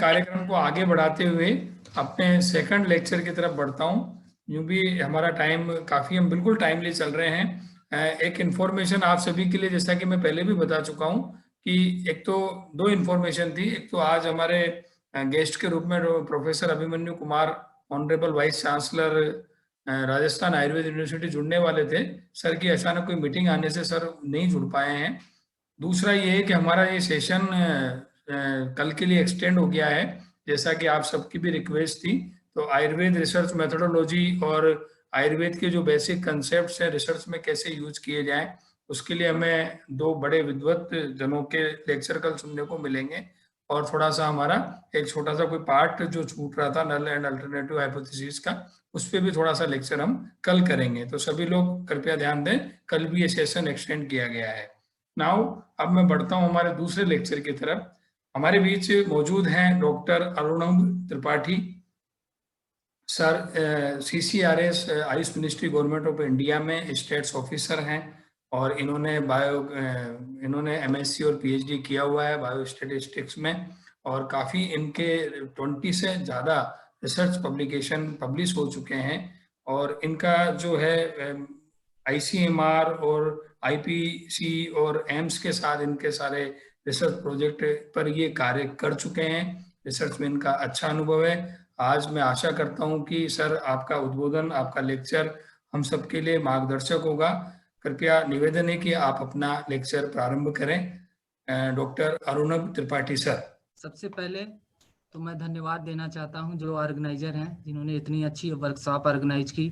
कार्यक्रम को आगे बढ़ाते हुए अपने सेकंड लेक्चर की तरफ बढ़ता हूँ। यूं भी हमारा टाइम काफ़ी, हम बिल्कुल टाइमली चल रहे हैं। एक इन्फॉर्मेशन आप सभी के लिए, जैसा कि मैं पहले भी बता चुका हूँ कि एक तो दो इन्फॉर्मेशन थी। एक तो आज हमारे गेस्ट के रूप में professor Abhimanyu Kumar, honourable vice chancellor Rajasthan Ayurveda university जुड़ने वाले थे। सर की अचानक कोई मीटिंग आने से सर नहीं जुड़ पाए हैं। दूसरा ये है कि हमारा ये सेशन कल के लिए एक्सटेंड हो गया है, जैसा कि आप सबकी भी रिक्वेस्ट थी। तो आयुर्वेद रिसर्च मेथोडोलॉजी और आयुर्वेद के जो बेसिक कंसेप्ट्स हैं रिसर्च में कैसे यूज किए जाएं, उसके लिए हमें दो बड़े विद्वत जनों के लेक्चर कल सुनने को मिलेंगे। और थोड़ा सा हमारा एक छोटा सा कोई पार्ट जो छूट रहा था नल एंड अल्टरनेटिव हाइपोथेसिस का, उस पर भी थोड़ा सा लेक्चर हम कल करेंगे। तो सभी लोग कृपया ध्यान दें, कल भी ये सेशन एक्सटेंड किया गया है। नाउ अब मैं बढ़ता हूं हमारे दूसरे लेक्चर की तरफ। हमारे बीच मौजूद हैं doctor Arunabh Tripathi sir. CCRS AYUSH ministry government of India में स्टेट्स ऑफिसर हैं और इन्होंने MSc और PhD किया हुआ है बायो स्टेटिस्टिक्स में। और काफ़ी इनके 20 से ज़्यादा रिसर्च पब्लिकेशन पब्लिश हो चुके हैं। और इनका जो है ICMR और IPC और एम्स के साथ इनके सारे रिसर्च प्रोजेक्ट पर ये कार्य कर चुके हैं। रिसर्च में इनका अच्छा अनुभव है। आज मैं आशा करता हूं कि सर आपका उद्बोधन, आपका लेक्चर हम सबके लिए मार्गदर्शक होगा। कृपया निवेदन है कि आप अपना लेक्चर प्रारंभ करें। Doctor Arunabh Tripathi sir. सबसे पहले तो मैं धन्यवाद देना चाहता हूं जो ऑर्गेनाइजर हैं, जिन्होंने इतनी अच्छी वर्कशॉप ऑर्गेनाइज की।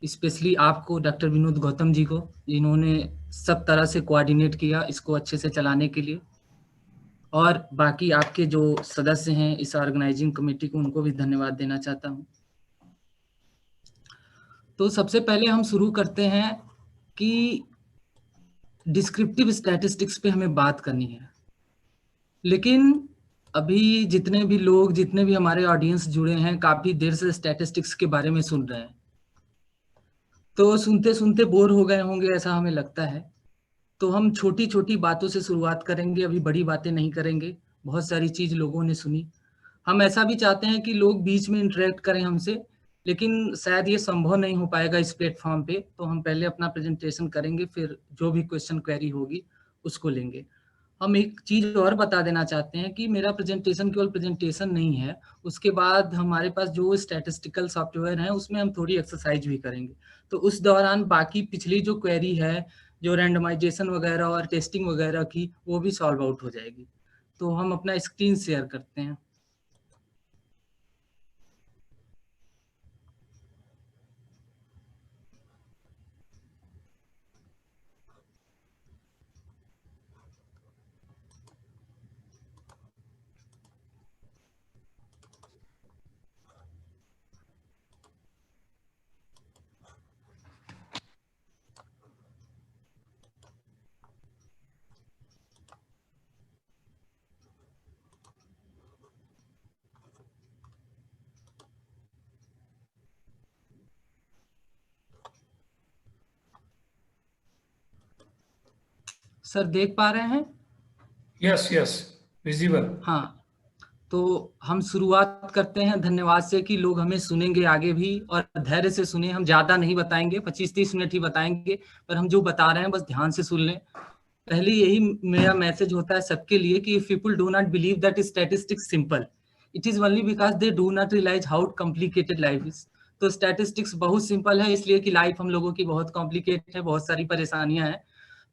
स्पेशली आपको, डॉक्टर विनोद गौतम जी को, जिन्होंने सब तरह से कोऑर्डिनेट किया इसको अच्छे से चलाने के लिए। और बाकी आपके जो सदस्य हैं इस ऑर्गेनाइजिंग कमेटी को, उनको भी धन्यवाद देना चाहता हूं। तो सबसे पहले हम शुरू करते हैं कि डिस्क्रिप्टिव स्टैटिस्टिक्स पे हमें बात करनी है। लेकिन अभी जितने भी लोग, जितने भी हमारे ऑडियंस जुड़े हैं, काफी देर से स्टैटिस्टिक्स के बारे में सुन रहे हैं, तो सुनते सुनते बोर हो गए होंगे ऐसा हमें लगता है। तो हम छोटी छोटी बातों से शुरुआत करेंगे, अभी बड़ी बातें नहीं करेंगे। बहुत सारी चीज लोगों ने सुनी। हम ऐसा भी चाहते हैं कि लोग बीच में इंटरेक्ट करें हमसे, लेकिन शायद ये संभव नहीं हो पाएगा इस प्लेटफॉर्म पे। तो हम पहले अपना प्रेजेंटेशन करेंगे, फिर जो भी क्वेश्चन क्वेरी होगी उसको लेंगे। हम एक चीज और बता देना चाहते हैं कि मेरा प्रेजेंटेशन केवल प्रेजेंटेशन नहीं है, उसके बाद हमारे पास जो स्टैटिस्टिकल सॉफ्टवेयर है उसमें हम थोड़ी एक्सरसाइज भी करेंगे। तो उस दौरान बाकी पिछली जो क्वेरी है, जो रैंडमाइजेशन वगैरह और टेस्टिंग वगैरह की, वो भी सॉल्व आउट हो जाएगी। तो हम अपना स्क्रीन शेयर करते हैं। सर देख पा रहे हैं? Yes yes, visible. हाँ, तो हम शुरुआत करते हैं धन्यवाद से कि लोग हमें सुनेंगे आगे भी, और धैर्य से सुने। हम ज्यादा नहीं बताएंगे, 25-30 मिनट ही बताएंगे, पर हम जो बता रहे हैं बस ध्यान से सुन लें। पहले यही मेरा मैसेज होता है सबके लिए कि if people do not believe that statistics simple, it is only because they do not realise how complicated life is. तो स्टैटिस्टिक्स बहुत सिंपल है, इसलिए कि लाइफ हम लोगों की बहुत कॉम्प्लिकेटेड है, बहुत सारी परेशानियां हैं।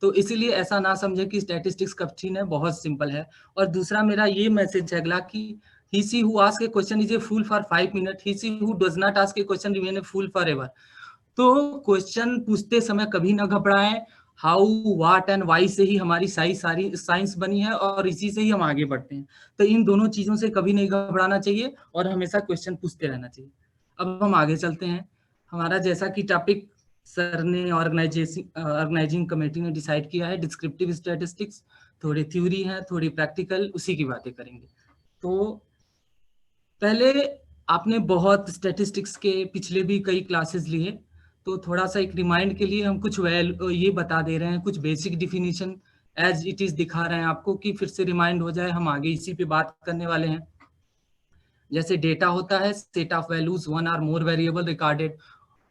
तो इसीलिए ऐसा ना समझे कि स्टैटिस्टिक्स कठिन है, बहुत सिंपल है। और दूसरा मेरा ये मैसेज है अगला कि he she who asks a question is a fool for 5 minutes, he she who does not ask a question remain a fool forever। तो क्वेश्चन पूछते समय कभी ना घबराएं। हाउ, व्हाट एंड वाई से ही हमारी सारी साइंस बनी है, और इसी से ही हम आगे बढ़ते हैं। तो इन दोनों चीजों से कभी नहीं घबराना चाहिए और हमेशा क्वेश्चन पूछते रहना चाहिए। अब हम आगे चलते हैं। हमारा जैसा कि टॉपिक सर ने, ऑर्गेनाइजिंग कमेटी ने डिसाइड किया है, डिस्क्रिप्टिव स्टैटिस्टिक्स। थोड़ी थ्योरी है, थोड़ी प्रैक्टिकल, उसी की बातें करेंगे। तो पहले आपने बहुत स्टैटिस्टिक्स के पिछले भी कई क्लासेस लिए, तो थोड़ा सा एक रिमाइंड के लिए हम कुछ ये बता दे रहे हैं, कुछ basic definition as it is दिखा रहे हैं आपको कि फिर से रिमाइंड हो जाए, हम आगे इसी पे बात करने वाले हैं। जैसे डेटा होता है set of values, one or more variable recorded,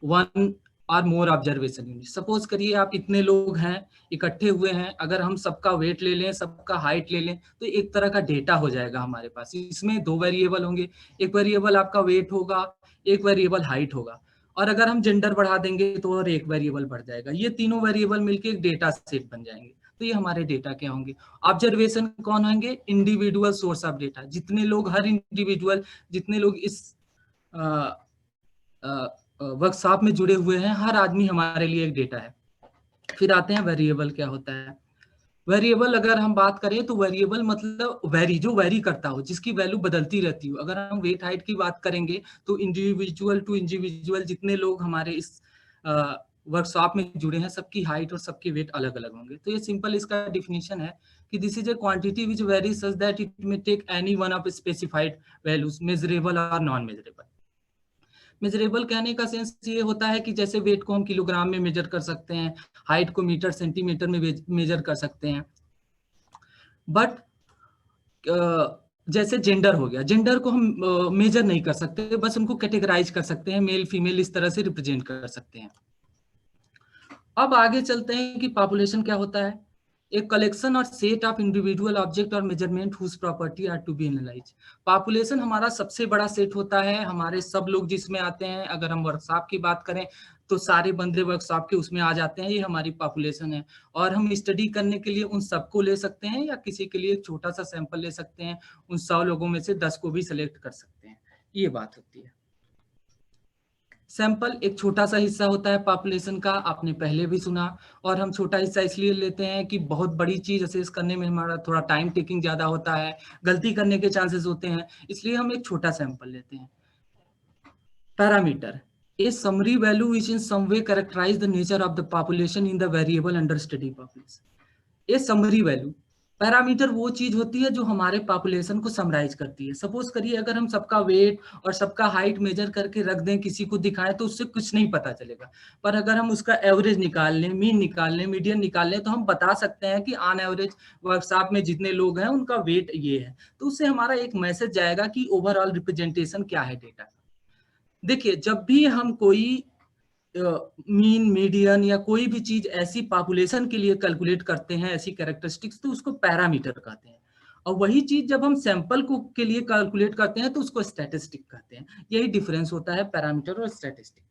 one or more observation unit. Suppose करिए आप इतने लोग हैं, इकट्ठे हुए हैं, अगर हम सबका वेट ले लें, सबका हाइट ले लें, तो एक तरह का डेटा हो जाएगा हमारे पास। इसमें दो वेरिएबल होंगे, एक वेरिएबल आपका वेट होगा, एक वेरिएबल हाइट होगा, और अगर हम जेंडर बढ़ा देंगे तो और एक वेरिएबल बढ़ जाएगा। ये तीनों वेरिएबल मिलके एक डेटा सेट बन जाएंगे। तो ये हमारे डेटा क्या होंगे। ऑब्जर्वेशन कौन होंगे, इंडिविजुअल सोर्स ऑफ डेटा। जितने लोग, हर इंडिविजुअल, जितने लोग इस वर्कशॉप में जुड़े हुए हैं, हर आदमी हमारे लिए एक डेटा है। फिर आते हैं वेरिएबल क्या होता है। वेरिएबल अगर हम बात करें तो वेरिएबल मतलब वेरी, जो वेरी करता हो, जिसकी वैल्यू बदलती रहती हो। अगर हम वेट हाइट की बात करेंगे तो इंडिविजुअल टू इंडिविजुअल जितने लोग हमारे इस वर्कशॉप में जुड़े हैं, सबकी हाइट और सबके वेट अलग अलग होंगे। तो ये सिंपल इसका डिफिनीशन है कि this is a quantity which very such that it may take any one of specified values, measurable और नॉन मेजरेबल। मेजरेबल कहने का सेंस ये होता है कि जैसे वेट को हम किलोग्राम में मेजर कर सकते हैं, हाइट को मीटर सेंटीमीटर में मेजर कर सकते हैं। बट जैसे जेंडर हो गया, जेंडर को हम मेजर नहीं कर सकते, बस उनको कैटेगराइज कर सकते हैं, मेल फीमेल इस तरह से रिप्रेजेंट कर सकते हैं। अब आगे चलते हैं कि पॉपुलेशन क्या होता है। एक कलेक्शन और सेट ऑफ इंडिविजुअल ऑब्जेक्ट और measurement whose property are to be analyse. Population हमारा सबसे बड़ा सेट होता है, हमारे सब लोग जिसमें आते हैं। अगर हम वर्कशॉप की बात करें तो सारे बंदे वर्कशॉप के उसमें आ जाते हैं, ये हमारी पॉपुलेशन है। और हम स्टडी करने के लिए उन सबको ले सकते हैं या किसी के लिए एक छोटा सा सैंपल ले सकते हैं, उन 100 लोगों में से 10 को भी सिलेक्ट कर सकते हैं। ये बात होती है। सैंपल एक छोटा सा हिस्सा होता है पॉपुलेशन का, आपने पहले भी सुना। और हम छोटा हिस्सा इसलिए लेते हैं कि बहुत बड़ी चीज असेस करने में हमारा थोड़ा टाइम टेकिंग ज्यादा होता है, गलती करने के चांसेस होते हैं, इसलिए हम एक छोटा सैंपल लेते हैं। Parameter, a summary value which in some way characterise the nature of the population in the variable under study population. A summary value, parameter वो चीज होती है जो हमारे पॉपुलेशन को समराइज करती है। सपोज करिए अगर हम सबका वेट और सबका हाइट मेजर करके रख दें, किसी को दिखाएं, तो उससे कुछ नहीं पता चलेगा। पर अगर हम उसका एवरेज निकाल लें, मीन निकाल लें, मीडियन निकाल लें, तो हम बता सकते हैं कि ऑन एवरेज वर्कशॉप में जितने लोग हैं उनका वेट ये है। तो उससे हमारा एक मैसेज जाएगा कि ओवरऑल रिप्रेजेंटेशन क्या है डेटा का। देखिए, जब भी हम कोई मीन, मीडियन या कोई भी चीज ऐसी पॉपुलेशन के लिए कैलकुलेट करते हैं, ऐसी कैरेक्टरिस्टिक्स, तो उसको पैरामीटर कहते हैं। और वही चीज जब हम सैंपल को के लिए कैलकुलेट करते हैं तो उसको स्टैटिस्टिक कहते हैं। यही डिफरेंस होता है पैरामीटर और स्टैटिस्टिक।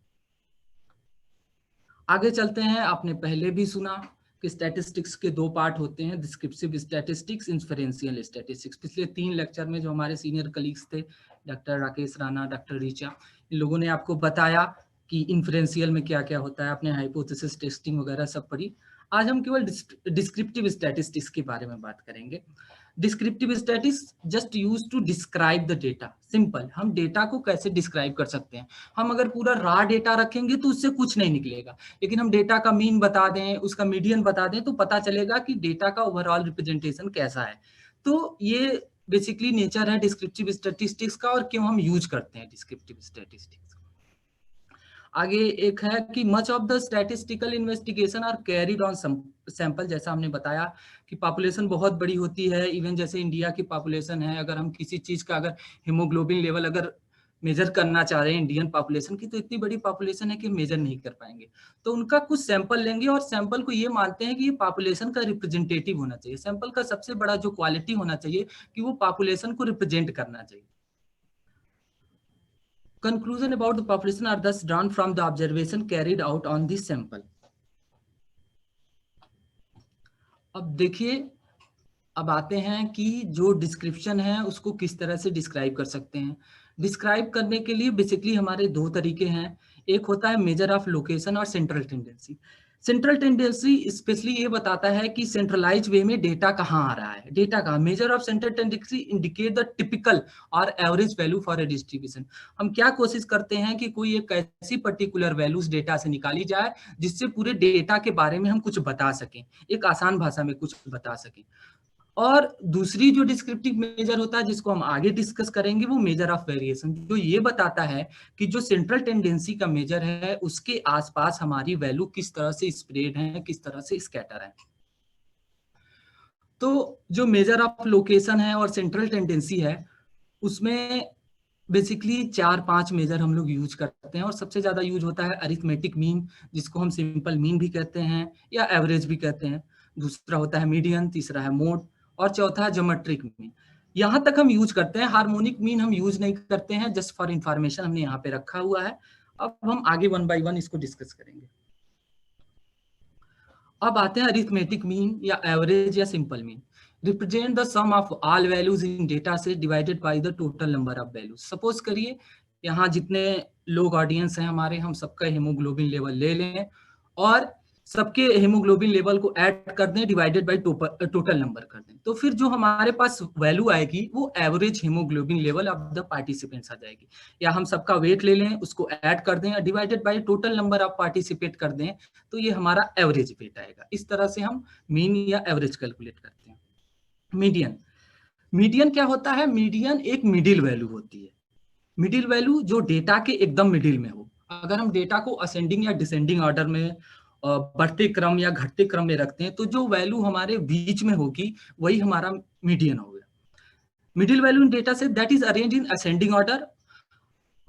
आगे चलते हैं। आपने पहले भी सुना कि स्टैटिस्टिक्स के दो पार्ट होते हैं, डिस्क्रिप्टिव स्टैटिस्टिक्स, इन्फरेंशियल स्टैटिस्टिक्स। पिछले 3 लेक्चर में जो हमारे सीनियर कलीग्स थे, डॉक्टर राकेश राणा, डॉक्टर रीचा, इन लोगों ने आपको बताया कि इन्फरेंशियल में क्या क्या होता है। आपने हाइपोथेसिस टेस्टिंग वगैरह सब पढ़ी। आज हम केवल डिस्क्रिप्टिव स्टैटिस्टिक्स के बारे में बात करेंगे। Descriptive statistics just use to describe the data. Simple, हम डेटा को कैसे डिस्क्राइब कर सकते हैं। हम अगर पूरा रॉ डेटा रखेंगे तो उससे कुछ नहीं निकलेगा, लेकिन हम डेटा का मीन बता दें, उसका मीडियन बता दें, तो पता चलेगा कि डेटा का ओवरऑल रिप्रेजेंटेशन कैसा है। तो ये बेसिकली नेचर है डिस्क्रिप्टिव स्टैटिस्टिक्स का, और क्यों हम यूज करते हैं डिस्क्रिप्टिव स्टैटिस्टिक्स। आगे एक है कि much of the statistical investigation are carried on sample. जैसा हमने बताया कि पॉपुलेशन बहुत बड़ी होती है, इवन जैसे इंडिया की पॉपुलेशन है, अगर हम किसी चीज का अगर हीमोग्लोबिन लेवल अगर मेजर करना चाह रहे हैं इंडियन पॉपुलेशन की, तो इतनी बड़ी पॉपुलेशन है कि मेजर नहीं कर पाएंगे। तो उनका कुछ सैंपल लेंगे और सैंपल को ये मानते हैं कि ये पॉपुलेशन का रिप्रेजेंटेटिव होना चाहिए। सैंपल का सबसे बड़ा जो क्वालिटी होना चाहिए कि वो पॉपुलेशन को रिप्रेजेंट करना चाहिए। Conclusion about the population are thus drawn from the observation carried out on this sample. अब देखिए, अब आते हैं कि जो डिस्क्रिप्शन है उसको किस तरह से डिस्क्राइब कर सकते हैं। डिस्क्राइब करने के लिए बेसिकली हमारे दो तरीके हैं। एक होता है मेजर ऑफ लोकेशन और central tendency. Central tendency specially ये बताता है कि सेंट्रलाइज वे में डेटा कहाँ आ रहा है। डेटा का measure of central tendency indicate the typical और average value for a distribution. हम क्या कोशिश करते हैं कि कोई एक ऐसी पर्टिकुलर वैल्यूज डेटा से निकाली जाए जिससे पूरे डेटा के बारे में हम कुछ बता सकें, एक आसान भाषा में कुछ बता सकें। और दूसरी जो डिस्क्रिप्टिव मेजर होता है जिसको हम आगे डिस्कस करेंगे, वो मेजर ऑफ वेरिएशन, जो ये बताता है कि जो सेंट्रल टेंडेंसी का मेजर है उसके आसपास हमारी वैल्यू किस तरह से स्प्रेड है, किस तरह से स्कैटर है। तो जो मेजर ऑफ लोकेशन है और सेंट्रल टेंडेंसी है, उसमें बेसिकली 4-5 मेजर हम लोग यूज करते हैं, और सबसे ज्यादा यूज होता है अरिथमेटिक मीन, जिसको हम सिंपल मीन भी कहते हैं या एवरेज भी कहते हैं। दूसरा होता है मीडियन, तीसरा है मोड, और चौथा है ज्योमेट्रिक मीन। यहाँ तक हम यूज करते हैं, हार्मोनिक मीन हम यूज नहीं करते हैं, जस्ट फॉर इंफॉर्मेशन हमने यहाँ पे रखा हुआ है। अब हम आगे 1 बाय 1 इसको डिस्कस करेंगे। अब आते हैं अरिथमेटिक मीन या एवरेज या simple mean. Represent the sum of all values in data set divided by the total number of values. Suppose करिए यहाँ जितने लोग ऑडियंस हैं हमारे, हम सबका हेमोग्लोबिन लेवल ले लें और सबके हेमोग्लोबिन लेवल को ऐड कर दें, डिवाइडेड बाय टोटल नंबर कर दें, तो फिर जो हमारे पास वैल्यू आएगी वो average haemoglobin level of the participants आ जाएगी। या हम सबका वेट ले लें, उसको ऐड कर दें, divided by total number of participate कर दें, तो ये हमारा एवरेज वेट आएगा। इस तरह से हम मीन या एवरेज कैलकुलेट करते हैं। मीडियन, मीडियन क्या होता है? मीडियन एक मिडिल वैल्यू होती है। मिडिल वैल्यू जो डेटा के एकदम मिडिल में हो। अगर हम डेटा को असेंडिंग या डिसेंडिंग ऑर्डर में, बढ़ते क्रम या घटते क्रम में रखते हैं, तो जो वैल्यू हमारे बीच में होगी वही हमारा मीडियन होगा। Middle value in data say that is arrange in ascending order.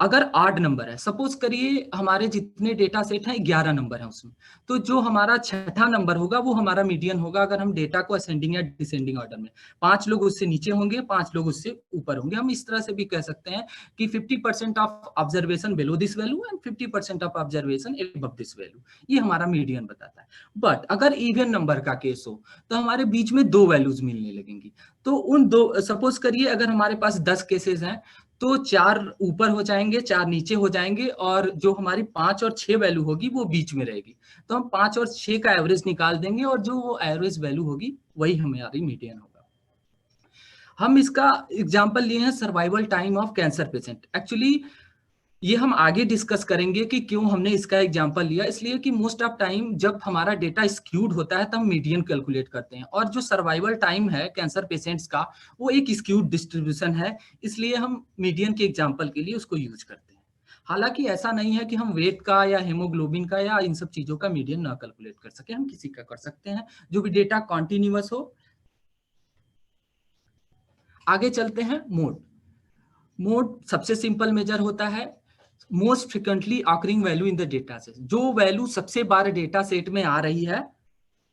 अगर 8 नंबर है, सपोज करिए हमारे जितने डेटा सेट हैं 11 नंबर है उसमें, तो जो हमारा छठा नंबर होगा वो हमारा मीडियन होगा। अगर हम डेटा को असेंडिंग या डिसेंडिंग ऑर्डर में, 5 लोग उससे नीचे होंगे, 5 लोग उससे ऊपर होंगे। हम इस तरह से भी कह सकते हैं कि 50% of observation below this value and 50% of observation above this value, ये हमारा मीडियन बताता है। बट अगर इवन नंबर का केस हो तो हमारे बीच में 2 वैल्यूज मिलने लगेंगी। तो उन दो, सपोज करिए अगर हमारे पास 10 केसेस हैं, तो 4 ऊपर हो जाएंगे, 4 नीचे हो जाएंगे, और जो हमारी 5 और 6 वैल्यू होगी वो बीच में रहेगी। तो हम 5 और 6 का एवरेज निकाल देंगे, और जो वो एवरेज वैल्यू होगी वही हमारी मीडियन होगा। हम इसका एग्जांपल लिए हैं survival time of cancer patient. Actually ये हम आगे डिस्कस करेंगे कि क्यों हमने इसका एग्जांपल लिया। इसलिए कि मोस्ट ऑफ टाइम जब हमारा डेटा स्क्यूड होता है तब हम मीडियन कैलकुलेट करते हैं, और जो सर्वाइवल टाइम है कैंसर पेशेंट्स का वो एक स्क्यूड डिस्ट्रीब्यूशन है, इसलिए हम मीडियन के एग्जांपल के लिए उसको यूज करते हैं। हालांकि ऐसा नहीं है कि हम वेट का या हेमोग्लोबिन का या इन सब चीजों का मीडियन ना कैलकुलेट कर सके, हम किसी का कर सकते हैं जो भी डेटा कॉन्टिन्यूअस हो। आगे चलते हैं। मोड, मोड सबसे सिंपल मेजर होता है most frequently occurring value in the data set. जो वैल्यू सबसे बार डेटा सेट में आ रही है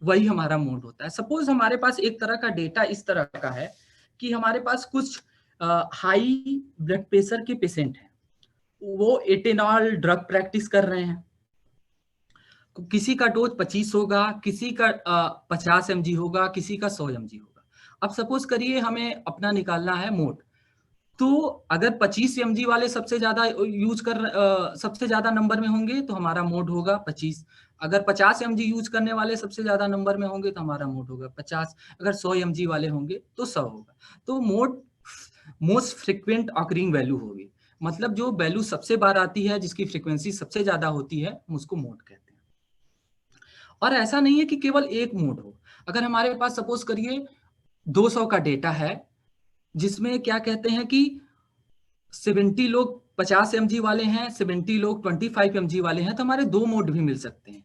वही हमारा मोड होता है। सपोज हमारे पास एक तरह का डेटा इस तरह का है कि हमारे पास कुछ हाई ब्लड प्रेशर के पेशेंट हैं, वो एटेनॉल ड्रग प्रैक्टिस कर रहे हैं। किसी का डोज 25 होगा, किसी का 50 mg होगा, किसी का 100 mg होगा। अब सपोज करिए हमें अपना निकालना है मोड, तो अगर 25 mg वाले सबसे ज्यादा सबसे ज्यादा नंबर में होंगे तो हमारा मोड होगा 25। अगर 50 mg यूज करने वाले सबसे ज्यादा नंबर में होंगे तो हमारा मोड होगा 50। अगर 100 mg वाले होंगे तो 100 होगा। तो mode most frequent occurring value होगी, मतलब जो वैल्यू सबसे बार आती है, जिसकी फ्रिक्वेंसी सबसे ज्यादा होती है, हम उसको मोड कहते हैं। और ऐसा नहीं है कि केवल एक मोड हो। अगर हमारे पास सपोज करिए 200 का डेटा है, जिसमें क्या कहते हैं कि 70 लोग 50 mg वाले हैं, 70 लोग 25 mg वाले हैं, तो हमारे 2 मोड भी मिल सकते हैं,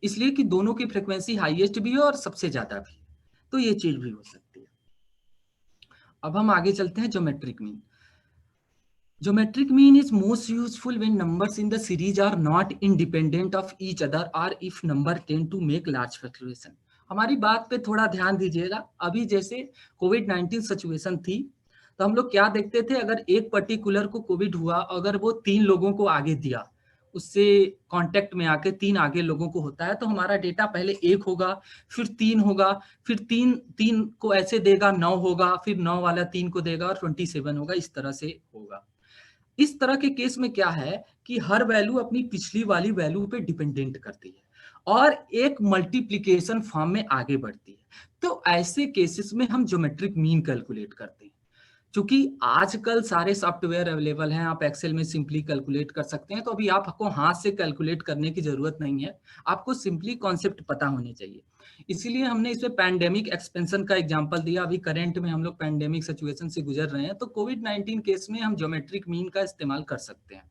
इसलिए कि दोनों की फ्रिक्वेंसी हाईएस्ट भी है और सबसे ज्यादा भी, तो ये चीज भी हो सकती है। अब हम आगे चलते हैं geometric mean. Geometric mean is most useful when numbers in the series are not independent of each other or if number tend to make large fluctuation। हमारी बात पे थोड़ा ध्यान दीजिएगा। अभी जैसे कोविड-19 सिचुएशन थी, तो हम लोग क्या देखते थे, अगर एक पर्टिकुलर को कोविड हुआ, अगर वो 3 लोगों को आगे दिया, उससे कांटेक्ट में आके 3 आगे लोगों को होता है, तो हमारा डेटा पहले 1 होगा, फिर 3 होगा, फिर 3 को ऐसे देगा, 9 होगा, फिर 9 वाला 3 को देगा और 27 होगा, इस तरह से होगा। इस तरह के केस में क्या है कि हर वैल्यू अपनी पिछली वाली वैल्यू पे डिपेंडेंट करती है और एक मल्टीप्लिकेशन फॉर्म में आगे बढ़ती है। तो ऐसे केसेस में हम ज्योमेट्रिक मीन कैलकुलेट करते हैं। क्योंकि आजकल सारे सॉफ्टवेयर अवेलेबल हैं, आप एक्सेल में सिंपली कैलकुलेट कर सकते हैं, तो अभी आपको हाथ से कैलकुलेट करने की जरूरत नहीं है, आपको सिंपली कॉन्सेप्ट पता होने चाहिए। इसीलिए हमने इसमें पैंडेमिक एक्सपेंशन का एग्जांपल दिया। अभी करंट में हम लोग पैंडेमिक सिचुएशन से गुजर रहे हैं, तो कोविड-19 केस में हम ज्योमेट्रिक मीन का इस्तेमाल कर सकते हैं।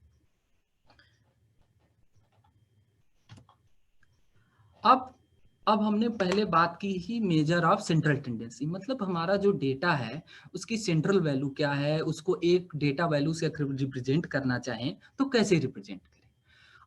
अब हमने पहले बात की ही मेजर ऑफ सेंट्रल टेंडेंसी, मतलब हमारा जो डेटा है उसकी सेंट्रल वैल्यू क्या है, उसको एक डेटा वैल्यू से रिप्रेजेंट करना चाहें तो कैसे रिप्रेजेंट करें।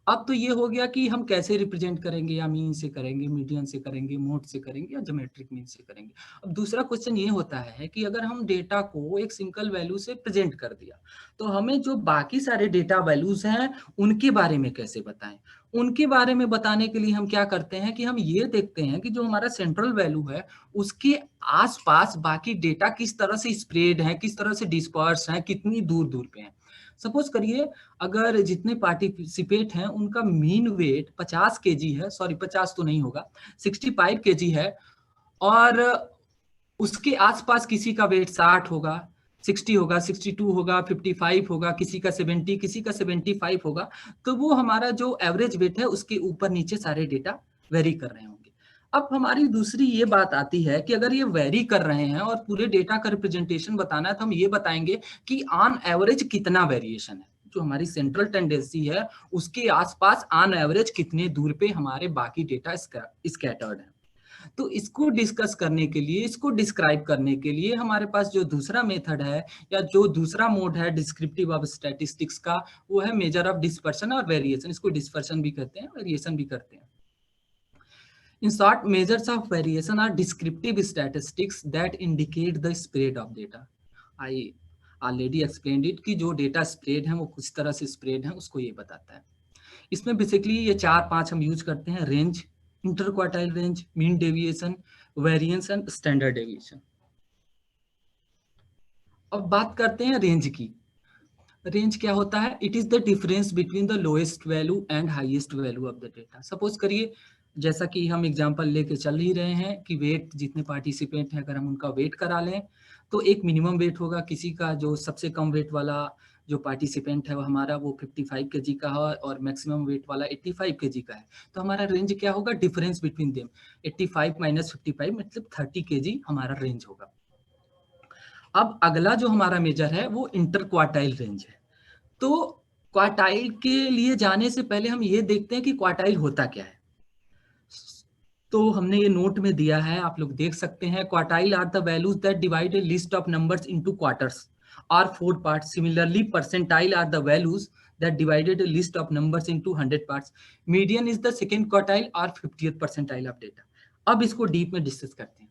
अब तो ये हो गया कि हम कैसे रिप्रेजेंट करेंगे, या मीन से करेंगे, मीडियन से करेंगे, मोड से करेंगे, या ज्योमेट्रिक मीन से करेंगे। अब दूसरा क्वेश्चन ये होता है कि अगर हम डेटा को एक सिंगल वैल्यू से प्रेजेंट कर दिया तो हमें जो बाकी सारे डेटा वैल्यूज हैं उनके बारे में कैसे बताएं। उनके बारे में बताने के लिए हम क्या करते हैं कि हम ये देखते हैं कि जो हमारा सेंट्रल वैल्यू है उसके आसपास बाकी डेटा किस तरह से स्प्रेड है, किस तरह से डिस्पर्स है, कितनी दूर दूर पे है। सपोज करिए अगर जितने पार्टिसिपेट हैं उनका मीन वेट 50 केजी है, सॉरी 50 तो नहीं होगा, 65 केजी है, और उसके आसपास किसी का वेट 60 होगा, 60 होगा, 62 होगा, 55 होगा, किसी का 70, किसी का 75 होगा, तो वो हमारा जो एवरेज वेट है उसके ऊपर नीचे सारे डेटा वेरी कर रहे होंगे। अब हमारी दूसरी ये बात आती है कि अगर ये वेरी कर रहे हैं और पूरे डेटा का रिप्रेजेंटेशन बताना है तो हम ये बताएंगे कि ऑन एवरेज कितना वेरिएशन है, जो हमारी सेंट्रल टेंडेंसी है उसके आसपास ऑन एवरेज कितने दूर पे हमारे बाकी डेटा स्कैटर्ड है। तो इसको डिस्कस करने के लिए, इसको डिस्क्राइब करने के लिए हमारे पास जो दूसरा मेथड है या जो दूसरा मोड है डिस्क्रिप्टिव ऑफ स्टैटिस्टिक्स का, वो है मेजर ऑफ डिस्पर्शन और वेरिएशन। इसको डिस्पर्शन भी कहते हैं, वेरिएशन भी करते हैं। In short, measures of variation are descriptive statistics that indicate the spread of data. I already explained it कि जो डेटा स्प्रेड है वो कुछ तरह से स्प्रेड है उसको ये बताता है। इसमें बेसिकली ये 4-5 हम यूज करते हैं: range, interquartile range, mean deviation, variance and standard deviation. अब बात करते हैं रेंज की। रेंज क्या होता है? It is the difference between the lowest value and highest value of the data. Suppose करिए जैसा कि हम एग्जांपल लेके चल ही रहे हैं कि वेट, जितने पार्टिसिपेंट हैं अगर हम उनका वेट करा लें तो एक मिनिमम वेट होगा किसी का, जो सबसे कम वेट वाला जो पार्टिसिपेंट है वो हमारा वो 55 केजी का है और मैक्सिमम वेट वाला 85 केजी का है। तो हमारा रेंज क्या होगा? डिफरेंस बिटवीन देम, 85 माइनस 55 मतलब 30 केजी हमारा रेंज होगा। अब अगला जो हमारा मेजर है वो इंटर क्वार्टाइल रेंज है। तो क्वार्टाइल के लिए जाने से पहले हम ये देखते हैं कि क्वार्टाइल होता क्या है। तो हमने ये नोट में दिया है, आप लोग देख सकते हैं। Quartile are the values that divide a list of numbers into quarters और 4 parts. Similarly percentile are the values that divided a list of numbers into 100 parts. Median is the second quartile or 50th percentile of data. अब इसको deep में discuss करते हैं।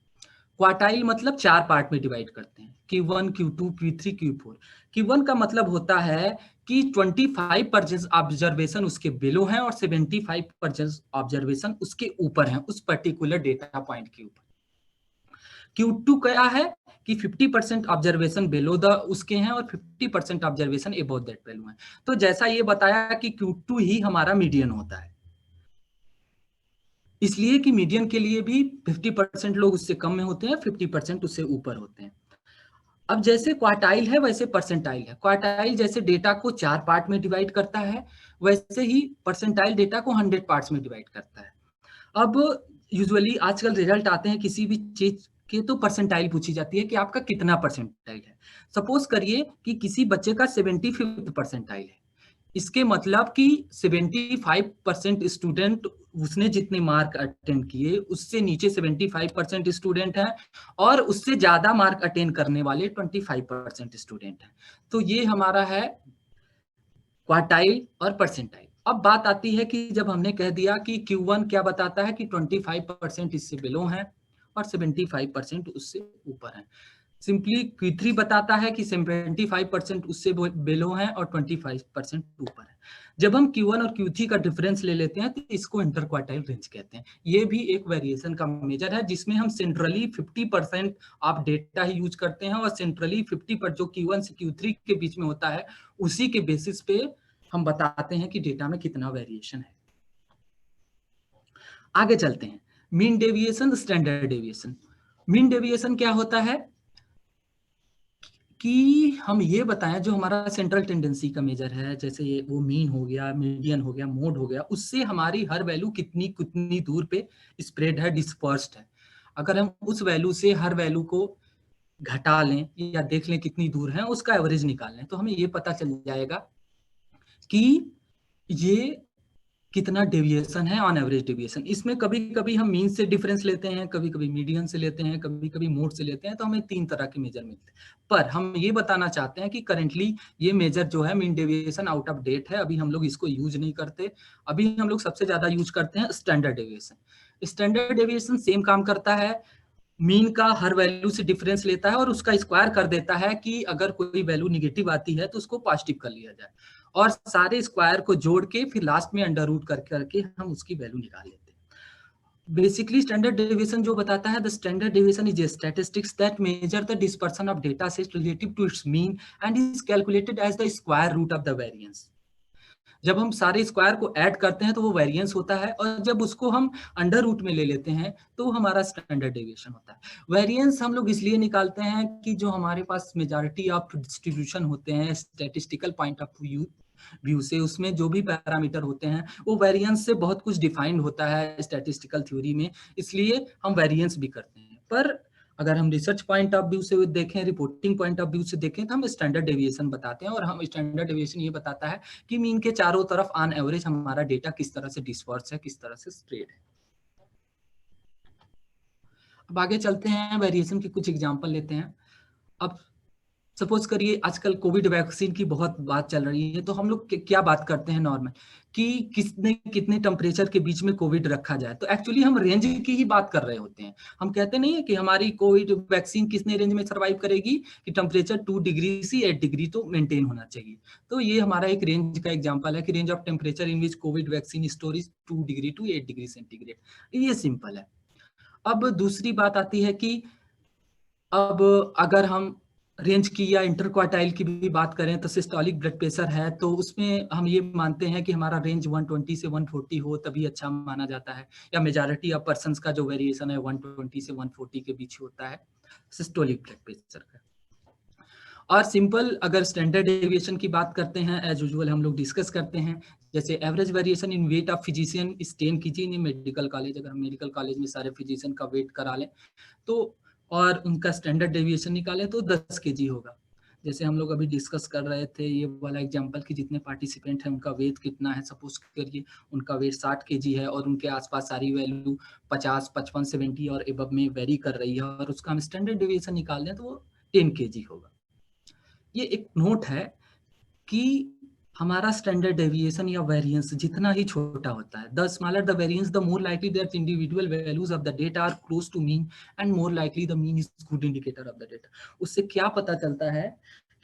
Quartile मतलब 4 part में divide करते हैं, Q1, Q2, Q3, Q4। Q1 का मतलब होता है कि 25% ऑब्जर्वेशन उसके बिलो हैं और 75% ऑब्जर्वेशन उसके ऊपर हैं, उस पर्टिकुलर डेटा पॉइंट के ऊपर। Q2 क्या है कि 50% ऑब्जर्वेशन बिलो द उसके हैं और 50% ऑब्जर्वेशन अबव दैट वैल्यू है। तो जैसा ये बताया कि Q2 ही हमारा मीडियन होता है, इसलिए कि मीडियन के लिए भी 50% लोग उससे कम में होते हैं, 50% उससे ऊपर होते हैं। अब जैसे क्वार्टाइल है वैसे परसेंटाइल है। क्वार्टाइल जैसे डेटा को 4 पार्ट में डिवाइड करता है, वैसे ही परसेंटाइल डेटा को 100 पार्ट्स में डिवाइड करता है। अब यूजुअली आजकल रिजल्ट आते हैं किसी भी चीज के तो परसेंटाइल पूछी जाती है कि आपका कितना परसेंटाइल है। सपोज करिए कि किसी बच्चे का 75th परसेंटाइल है, इसके मतलब कि 75% स्टूडेंट, उसने जितने मार्क अटेंड किए उससे नीचे 75% स्टूडेंट हैं और उससे ज्यादा मार्क अटेंड करने वाले 25% स्टूडेंट हैं। तो ये हमारा है क्वार्टाइल और परसेंटाइल। अब बात आती है कि जब हमने कह दिया कि Q1 क्या बताता है कि 25% इससे बिलो हैं और 75% उससे ऊपर हैं। सिंपली Q3 बताता है कि 75% उससे बिलो हैं और 25% ऊपर है। जब हम Q1 और Q3 का डिफरेंस ले लेते हैं तो इसको इंटर क्वार्टाइल रेंज कहते हैं। ये भी एक वेरिएशन का मेजर है जिसमें हम centrally 50% of data he use करते हैं और सेंट्रली 50% जो Q1 से Q3 के बीच में होता है उसी के बेसिस पे हम बताते हैं कि डेटा में कितना वेरिएशन है। आगे चलते हैं, mean deviation, standard deviation. Mean deviation क्या होता है कि हम ये बताएं जो हमारा सेंट्रल टेंडेंसी का मेजर है, जैसे ये वो मीन हो गया, मीडियन हो गया, मोड हो गया, उससे हमारी हर वैल्यू कितनी कितनी दूर पे स्प्रेड है, डिस्पर्स्ड है। अगर हम उस वैल्यू से हर वैल्यू को घटा लें या देख लें कितनी दूर है, उसका एवरेज निकाल लें, तो हमें ये पता चल जाएगा कि ये कितना डेविएशन है ऑन एवरेज डेविएशन। इसमें कभी कभी हम मीन से डिफरेंस लेते हैं, कभी कभी मीडियन से लेते हैं, कभी कभी मोड से लेते हैं, तो हमें 3 तरह के मेजर मिलते हैं। पर हम ये बताना चाहते हैं कि करेंटली ये मेजर जो है mean deviation out of date है, अभी हम लोग इसको यूज नहीं करते। अभी हम लोग सबसे ज्यादा यूज करते हैं standard deviation. Standard deviation same काम करता है, मीन का हर वैल्यू से डिफरेंस लेता है और उसका स्क्वायर कर देता है कि अगर कोई वैल्यू निगेटिव आती है तो उसको पॉजिटिव कर लिया जाए, और सारे स्क्वायर को जोड़ के फिर लास्ट में अंडर रूट करके हम उसकी वैल्यू निकाल लेते हैं। बेसिकली स्टैंडर्ड डेविएशन जो बताता है, the standard deviation is a statistics that measure the dispersion of data set relative to its mean and is calculated as the square root of the variance. जब हम सारे square को add करते हैं तो वो वेरिएंस होता है, और जब उसको हम अंडर रूट में ले लेते हैं तो हमारा स्टैंडर्ड डेविएशन होता है। वेरिएंस हम लोग इसलिए निकालते हैं कि जो हमारे पास मेजॉरिटी ऑफ डिस्ट्रीब्यूशन होते हैं स्टैटिस्टिकल पॉइंट ऑफ व्यू से, उसमें जो भी पैरामीटर होते हैं वो वेरिएंस से बहुत कुछ डिफाइंड होता है स्टैटिस्टिकल थ्योरी में, इसलिए हम वेरिएंस भी करते हैं। पर अगर हम रिसर्च पॉइंट ऑफ व्यू से देखें, रिपोर्टिंग पॉइंट ऑफ व्यू से देखें, तो हम स्टैंडर्ड डेविएशन बताते हैं, और हम स्टैंडर्ड डेविएशन ये बताता है कि मीन के चारों तरफ ऑन एवरेज हमारा डेटा किस तरह से डिस्पर्स है, किस तरह से स्प्रेड है। अब आगे चलते हैं, वेरिएशन की कुछ एग्जांपल लेते हैं। अब सपोज करिए आजकल कोविड वैक्सीन की बहुत बात चल रही है, तो हम लोग क्या बात करते हैं नॉर्मल कि कितने कितने टेम्परेचर के बीच में कोविड रखा जाए, तो एक्चुअली हम रेंज की ही बात कर रहे होते हैं। हम कहते नहीं है कि हमारी कोविड वैक्सीन कितने रेंज में सर्वाइव करेगी, कि टेम्परेचर 2 डिग्री से 8 डिग्री तो मेंटेन होना चाहिए। तो ये हमारा एक रेंज का एग्जांपल है कि range of temperature in which covid vaccine storage 2 degree to 8 degree centigrade. ये सिंपल है। अब दूसरी बात आती है कि अब अगर हम रेंज की या इंटर क्वार्टाइल की भी बात करें, तो सिस्टोलिक ब्लड प्रेशर है, तो उसमें हम ये मानते हैं कि हमारा रेंज 120 से 140 हो तभी अच्छा माना जाता है, या मेजॉरिटी ऑफ पर्संस का जो वेरिएशन है 120 से 140 के बीच होता है सिस्टोलिक ब्लड प्रेशर का। और सिंपल अगर स्टैंडर्ड डेविएशन की बात करते हैं, एज यूजुअल हम लोग डिस्कस करते हैं, जैसे average variation in weight of physician is 10 कीजिए इन मेडिकल कॉलेज। अगर हम मेडिकल कॉलेज में सारे फिजिशियन का वेट करा लें तो, और उनका स्टैंडर्ड डेविएशन निकालें तो 10 केजी होगा। जैसे हम लोग अभी डिस्कस कर रहे थे ये वाला एग्जांपल कि जितने पार्टिसिपेंट हैं उनका वेट कितना है, सपोज करिए उनका वेट 60 केजी है और उनके आसपास सारी वैल्यू 50, 55, 70 और एबव में वेरी कर रही है, और उसका हम स्टैंडर्ड डेविएशन निकाल लें तो वो 10 केजी होगा। ये एक नोट है कि हमारा स्टैंडर्ड डेविएशन या वेरिएंस जितना ही छोटा होता है, the smaller the variance the more likely that individual values of the data are close to mean and more likely the mean is good indicator of the data. उससे क्या पता चलता है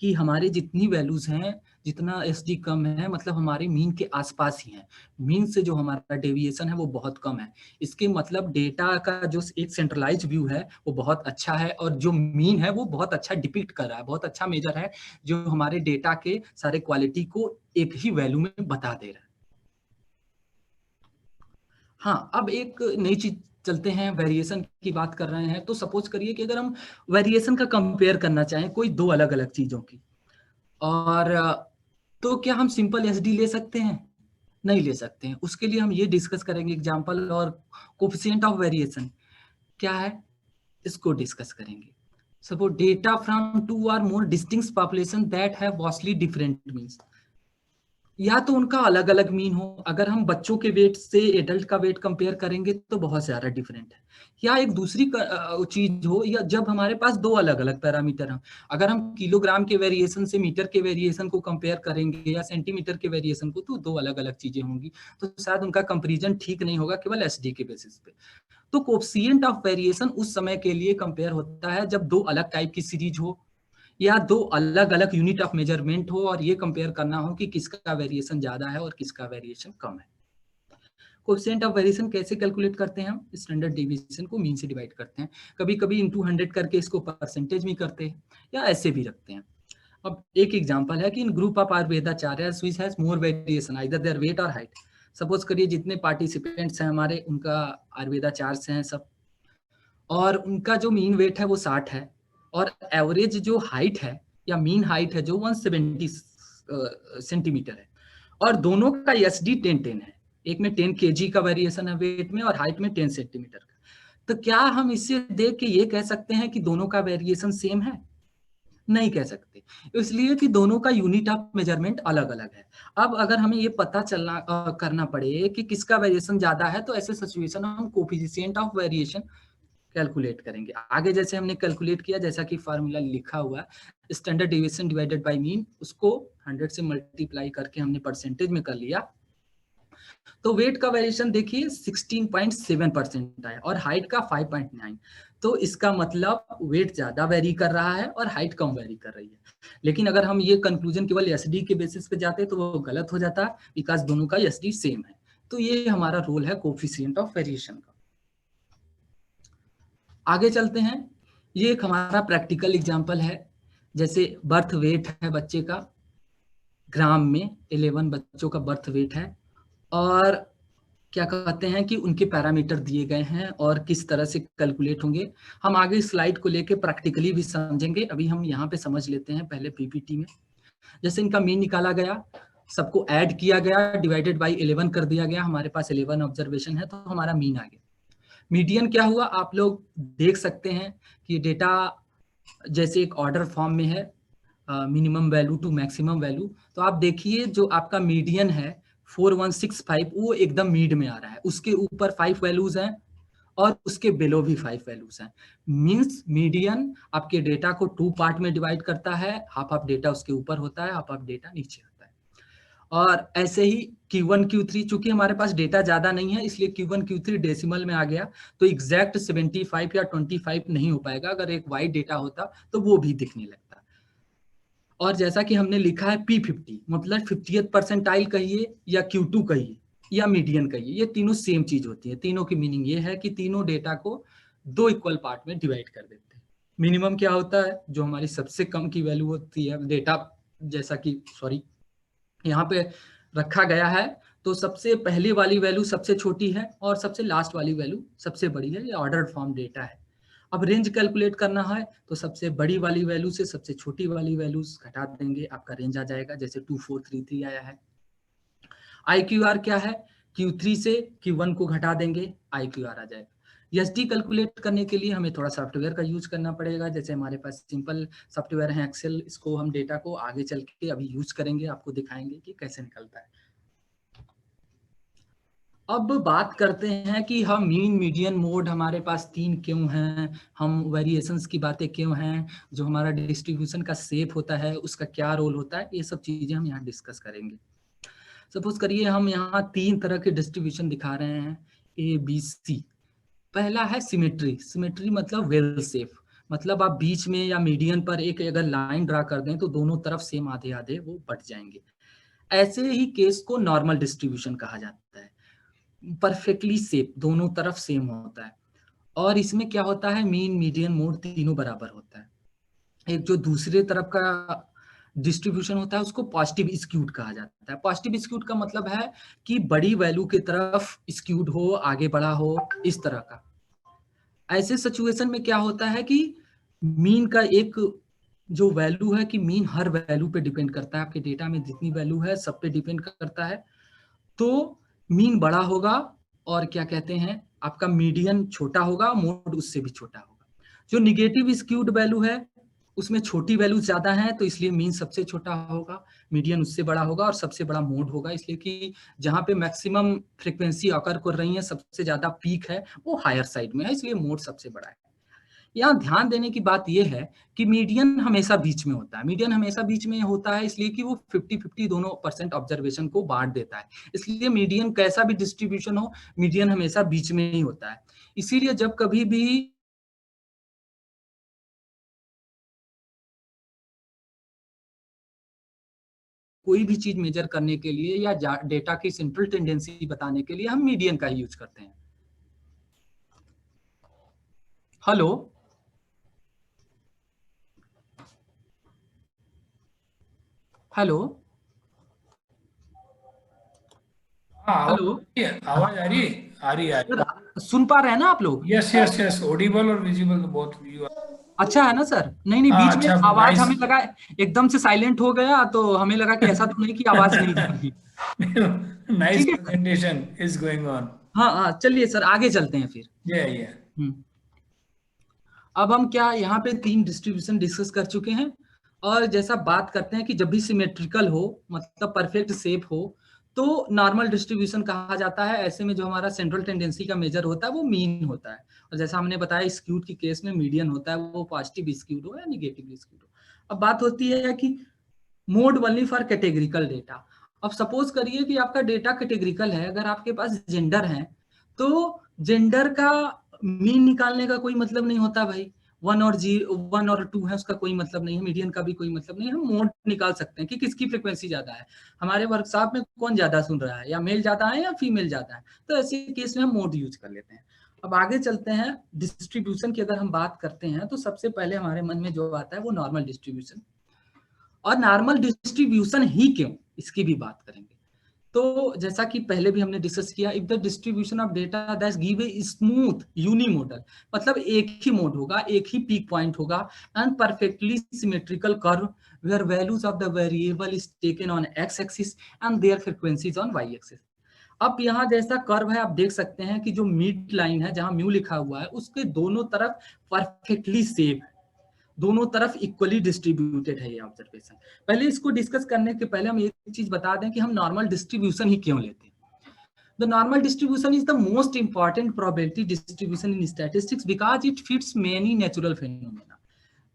कि हमारे जितनी वैल्यूज हैं, जितना एसडी कम है, मतलब हमारे मीन के आसपास ही है। मीन से जो हमारा डेविएशन है वो बहुत कम है। इसके मतलब डेटा का जो एक सेंट्रलाइज व्यू है वो बहुत अच्छा है, और जो मीन है वो बहुत अच्छा डिपिक्ट कर रहा है, बहुत अच्छा मेजर है, जो हमारे डेटा के सारे क्वालिटी को एक ही वैल्यू में बता दे रहा है। हाँ, अब एक नई चीज चलते हैं, वेरिएशन की बात कर रहे हैं, तो सपोज करिए कि अगर हम वेरिएशन का कंपेयर करना चाहें कोई दो अलग अलग चीजों की, और तो क्या हम सिंपल एसडी ले सकते हैं? नहीं ले सकते हैं। उसके लिए हम ये डिस्कस करेंगे एग्जांपल, और कोफिशिएंट ऑफ वेरिएशन क्या है इसको डिस्कस करेंगे। Suppose data from 2 or more distinct population that have vastly different means, या तो उनका अलग अलग मीन हो, अगर हम बच्चों के वेट से एडल्ट का वेट कंपेयर करेंगे तो बहुत ज्यादा डिफरेंट है, या एक दूसरी चीज हो, या जब हमारे पास दो अलग अलग पैरामीटर हैं, अगर हम किलोग्राम के वेरिएशन से मीटर के वेरिएशन को कंपेयर करेंगे या सेंटीमीटर के वेरिएशन को, तो दो अलग अलग चीजें होंगी, तो शायद उनका कंपेरिजन ठीक नहीं होगा केवल एसडी के बेसिस पे। तो कोफिशिएंट ऑफ वेरिएशन उस समय के लिए कंपेयर होता है जब दो अलग टाइप की सीरीज हो, या दो अलग अलग यूनिट ऑफ मेजरमेंट हो, और ये कंपेयर करना हो कि किसका वेरिएशन ज्यादा है और किसका वेरिएशन कम है। कोएफिशिएंट ऑफ वेरिएशन कैसे कैलकुलेट करते हैं हम? स्टैंडर्ड डेविएशन को मीन से डिवाइड करते हैं, कभी कभी इनटू 100 करके इसको परसेंटेज में करते हैं, या ऐसे भी रखते हैं। अब एक एग्जांपल है कि इन ग्रुप ऑफ आयुर्वेदाचार्यस which has more variation either their weight or height. Suppose करिए जितने पार्टिसिपेंट्स हैं हमारे, उनका आयुर्वेदाचार्य से हैं सब, और उनका जो मीन वेट है वो 60 है, और एवरेज जो हाइट है या मीन हाइट है जो 170 सेंटीमीटर है, और दोनों का एसडी 10-10 है। एक में 10 केजी का वेरिएशन है वेट में, और हाइट में 10 सेंटीमीटर का। तो क्या हम इससे देख के ये कह सकते हैं कि दोनों का वेरिएशन सेम है? नहीं कह सकते, इसलिए कि दोनों का यूनिट ऑफ मेजरमेंट अलग अलग है। अब अगर हमें ये पता चलना करना पड़े कि किसका वेरिएशन ज्यादा है, तो ऐसे सिचुएशन हम कोफिशिएंट ऑफ वेरिएशन कैलकुलेट करेंगे। आगे जैसे हमने कैलकुलेट किया, जैसा कि फार्मूला लिखा हुआ है, standard deviation divided by mean, उसको 100 से मल्टीप्लाई करके हमने परसेंटेज में कर लिया, तो वेट का वेरिएशन देखिए 16.7% आया और हाइट का 5.9। तो इसका मतलब वेट ज्यादा वेरी कर रहा है और हाइट कम वेरी कर रही है। लेकिन अगर हम ये कंक्लूजन केवल एसडी के बेसिस पे जाते तो वो गलत हो जाता, बिकॉज दोनों का एसडी सेम है। तो ये हमारा रोल है कोफिशिएंट ऑफ वेरिएशन का। आगे चलते हैं, ये एक हमारा प्रैक्टिकल एग्जांपल है। जैसे बर्थ वेट है बच्चे का ग्राम में, 11 बच्चों का बर्थ वेट है, और क्या कहते हैं कि उनके पैरामीटर दिए गए हैं और किस तरह से कैलकुलेट होंगे। हम आगे स्लाइड को लेके प्रैक्टिकली भी समझेंगे, अभी हम यहाँ पे समझ लेते हैं पहले पीपीटी में। जैसे इनका मीन निकाला गया, सबको ऐड किया गया, डिवाइडेड बाय 11 कर दिया गया, हमारे पास 11 ऑब्जर्वेशन है, तो हमारा मीन आ गया। मीडियन क्या हुआ, आप लोग देख सकते हैं कि डेटा जैसे एक ऑर्डर फॉर्म में है, minimum value to maximum value. तो आप देखिए जो आपका मीडियन है 4165, वो एकदम मिड में आ रहा है, उसके ऊपर 5 वैल्यूज हैं और उसके बिलो भी 5 वैल्यूज हैं। मींस मीडियन आपके डेटा को 2 पार्ट में डिवाइड करता है, हाफ ऑफ डेटा उसके ऊपर होता है, हाफ ऑफ डेटा नीचे होता है। और ऐसे ही Q1 Q3, चूंकि हमारे पास डेटा ज्यादा नहीं है इसलिए Q1 Q3 डेसिमल में आ गया, तो एग्जैक्ट 75 या 25 नहीं हो पाएगा। अगर एक वाइड डेटा होता तो वो भी दिखने लगता। और जैसा कि हमने लिखा है P50, मतलब 50th परसेंटाइल कहिए या Q2 कहिए या मीडियन कहिए, ये तीनों सेम चीज होती है। तीनों की मीनिंग ये है कि तीनों डेटा को 2 इक्वल पार्ट में डिवाइड कर देते हैं। मिनिमम क्या होता है, जो हमारी सबसे कम की वैल्यू होती है डेटा, जैसा कि यहाँ पे रखा गया है, तो सबसे पहली वाली वैल्यू सबसे छोटी है और सबसे लास्ट वाली वैल्यू सबसे बड़ी है। ये ऑर्डर फॉर्म डेटा है। अब रेंज कैलकुलेट करना है तो सबसे बड़ी वाली वैल्यू से सबसे छोटी वाली वैल्यू घटा देंगे, आपका रेंज आ जाएगा। जैसे 2433 आया है। IQR क्या है, Q3 से Q1 को घटा देंगे, IQR आ जाएगा। एसडी कैलकुलेट करने के लिए हमें थोड़ा सॉफ्टवेयर का यूज करना पड़ेगा। जैसे हमारे पास सिंपल सॉफ्टवेयर है एक्सेल, इसको हम डेटा को आगे चल के अभी यूज करेंगे, आपको दिखाएंगे कि कैसे निकलता है। अब बात करते हैं कि हम मीन मीडियन मोड हमारे पास 3 क्यों हैं, हम वेरिएशंस की बातें क्यों हैं, जो हमारा डिस्ट्रीब्यूशन का शेप होता है उसका क्या रोल होता है, ये सब चीजें हम यहाँ डिस्कस करेंगे। सपोज करिए हम यहाँ 3 तरह के डिस्ट्रीब्यूशन दिखा रहे हैं, ABC। पहला है सिमेट्री। सिमेट्री मतलब वेल सेफ, मतलब आप बीच में या मीडियन पर एक अगर लाइन ड्रा कर दें तो दोनों तरफ सेम आधे आधे वो बट जाएंगे। ऐसे ही केस को नॉर्मल डिस्ट्रीब्यूशन कहा जाता है, परफेक्टली सेफ, दोनों तरफ सेम होता है। और इसमें क्या होता है, मीन मीडियन मोड तीनों बराबर होता है। एक जो दूसरे तरफ का डिस्ट्रीब्यूशन होता है उसको पॉजिटिव स्क्यूड कहा जाता है। पॉजिटिव स्क्यूड का मतलब है कि बड़ी वैल्यू की तरफ स्क्यूड हो, आगे बढ़ा हो, इस तरह का। ऐसे सिचुएशन में क्या होता है कि मीन का एक जो वैल्यू है, कि मीन हर वैल्यू पे डिपेंड करता है, आपके डेटा में जितनी वैल्यू है सब पे डिपेंड करता है। तो मीन बड़ा होगा और क्या कहते हैं आपका मीडियन छोटा होगा, मोड उससे भी छोटा होगा। जो निगेटिव स्क्यूड वैल्यू है उसमें छोटी वैल्यू ज्यादा है, तो इसलिए मीन सबसे छोटा होगा, मीडियन उससे बड़ा होगा और सबसे बड़ा मोड होगा। इसलिए कि जहां पे मैक्सिमम फ्रीक्वेंसी अकर कर रही है, सबसे ज्यादा पीक है, वो हायर साइड में है, इसलिए मोड सबसे बड़ा है। यहाँ ध्यान देने की बात यह है कि मीडियन हमेशा बीच में होता है। मीडियन हमेशा बीच में होता है इसलिए कि वो 50-50 दोनों परसेंट ऑब्जर्वेशन को बांट देता है। इसलिए मीडियन कैसा भी डिस्ट्रीब्यूशन हो, मीडियन हमेशा बीच में ही होता है। इसीलिए जब कभी भी कोई भी चीज मेजर करने के लिए या डेटा की सेंट्रल टेंडेंसी बताने के लिए हम मीडियन का ही यूज करते हैं। हेलो हेलो हाँ, हेलो आवाज आ रही है, आ रही है। सर, सुन पा रहे हैं ना आप लोग? यस यस यस, ऑडिबल और विजिबल तो बहुत व्यू। अच्छा है ना सर? नहीं नहीं, हाँ बीच में अच्छा, आवाज नाइस। हमें लगा एकदम से साइलेंट हो गया, तो हमें लगा कि ऐसा तो नहीं कि आवाज नहीं जा रही। नाइस ठीक है sir. Presentation is going on. हाँ हाँ, चलिए सर आगे चलते हैं फिर। ये अब हम क्या यहाँ पे 3 डिस्ट्रीब्यूशन डिस्कस कर चुके हैं। और जैसा बात करते हैं कि जब भी सिमेट्रिकल हो, मतलब परफेक्ट शेप हो, तो नॉर्मल डिस्ट्रीब्यूशन कहा जाता है। ऐसे में जो हमारा सेंट्रल टेंडेंसी का मेजर होता है वो मीन होता है। और जैसा हमने बताया स्क्यूड की केस में मीडियन होता है, वो पॉजिटिव स्क्यूड हो या निगेटिव स्क्यूड हो। अब बात होती है कि mode only for categorical data. अब सपोज करिए कि आपका डेटा कैटेगरिकल है, अगर आपके पास जेंडर है तो जेंडर का मीन निकालने का कोई मतलब नहीं होता भाई। 1 और 2 है उसका कोई मतलब नहीं है, मीडियन का भी कोई मतलब नहीं है। हम मोड निकाल सकते हैं कि किसकी फ्रीक्वेंसी ज्यादा है, हमारे वर्कशॉप में कौन ज्यादा सुन रहा है, या मेल ज्यादा है या फीमेल ज्यादा है। तो ऐसे केस में हम मोड यूज कर लेते हैं। अब आगे चलते हैं, डिस्ट्रीब्यूशन की अगर हम बात करते हैं तो सबसे पहले हमारे मन में जो आता है वो नॉर्मल डिस्ट्रीब्यूशन। और नॉर्मल डिस्ट्रीब्यूशन ही क्यों, इसकी भी बात करेंगे। तो जैसा कि पहले भी हमने डिस्कस किया, if the distribution of data that give a smooth unimodal, मतलब एक ही मोड होगा, एक ही पीक पॉइंट होगा, and perfectly symmetrical curve where values of the variable is taken on X axis and their frequencies on Y axis. अब यहाँ जैसा कर्व है आप देख सकते हैं कि जो मिड लाइन है जहां म्यू लिखा हुआ है उसके दोनों तरफ परफेक्टली सेम, दोनों तरफ इक्वली डिस्ट्रीब्यूटेड है ये ऑब्जर्वेशन। पहले इसको डिस्कस करने के पहले हम एक चीज बता दें कि हम नॉर्मल डिस्ट्रीब्यूशन ही क्यों लेते हैं। The normal distribution is the most important probability distribution in statistics because it fits many natural phenomena.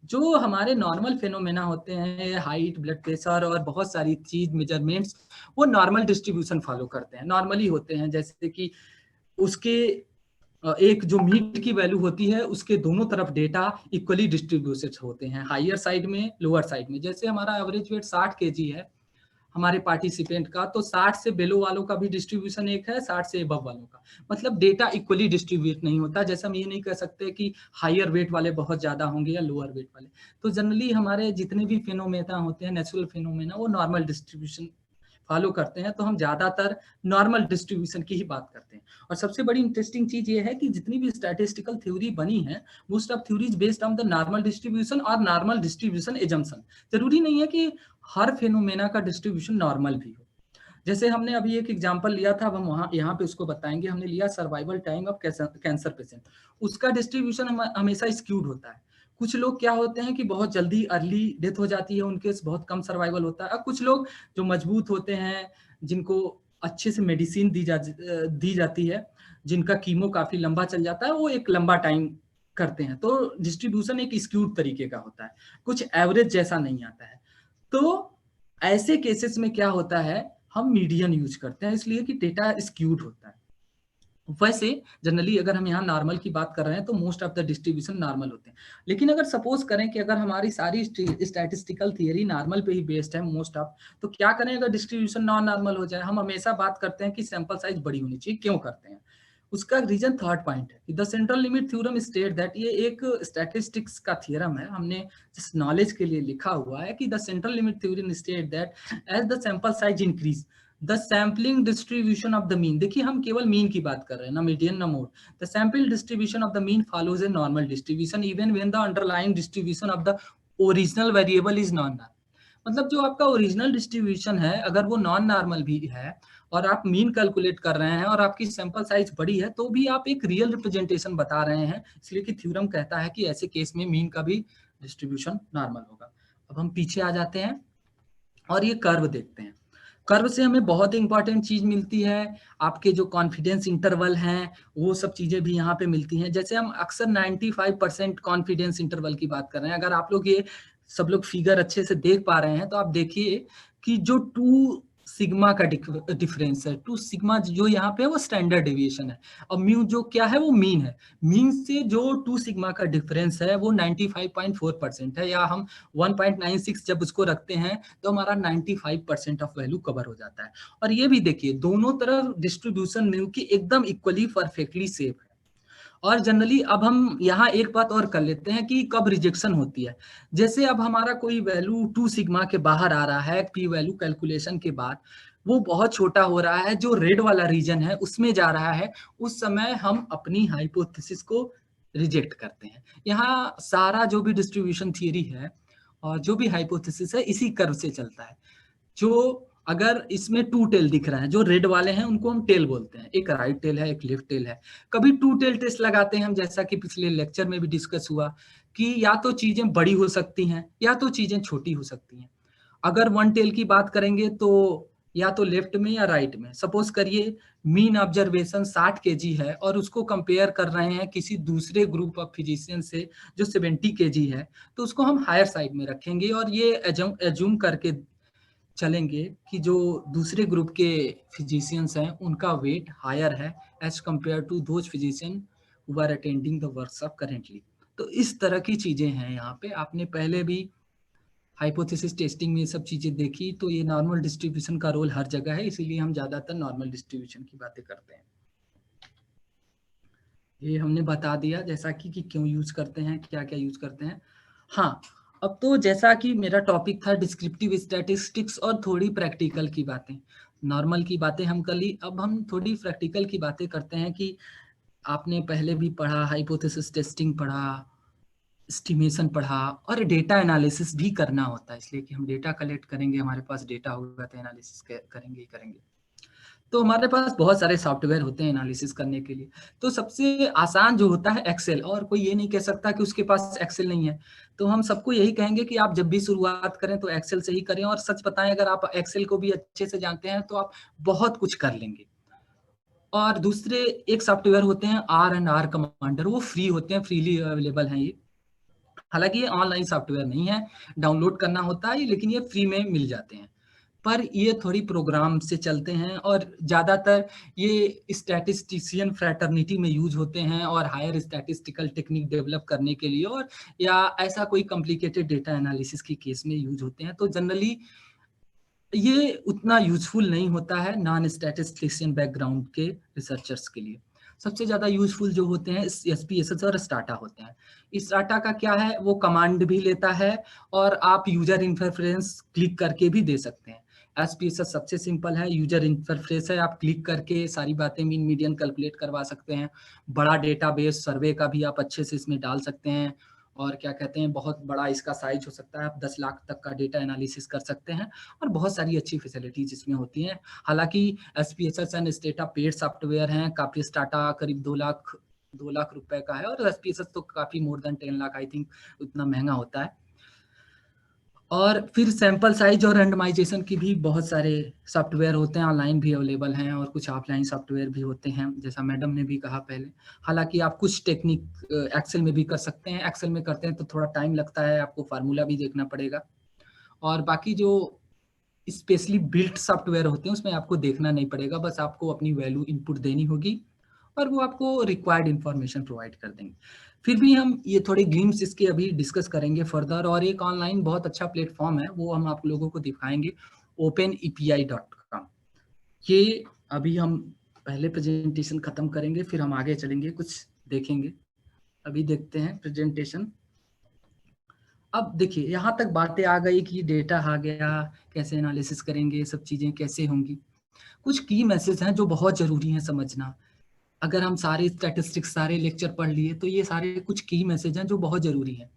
जो हमारे नॉर्मल फेनोमेना होते हैं, हाइट, ब्लड प्रेशर और बहुत सारी चीज मेजरमेंट्स, वो नॉर्मल डिस्ट्रीब्यूशन फॉलो करते हैं, नॉर्मली होते हैं। जैसे कि उसके एक जो मीट की वैल्यू होती है उसके दोनों तरफ डेटा इक्वली डिस्ट्रीब्यूटेड होते हैं, हायर साइड में, लोअर साइड में। जैसे हमारा एवरेज वेट 60 केजी है हमारे पार्टिसिपेंट का, तो 60 से बेलो वालों का भी डिस्ट्रीब्यूशन एक है, 60 से अबव वालों का, मतलब डेटा इक्वली डिस्ट्रीब्यूट नहीं होता। जैसे हम ये नहीं कह सकते कि हायर वेट वाले बहुत ज्यादा होंगे या लोअर वेट वाले। तो जनरली हमारे जितने भी फेनोमेना होते हैं, नेचुरल फेनोमेना, वो नॉर्मल डिस्ट्रीब्यूशन फॉलो करते हैं। तो हम ज्यादातर नॉर्मल डिस्ट्रीब्यूशन की ही बात करते हैं। और सबसे बड़ी इंटरेस्टिंग चीज ये है कि जितनी भी स्टैटिस्टिकल थ्योरी बनी है, most of theories based on the normal distribution और नॉर्मल डिस्ट्रीब्यूशन एजम्पशन। जरूरी नहीं है कि हर फेनोमेना का डिस्ट्रीब्यूशन नॉर्मल भी हो। जैसे हमने अभी एक एग्जांपल लिया था, अब हम वहाँ यहाँ पे उसको बताएंगे। हमने लिया survival time of cancer patient, उसका डिस्ट्रीब्यूशन हमेशा स्क्यूड होता है। कुछ लोग क्या होते हैं कि बहुत जल्दी अर्ली डेथ हो जाती है उनके, बहुत कम सर्वाइवल होता है। और कुछ लोग जो मजबूत होते हैं, जिनको अच्छे से मेडिसिन दी जाती है, जिनका कीमो काफी लंबा चल जाता है, वो एक लंबा टाइम करते हैं। तो डिस्ट्रीब्यूशन एक स्क्यूड तरीके का होता है, कुछ एवरेज जैसा नहीं आता है। तो ऐसे केसेस में क्या होता है, हम मीडियन यूज करते हैं, इसलिए कि डेटा स्क्यूड होता है। वैसे जनरली अगर हम यहाँ नॉर्मल की बात कर रहे हैं तो most of the distribution normal होते हैं। लेकिन अगर सपोज करें कि अगर हमारी सारी स्टैटिस्टिकल थियरी नॉर्मल पे ही बेस्ड है मोस्ट ऑफ, तो क्या करें अगर डिस्ट्रीब्यूशन नॉन नॉर्मल हो जाए। हम हमेशा बात करते हैं कि सैंपल साइज बड़ी होनी चाहिए। क्यों करते हैं, उसका रीजन थर्ड पॉइंट है, the central limit theorem state that, ये एक स्टैटिस्टिक्स का थ्योरम है, हमने जस्ट नॉलेज के लिए लिखा हुआ है कि the central limit theorem state that as the sample size increase the sampling distribution of the mean. देखिए हम केवल मीन की बात कर रहे हैं, ना मीडियन ना mode. The sample distribution of the mean follows a normal distribution even when the underlying distribution of the original variable is non normal. मतलब जो आपका ओरिजिनल डिस्ट्रीब्यूशन है अगर वो नॉन नॉर्मल भी है और आप मीन कैलकुलेट कर रहे हैं और आपकी सैंपल साइज बड़ी है, तो भी आप एक रियल रिप्रेजेंटेशन बता रहे हैं। इसलिए कि थ्योरम कहता है कि ऐसे केस में मीन का भी डिस्ट्रीब्यूशन नॉर्मल होगा। अब हम पीछे आ जाते हैं और ये कर्व देखते हैं। कर्व से हमें बहुत इंपॉर्टेंट चीज मिलती है, आपके जो कॉन्फिडेंस इंटरवल हैं वो सब चीजें भी यहाँ पे मिलती हैं। जैसे हम अक्सर 95% कॉन्फिडेंस इंटरवल की बात कर रहे हैं। अगर आप लोग ये सब लोग फिगर अच्छे से देख पा रहे हैं तो आप देखिए कि जो 2 सिग्मा का डिफरेंस है, 2 सिग्मा जो यहाँ पे है वो स्टैंडर्ड डेविएशन है, और म्यू जो क्या है वो मीन है। मीन से जो 2 सिग्मा का डिफरेंस है वो 95.4% है, या हम 1.96 जब उसको रखते हैं तो हमारा 95% ऑफ वैल्यू कवर हो जाता है। और ये भी देखिए दोनों तरफ डिस्ट्रीब्यूशन म्यू की एकदम इक्वली परफेक्टली सेफ है। और जनरली अब हम यहाँ एक बात और कर लेते हैं कि कब रिजेक्शन होती है। जैसे अब हमारा कोई वैल्यू 2 सिग्मा के बाहर आ रहा है पी वैल्यू कैलकुलेशन के बाद, वो बहुत छोटा हो रहा है, जो रेड वाला रीजन है उसमें जा रहा है, उस समय हम अपनी हाइपोथेसिस को रिजेक्ट करते हैं। यहाँ सारा जो भी डिस्ट्रीब्यूशन थियरी है और जो भी हाइपोथेसिस है इसी कर्व से चलता है। जो अगर इसमें 2 टेल दिख रहा है, जो रेड वाले हैं उनको हम टेल बोलते हैं, एक राइट टेल है एक लेफ्ट टेल है। कभी 2 टेल टेस्ट लगाते हैं हम, जैसा कि पिछले लेक्चर में भी डिस्कस हुआ कि या तो चीजें बड़ी हो सकती हैं या तो चीजें छोटी हो सकती हैं। अगर 1 टेल की बात करेंगे तो या तो लेफ्ट में या राइट में। सपोज करिए मीन ऑब्जर्वेशन 60 केजी है और उसको कंपेयर कर रहे हैं किसी दूसरे ग्रुप ऑफ फिजिशियन से जो 70 केजी है, तो उसको हम हायर साइड में रखेंगे और ये एज्यूम करके चलेंगे कि जो दूसरे ग्रुप के फिजिशियंस हैं उनका वेट हायर है as compare to those physician who are attending the workshop currently. तो इस तरह की चीजें हैं यहाँ पे। आपने पहले भी हाइपोथेसिस टेस्टिंग में ये सब चीजें देखी, तो ये नॉर्मल डिस्ट्रीब्यूशन का रोल हर जगह है, इसीलिए हम ज्यादातर नॉर्मल डिस्ट्रीब्यूशन की बातें करते हैं। ये हमने बता दिया जैसा कि क्यों यूज करते हैं, क्या क्या यूज करते हैं। हाँ, अब तो जैसा कि मेरा टॉपिक था डिस्क्रिप्टिव स्टैटिस्टिक्स और थोड़ी प्रैक्टिकल की बातें, नॉर्मल की बातें हम कर ली, अब हम थोड़ी प्रैक्टिकल की बातें करते हैं कि आपने पहले भी पढ़ा, हाइपोथेसिस टेस्टिंग पढ़ा, एस्टिमेशन पढ़ा और डेटा एनालिसिस भी करना होता है, इसलिए कि हम डेटा कलेक्ट करेंगे, हमारे पास डेटा होगा तो एनालिसिस करेंगे ही करेंगे। तो हमारे पास बहुत सारे सॉफ्टवेयर होते हैं एनालिसिस करने के लिए। तो सबसे आसान जो होता है एक्सेल, और कोई ये नहीं कह सकता कि उसके पास एक्सेल नहीं है। तो हम सबको यही कहेंगे कि आप जब भी शुरुआत करें तो एक्सेल से ही करें, और सच बताएं अगर आप एक्सेल को भी अच्छे से जानते हैं तो आप बहुत कुछ कर लेंगे। और दूसरे एक सॉफ्टवेयर होते हैं R&R कमांडर, वो फ्री होते हैं, फ्रीली अवेलेबल हैं ये। हालांकि ये ऑनलाइन सॉफ्टवेयर नहीं है, डाउनलोड करना होता है, लेकिन ये फ्री में मिल जाते हैं। पर ये थोड़ी प्रोग्राम से चलते हैं और ज़्यादातर ये स्टैटिस्टिशियन फ्रैटर्निटी में यूज होते हैं और हायर स्टैटिस्टिकल टेक्निक डेवलप करने के लिए, और या ऐसा कोई कॉम्प्लिकेटेड डेटा एनालिसिस की केस में यूज होते हैं। तो जनरली ये उतना यूजफुल नहीं होता है नॉन स्टैटिस्टिशियन बैकग्राउंड के रिसर्चर्स के लिए। सबसे ज़्यादा यूजफुल जो होते हैं SPSS और स्टाटा होते हैं। स्टाटा का क्या है, वो कमांड भी लेता है और आप यूजर इंटरफेरेंस क्लिक करके भी दे सकते हैं। SPSS सबसे सिंपल है, यूजर इंटरफेस है, आप क्लिक करके सारी बातें मीन मीडियन कैलकुलेट करवा सकते हैं। बड़ा डेटाबेस सर्वे का भी आप अच्छे से इसमें डाल सकते हैं, और क्या कहते हैं बहुत बड़ा इसका साइज हो सकता है, आप 10 लाख तक का डेटा एनालिसिस कर सकते हैं, और बहुत सारी अच्छी फैसिलिटीज इसमें होती हैं। हालांकि SPSS and strata paid software हैं, काफी स्टाटा करीब 2 लाख रुपए का है, और SPSS तो काफी more than 10 lakh I think, उतना महंगा होता है। और फिर सैंपल साइज और रैंडमाइजेशन की भी बहुत सारे सॉफ्टवेयर होते हैं, ऑनलाइन भी अवेलेबल हैं और कुछ ऑफलाइन सॉफ्टवेयर भी होते हैं, जैसा मैडम ने भी कहा पहले। हालांकि आप कुछ टेक्निक एक्सेल में भी कर सकते हैं, एक्सेल में करते हैं तो थोड़ा टाइम लगता है, आपको फार्मूला भी देखना पड़ेगा। और बाकी जो स्पेशली बिल्ट सॉफ्टवेयर होते हैं उसमें आपको देखना नहीं पड़ेगा, बस आपको अपनी वैल्यू इनपुट देनी होगी और वो आपको रिक्वायर्ड इंफॉर्मेशन प्रोवाइड कर देंगे। फिर भी हम ये थोड़े ग्लिम्स इसके अभी डिस्कस करेंगे फर्दर, और एक ऑनलाइन बहुत अच्छा प्लेटफॉर्म है वो हम आप लोगों को दिखाएंगे, openepi.com। ये अभी हम पहले प्रेजेंटेशन खत्म करेंगे, फिर हम आगे चलेंगे, कुछ देखेंगे। अभी देखते हैं प्रेजेंटेशन। अब देखिए यहाँ तक बातें आ गई कि डेटा आ गया, कैसे एनालिसिस करेंगे, ये सब चीजें कैसे होंगी। कुछ की मैसेज हैं जो बहुत जरूरी हैं समझना। अगर हम सारे स्टैटिस्टिक्स सारे लेक्चर पढ़ लिए तो ये सारे कुछ की मैसेज हैं जो बहुत जरूरी हैं।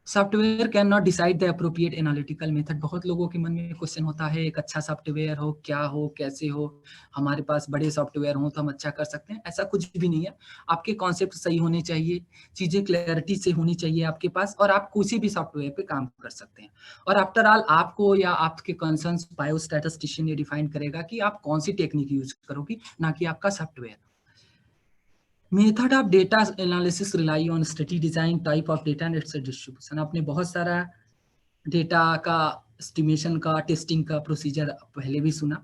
Software can not decide the appropriate analytical method. बहुत लोगों के मन में क्वेश्चन होता है, एक अच्छा सॉफ्टवेयर हो, क्या हो, कैसे हो, हमारे पास बड़े सॉफ्टवेयर हो तो हम अच्छा कर सकते हैं। ऐसा कुछ भी नहीं है। आपके कॉन्सेप्ट सही होने चाहिए, चीजें क्लैरिटी से होनी चाहिए आपके पास, और आप किसी भी सॉफ्टवेयर पे काम कर सकते हैं। और आफ्टर ऑल आपको या आपके कंसर्न बायोस्टैटिस्टिशियन ये डिफाइन करेगा कि आप कौन सी टेक्निक यूज करोगी, ना कि आपका software. Method of data analysis rely on study design, type of data and it's distribution. आपने बहुत सारा डेटा का एस्टिमेशन का टेस्टिंग का प्रोसीजर पहले भी सुना।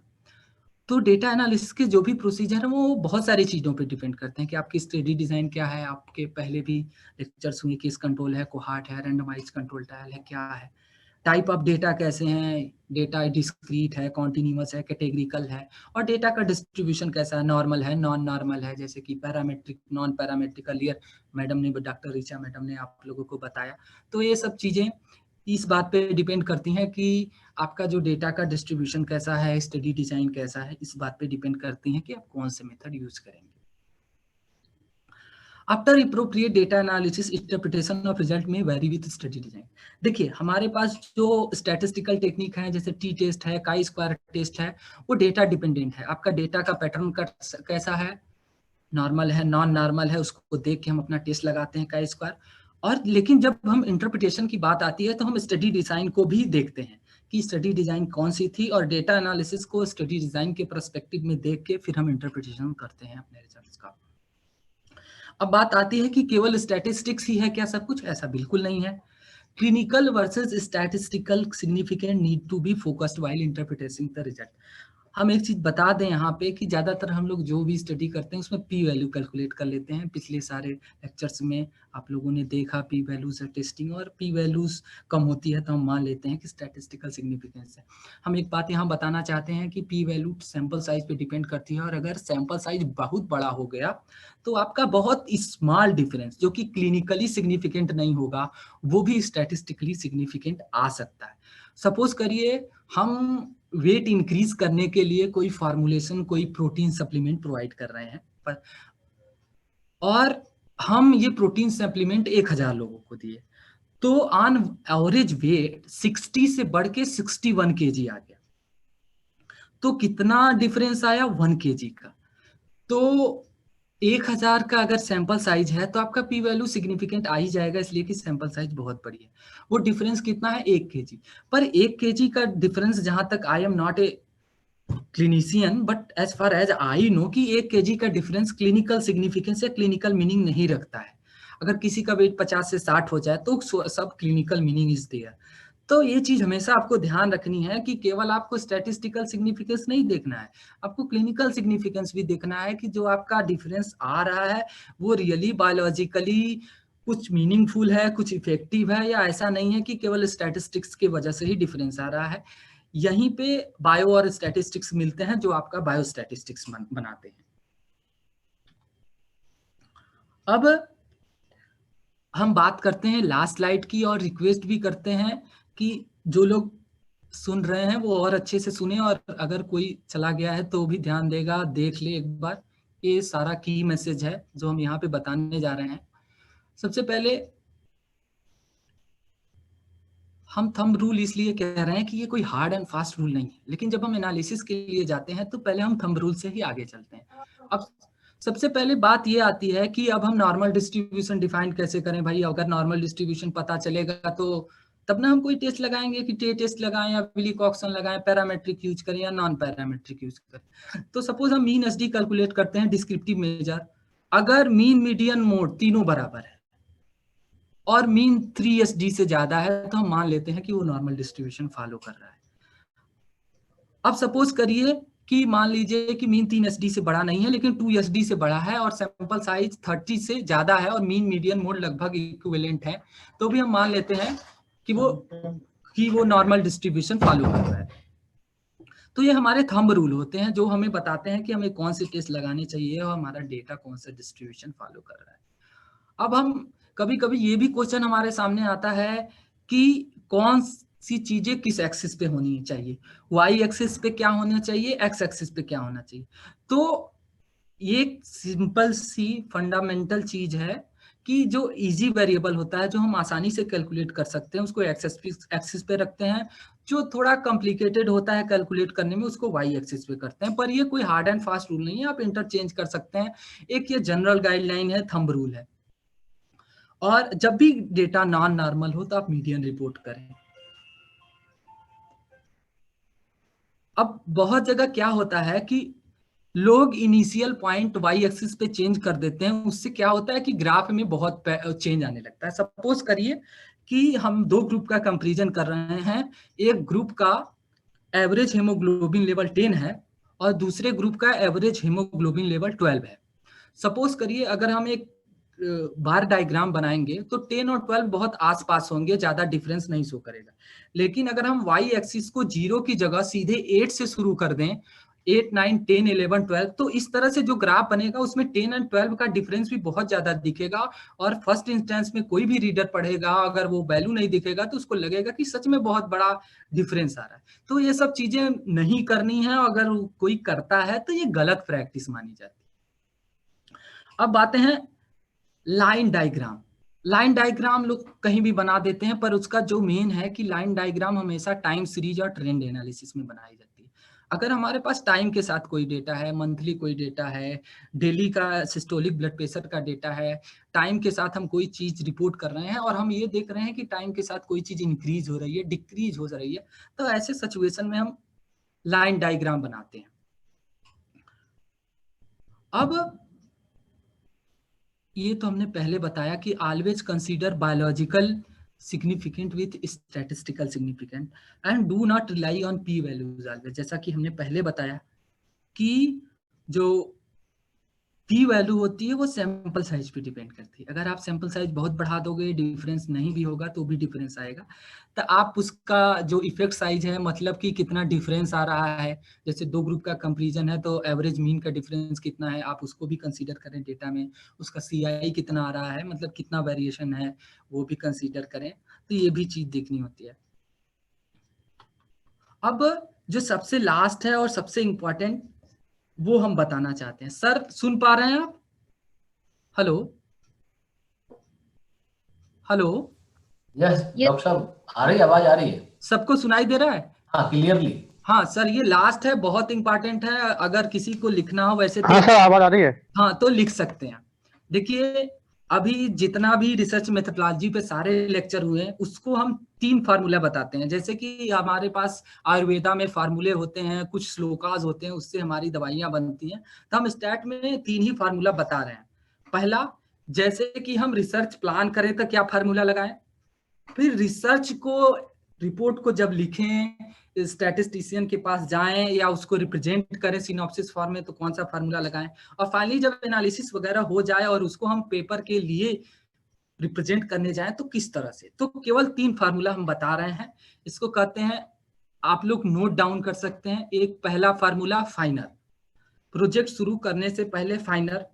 तो डेटा एनालिसिस के जो भी प्रोसीजर है वो बहुत सारी चीज़ों पे डिपेंड करते हैं कि आपकी स्टडी डिज़ाइन क्या है। आपके पहले भी लेक्चर्स हुए, केस कंट्रोल है, कोहार्ट है, रैंडमाइज कंट्रोल ट्रायल है, क्या है, टाइप ऑफ डेटा कैसे हैं, डेटा डिस्क्रीट है, कॉन्टिन्यूअस है, कैटेगरिकल है, और डेटा का डिस्ट्रीब्यूशन कैसा है, नॉर्मल है, नॉन नॉर्मल है, जैसे कि पैरामेट्रिक, नॉन पैरामेट्रिकल, ईयर मैडम ने, डॉक्टर ऋचा मैडम ने आप लोगों को बताया। तो ये सब चीज़ें इस बात पे डिपेंड करती हैं कि आपका जो डेटा का डिस्ट्रीब्यूशन कैसा है, स्टडी डिजाइन कैसा है, इस बात पे डिपेंड करती हैं कि आप कौन से मेथड यूज करेंगे। After appropriate data analysis interpretation of result में vary with study design। देखिए हमारे पास जो statistical टेक्निक है जैसे टी टेस्ट है, काई स्क्वायर टेस्ट है, वो डेटा डिपेंडेंट है। आपका डेटा का पैटर्न कैसा है, नॉर्मल है, नॉन नॉर्मल है, उसको देख के हम अपना टेस्ट लगाते हैं काई स्क्वायर। और लेकिन जब हम इंटरप्रिटेशन की बात आती है तो हम स्टडी डिजाइन को भी देखते हैं कि स्टडी डिजाइन कौन सी थी, और डेटा एनालिसिस को स्टडी डिजाइन के पर्सपेक्टिव में देख के फिर हम इंटरप्रिटेशन करते हैं अपने रिजल्ट्स का। अब बात आती है कि केवल स्टैटिस्टिक्स ही है क्या सब कुछ, ऐसा बिल्कुल नहीं है। Clinical versus statistical significant need to be focused while interpreting the result. हम एक चीज बता दें यहाँ पे कि ज्यादातर हम लोग जो भी स्टडी करते हैं उसमें पी वैल्यू कैलकुलेट कर लेते हैं। पिछले सारे लेक्चर्स में आप लोगों ने देखा पी वैल्यूज टेस्टिंग, और पी वैल्यूज कम होती है तो हम मान लेते हैं कि स्टैटिस्टिकल सिग्निफिकेंस है। हम एक बात यहाँ बताना चाहते हैं कि पी वैल्यू सैंपल साइज पे डिपेंड करती है, और अगर सैंपल साइज बहुत बड़ा हो गया तो आपका बहुत स्मॉल डिफरेंस जो कि क्लिनिकली सिग्निफिकेंट नहीं होगा वो भी स्टैटिस्टिकली सिग्निफिकेंट आ सकता है। सपोज करिए हम वेट इंक्रीज करने के लिए कोई फॉर्मुलेशन, कोई प्रोटीन सप्लीमेंट प्रोवाइड कर रहे हैं और हम ये प्रोटीन सप्लीमेंट 1000 लोगों को दिए, तो ऑन एवरेज वेट 60 से बढ़ के 61 kg आ गया। तो कितना डिफरेंस आया, 1 kg का। तो 1000 का अगर सैंपल साइज है तो आपका पी वैल्यू सिग्निफिकेंट आ ही जाएगा, इसलिए कि सैंपल साइज बहुत बड़ी है। वो डिफरेंस कितना है, 1 kg। पर 1 kg का डिफरेंस, जहां तक I am not a clinician but as far as I know कि 1 kg का डिफरेंस क्लिनिकल सिग्निफिकेंस या क्लिनिकल मीनिंग नहीं रखता है। अगर किसी का वेट 50 से 60 हो जाए तो सब क्लिनिकल मीनिंग इज देयर। तो ये चीज हमेशा आपको ध्यान रखनी है कि केवल आपको स्टैटिस्टिकल सिग्निफिकेंस नहीं देखना है, आपको क्लिनिकल सिग्निफिकेंस भी देखना है कि जो आपका डिफरेंस आ रहा है वो रियली बायोलॉजिकली कुछ मीनिंगफुल है, कुछ इफेक्टिव है, या ऐसा नहीं है कि केवल स्टैटिस्टिक्स की वजह से ही डिफरेंस आ रहा है। यहीं पे बायो और स्टैटिस्टिक्स मिलते हैं जो आपका बायोस्टैटिस्टिक्स बनाते हैं। अब हम बात करते हैं लास्ट स्लाइड की, और रिक्वेस्ट भी करते हैं कि जो लोग सुन रहे हैं वो और अच्छे से सुने, और अगर कोई चला गया है तो भी ध्यान देगा, देख ले एक बार। ये सारा की मैसेज है जो हम यहाँ पे बताने जा रहे हैं। सबसे पहले हम थंब रूल इसलिए कह रहे हैं कि ये कोई हार्ड एंड फास्ट रूल नहीं है, लेकिन जब हम एनालिसिस के लिए जाते हैं तो पहले हम थंब रूल से ही आगे चलते हैं। अब सबसे पहले बात ये आती है कि अब हम नॉर्मल डिस्ट्रीब्यूशन डिफाइन कैसे करें भाई। अगर नॉर्मल डिस्ट्रीब्यूशन पता चलेगा तो तब ना हम कोई टेस्ट लगाएंगे कि टे टेस्ट लगाएं या विली-कॉक्सन लगाएं, पैरामेट्रिक यूज करें या नॉन पैरामेट्रिक यूज करें। तो सपोज हम मीन एसडी कैलकुलेट करते हैं, डिस्क्रिप्टिव मेजर। अगर मीन, मीडियन, मोड तीनों बराबर है और मीन 3SD से ज्यादा है तो हम मान लेते हैं कि वो नॉर्मल डिस्ट्रीब्यूशन फॉलो कर रहा है। अब सपोज करिए कि मान लीजिए कि मीन 3SD से बड़ा नहीं है लेकिन 2SD से बड़ा है और सैंपल साइज 30 से ज्यादा है और मीन, मीडियन, मोड लगभग इक्विवेलेंट है, तो भी हम मान लेते हैं कि वो नॉर्मल डिस्ट्रीब्यूशन फॉलो कर रहा है। तो ये हमारे थंब रूल होते हैं जो हमें बताते हैं कि हमें कौन सी टेस्ट लगानी चाहिए और हमारा डेटा कौन सा डिस्ट्रीब्यूशन फॉलो कर रहा है। अब हम कभी कभी ये भी क्वेश्चन हमारे सामने आता है कि कौन सी चीजें किस एक्सिस पे होनी चाहिए, वाई एक्सिस पे क्या होना चाहिए, एक्स एक्सिस पे क्या होना चाहिए। तो ये सिंपल सी फंडामेंटल चीज है कि जो इजी वेरिएबल होता है, जो हम आसानी से कैलकुलेट कर सकते हैं, उसको एक्सिस पे रखते हैं। जो थोड़ा कॉम्प्लिकेटेड होता है कैलकुलेट करने में उसको वाई एक्सिस पे करते हैं। पर ये कोई हार्ड एंड फास्ट रूल नहीं है, आप इंटरचेंज कर सकते हैं। एक ये जनरल गाइडलाइन है, थंब रूल है। और जब भी डेटा नॉन नॉर्मल हो तो आप मीडियन रिपोर्ट करें। अब बहुत जगह क्या होता है कि लोग इनिशियल पॉइंट वाई एक्सिस पे चेंज कर देते हैं, उससे क्या होता है कि ग्राफ में बहुत चेंज आने लगता है। सपोज करिए कि हम दो ग्रुप का कंपैरिजन कर रहे हैं, एक ग्रुप का एवरेज हेमोग्लोबिन लेवल 10 है और दूसरे ग्रुप का एवरेज हेमोग्लोबिन लेवल 12 है। सपोज करिए अगर हम एक बार डायग्राम बनाएंगे तो 10 और 12 बहुत आसपास होंगे, ज्यादा डिफरेंस नहीं शो करेगा। लेकिन अगर हम वाई एक्सिस को 0 की जगह सीधे 8 से शुरू कर दें, 8, 9, 10, 11, 12, तो इस तरह से जो ग्राफ बनेगा उसमें 10 और 12 का डिफरेंस भी बहुत ज्यादा दिखेगा। और फर्स्ट इंस्टेंस में कोई भी रीडर पढ़ेगा, अगर वो वैल्यू नहीं दिखेगा तो उसको लगेगा कि सच में बहुत बड़ा डिफरेंस आ रहा है। तो ये सब चीजें नहीं करनी है, अगर कोई करता है तो ये गलत प्रैक्टिस मानी जाती है। अब बातें हैं लाइन डायग्राम लोग कहीं भी बना देते हैं, पर उसका जो मेन है कि लाइन डायग्राम हमेशा टाइम सीरीज और ट्रेंड एनालिसिस में बनाई जाती है। अगर हमारे पास टाइम के साथ कोई डेटा है, मंथली कोई डेटा है, डेली का सिस्टोलिक ब्लड प्रेशर का डेटा है, टाइम के साथ हम कोई चीज रिपोर्ट कर रहे हैं और हम ये देख रहे हैं कि टाइम के साथ कोई चीज इंक्रीज हो रही है, डिक्रीज हो रही है, तो ऐसे सिचुएशन में हम लाइन डायग्राम बनाते हैं। अब ये तो हमने पहले बताया कि always consider biological significant with statistical significant and do not rely on P values always. जैसा कि हमने पहले बताया कि जो पी वैल्यू होती है वो सैंपल साइज पे डिपेंड करती है। अगर आप सैंपल साइज बहुत बढ़ा दोगे, डिफरेंस नहीं भी होगा तो भी डिफरेंस आएगा। तो आप उसका जो इफेक्ट साइज है, मतलब कि कितना डिफरेंस आ रहा है, जैसे दो ग्रुप का कंपैरिजन है तो एवरेज मीन का डिफरेंस कितना है, आप उसको भी कंसीडर करें डेटा में। उसका सीआई कितना आ रहा है, मतलब कितना वेरिएशन है, वो भी कंसीडर करें। तो ये भी चीज देखनी होती है। अब जो सबसे लास्ट है और सबसे इंपॉर्टेंट, वो हम बताना चाहते हैं। सर सुन पा रहे हैं आप? Hello hello. यस डॉक्टर साहब, आ रही आवाज आ रही है? सबको सुनाई दे रहा है? हाँ, क्लियरली। हाँ सर, ये लास्ट है, बहुत इंपॉर्टेंट है। अगर किसी को लिखना हो वैसे तो हाँ सर, आवाज आ रही है। हाँ तो लिख सकते हैं। देखिए, अभी जितना भी रिसर्च मेथोडोलॉजी पे सारे लेक्चर हुए हैं, उसको हम 3 फार्मूला बताते हैं। जैसे कि हमारे पास आयुर्वेदा में फार्मूले होते हैं, कुछ श्लोकाज होते हैं, उससे हमारी दवाइयां बनती हैं। तो हम स्टार्ट में 3 ही फार्मूला बता रहे हैं। पहला, जैसे कि हम रिसर्च प्लान करें तो क्या फार्मूला लगाएं, फिर रिसर्च को, रिपोर्ट को जब लिखें, स्टैटिस्टिशियन के पास जाएं या उसको रिप्रेजेंट करें सिनॉप्सिस फॉर्म में, तो कौन सा फार्मूला लगाएं, और फाइनली जब एनालिसिस वगैरह हो जाए और उसको हम पेपर के लिए रिप्रेजेंट करने जाएं तो किस तरह से। तो केवल 3 फार्मूला हम बता रहे हैं। इसको कहते हैं, आप लोग नोट डाउन कर सकते हैं। एक पहला फार्मूला फाइनर, प्रोजेक्ट शुरू करने से पहले फाइनर।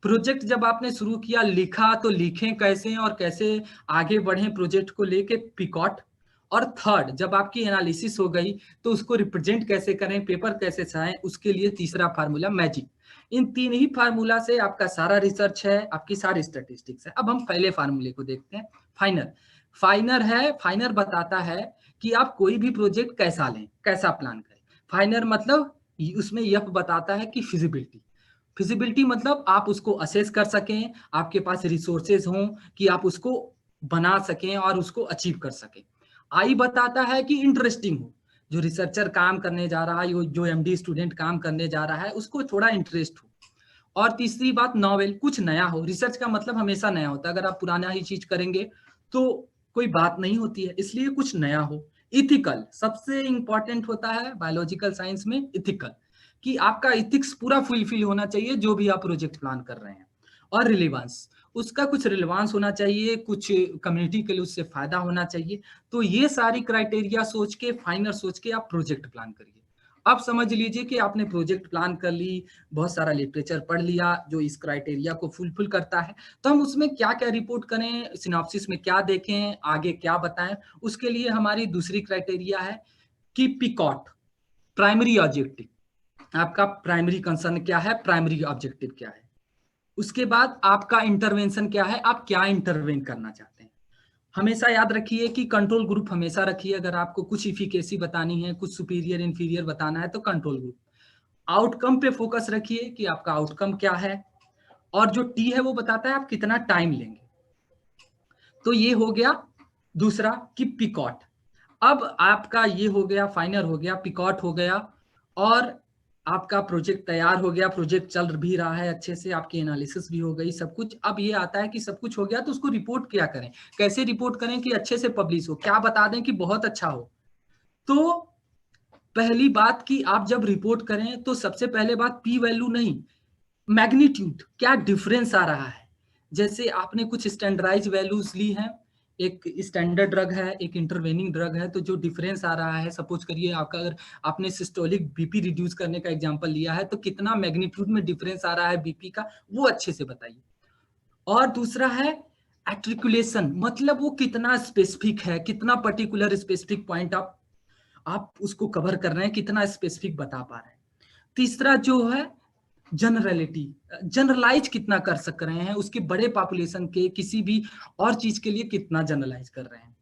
प्रोजेक्ट जब आपने शुरू किया, लिखा, तो लिखें कैसे और कैसे आगे बढ़ें प्रोजेक्ट को लेके, पिकॉट। और थर्ड, जब आपकी एनालिसिस हो गई तो उसको रिप्रेजेंट कैसे करें, पेपर कैसे चाहें, उसके लिए तीसरा फार्मूला मैजिक। इन 3 ही फार्मूला से आपका सारा रिसर्च है, आपकी सारी स्टैटिस्टिक्स है। अब हम पहले फार्मूले को देखते हैं, फाइनर। फाइनर बताता है कि आप कोई भी प्रोजेक्ट कैसा लें, कैसा प्लान करें। फाइनर मतलब उसमें यह बताता है कि फिजिबिलिटी मतलब आप उसको असेस कर सकें, आपके पास रिसोर्सेज हों कि आप उसको बना सकें और उसको अचीव कर सकें। आई बताता है कि इंटरेस्टिंग हो, जो रिसर्चर काम करने जा रहा है, जो एमडी स्टूडेंट काम करने जा रहा है, उसको थोड़ा इंटरेस्ट हो। और तीसरी बात, नॉवेल, कुछ नया हो। रिसर्च का मतलब हमेशा नया होता है। अगर आप पुराना ही चीज करेंगे तो कोई बात नहीं होती है, इसलिए कुछ नया हो। इथिकल, सबसे इंपॉर्टेंट होता है बायोलॉजिकल साइंस में इथिकल, कि आपका इथिक्स पूरा फुलफिल होना चाहिए जो भी आप प्रोजेक्ट प्लान कर रहे हैं। और रिलेवेंस, उसका कुछ रिलेवेंस होना चाहिए, कुछ कम्युनिटी के लिए उससे फायदा होना चाहिए। तो ये सारी क्राइटेरिया सोच के, फाइनल सोच के आप प्रोजेक्ट प्लान करिए। अब समझ लीजिए कि आपने प्रोजेक्ट प्लान कर ली, बहुत सारा लिटरेचर पढ़ लिया जो इस क्राइटेरिया को फुलफिल करता है, तो हम उसमें क्या क्या रिपोर्ट करें, सिनॉप्सिस में क्या देखें, आगे क्या बताएं। उसके लिए हमारी दूसरी क्राइटेरिया है कि पिकॉट, प्राइमरी ऑब्जेक्टिव। आपका प्राइमरी कंसर्न क्या है, प्राइमरी ऑब्जेक्टिव क्या है। उसके बाद आपका इंटरवेंशन क्या है, आप क्या इंटरवेन करना चाहते हैं। हमेशा याद रखिए कि कंट्रोल ग्रुप हमेशा रखिए। अगर आपको कुछ इफिकेसी बतानी है, कुछ सुपीरियर इंफीरियर बताना है, तो कंट्रोल ग्रुप। आउटकम पे फोकस रखिए कि आपका आउटकम क्या है, और जो टी है वो बताता है आप कितना टाइम लेंगे। तो ये हो गया दूसरा कि पिकॉट। अब आपका ये हो गया, फाइनल हो गया, पिकॉट हो गया, और आपका प्रोजेक्ट तैयार हो गया, प्रोजेक्ट चल भी रहा है अच्छे से, आपकी एनालिसिस भी हो गई, सब कुछ। अब ये आता है कि सब कुछ हो गया तो उसको रिपोर्ट क्या करें, कैसे रिपोर्ट करें कि अच्छे से पब्लिश हो, क्या बता दें कि बहुत अच्छा हो। तो पहली बात कि आप जब रिपोर्ट करें तो सबसे पहले बात पी वैल्यू नहीं, मैग्नीट्यूड, क्या डिफरेंस आ रहा है। जैसे आपने कुछ स्टैंडर्डाइज वैल्यूज ली हैं, एक स्टैंडर्ड ड्रग है, एक इंटरवेनिंग ड्रग है, तो जो डिफरेंस आ रहा है, सपोज करिए आपका, अगर आपने सिस्टोलिक बीपी रिड्यूस करने का एग्जांपल लिया है, तो कितना मैग्नीट्यूड में डिफरेंस आ रहा है बीपी का, वो अच्छे से बताइए। और दूसरा है एट्रिकुलेशन, मतलब वो कितना स्पेसिफिक है, कितना पर्टिकुलर स्पेसिफिक पॉइंट आप उसको कवर कर रहे हैं, कितना स्पेसिफिक बता पा रहे हैं। तीसरा जो है जनरलिटी, जनरलाइज कितना कर सक रहे हैं, उसके बड़े पॉपुलेशन के किसी भी और चीज के लिए कितना जनरलाइज कर रहे हैं।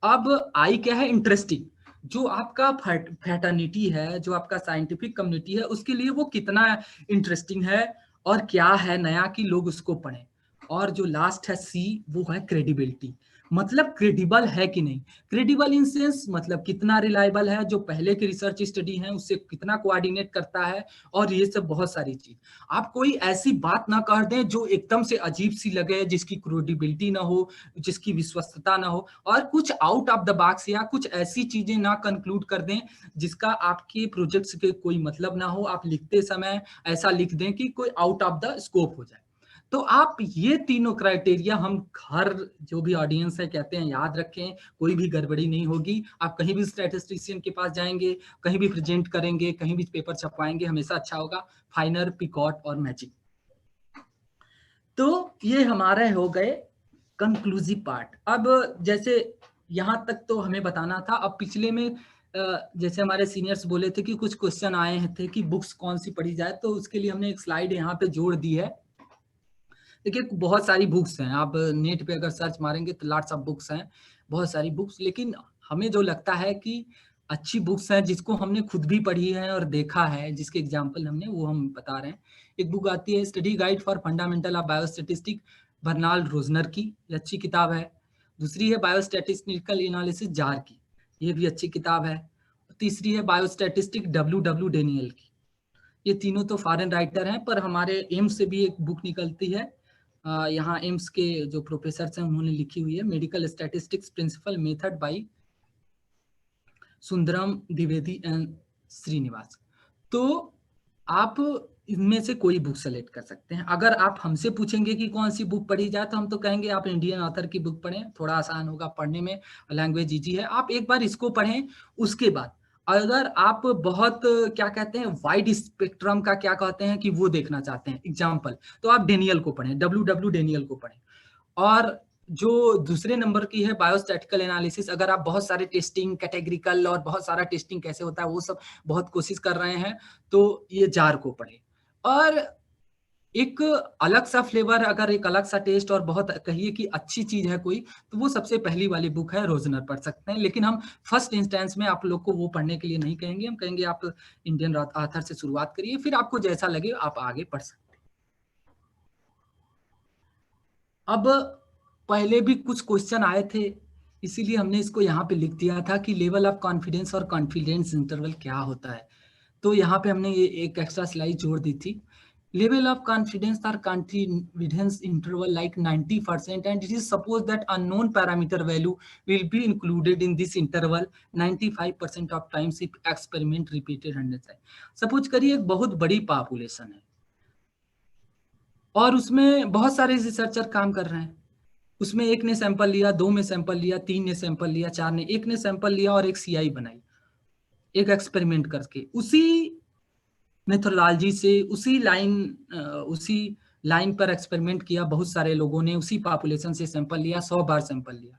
अब आई क्या है, इंटरेस्टिंग, जो आपका फैटर्निटी है, जो आपका साइंटिफिक कम्युनिटी है, उसके लिए वो कितना इंटरेस्टिंग है और क्या है नया कि लोग उसको पढ़ें। और जो लास्ट है सी, वो है क्रेडिबिलिटी, मतलब क्रेडिबल है कि नहीं। क्रेडिबल इन सेंस मतलब कितना रिलायबल है, जो पहले के रिसर्च स्टडी है उससे कितना कोऑर्डिनेट करता है, और ये सब बहुत सारी चीज। आप कोई ऐसी बात ना कर दें जो एकदम से अजीब सी लगे, जिसकी क्रेडिबिलिटी ना हो, जिसकी विश्वस्तता ना हो, और कुछ आउट ऑफ द बॉक्स या कुछ ऐसी चीजें ना कंक्लूड कर दें जिसका आपके प्रोजेक्ट्स के कोई मतलब ना हो। आप लिखते समय ऐसा लिख दें कि कोई आउट ऑफ द स्कोप हो जाए। तो आप ये तीनों क्राइटेरिया हम हर जो भी ऑडियंस है कहते हैं याद रखें, कोई भी गड़बड़ी नहीं होगी। आप कहीं भी स्टैटिस्टिशियन के पास जाएंगे, कहीं भी प्रेजेंट करेंगे, कहीं भी पेपर छपवाएंगे, हमेशा अच्छा होगा। फाइनर, पिकॉट और मैजिक। तो ये हमारे हो गए कंक्लूसिव पार्ट। अब जैसे यहाँ तक तो हमें बताना था। अब पिछले में जैसे हमारे सीनियर्स बोले थे कि कुछ क्वेश्चन आए थे कि बुक्स कौन सी पढ़ी जाए, तो उसके लिए हमने एक स्लाइड यहाँ पे जोड़ दी है। देखिए बहुत सारी बुक्स हैं, आप नेट पे अगर सर्च मारेंगे तो लॉट्स ऑफ बुक्स हैं, बहुत सारी बुक्स। लेकिन हमें जो लगता है कि अच्छी बुक्स हैं, जिसको हमने खुद भी पढ़ी है और देखा है, जिसके एग्जाम्पल हमने, वो हम बता रहे हैं। एक बुक आती है study guide for fundamental of biostatistic, Bernard Rosner की, ये अच्छी किताब है। दूसरी है बायोस्टैटिस्टिकल एनालिसिस जार की, ये भी अच्छी किताब है। तीसरी है बायोस्टैटिस्टिक डब्ल्यू डेनियल की। ये तीनों तो फॉरेन राइटर हैं, पर हमारे एम्स से भी एक बुक निकलती है। यहाँ एम्स के जो प्रोफेसर हैं उन्होंने लिखी हुई है, medical statistics principle method by Sundaram Dwivedi and Srinivas. तो आप इनमें से कोई बुक सेलेक्ट कर सकते हैं। अगर आप हमसे पूछेंगे कि कौन सी बुक पढ़ी जाए, तो हम तो कहेंगे आप इंडियन ऑथर की बुक पढ़ें, थोड़ा आसान होगा पढ़ने में, लैंग्वेज इजी है। आप एक बार इसको पढ़ें, उसके बाद अगर आप बहुत क्या कहते हैं वाइड स्पेक्ट्रम का क्या कहते हैं कि वो देखना चाहते हैं एग्जाम्पल, तो आप डेनियल को पढ़ें, डब्ल्यू डेनियल को पढ़ें। और जो दूसरे नंबर की है बायोस्टैटिकल एनालिसिस, अगर आप बहुत सारे टेस्टिंग कैटेगरिकल और बहुत सारा टेस्टिंग कैसे होता है वो सब बहुत कोशिश कर रहे हैं, तो ये जार को पढ़ें। और एक अलग सा फ्लेवर, अगर एक अलग सा टेस्ट और बहुत कहिए कि अच्छी चीज है कोई, तो वो सबसे पहली वाली बुक है, रोजनर पढ़ सकते हैं। लेकिन हम फर्स्ट इंस्टेंस में आप लोग को वो पढ़ने के लिए नहीं कहेंगे, हम कहेंगे आप इंडियन ऑथर से शुरुआत करिए, फिर आपको जैसा लगे आप आगे पढ़ सकते हैं। अब पहले भी कुछ क्वेश्चन आए थे, इसीलिए हमने इसको यहाँ पे लिख दिया था कि लेवल ऑफ कॉन्फिडेंस और कॉन्फिडेंस इंटरवल क्या होता है। तो यहाँ पे हमने ये एक एक्स्ट्रा स्लाइड जोड़ दी थी। Level of confidence or confidence interval like 90%, and it is supposed that unknown parameter value will be included in this interval 95% of times if experiment repeated 100 times. Suppose करिए एक बहुत बड़ी पॉपुलेशन है और उसमें बहुत सारे रिसर्चर काम कर रहे हैं। उसमें एक ने सैंपल लिया, 2 में सैंपल लिया, 3 ने सैंपल लिया, 4 ने, एक ने सैंपल लिया और एक सीआई बनाई, एक एक्सपेरिमेंट करके उसी मेथोडोलॉजी से, उसी लाइन पर एक्सपेरिमेंट किया। बहुत सारे लोगों ने उसी पॉपुलेशन से सैंपल लिया, 100 बार सैंपल लिया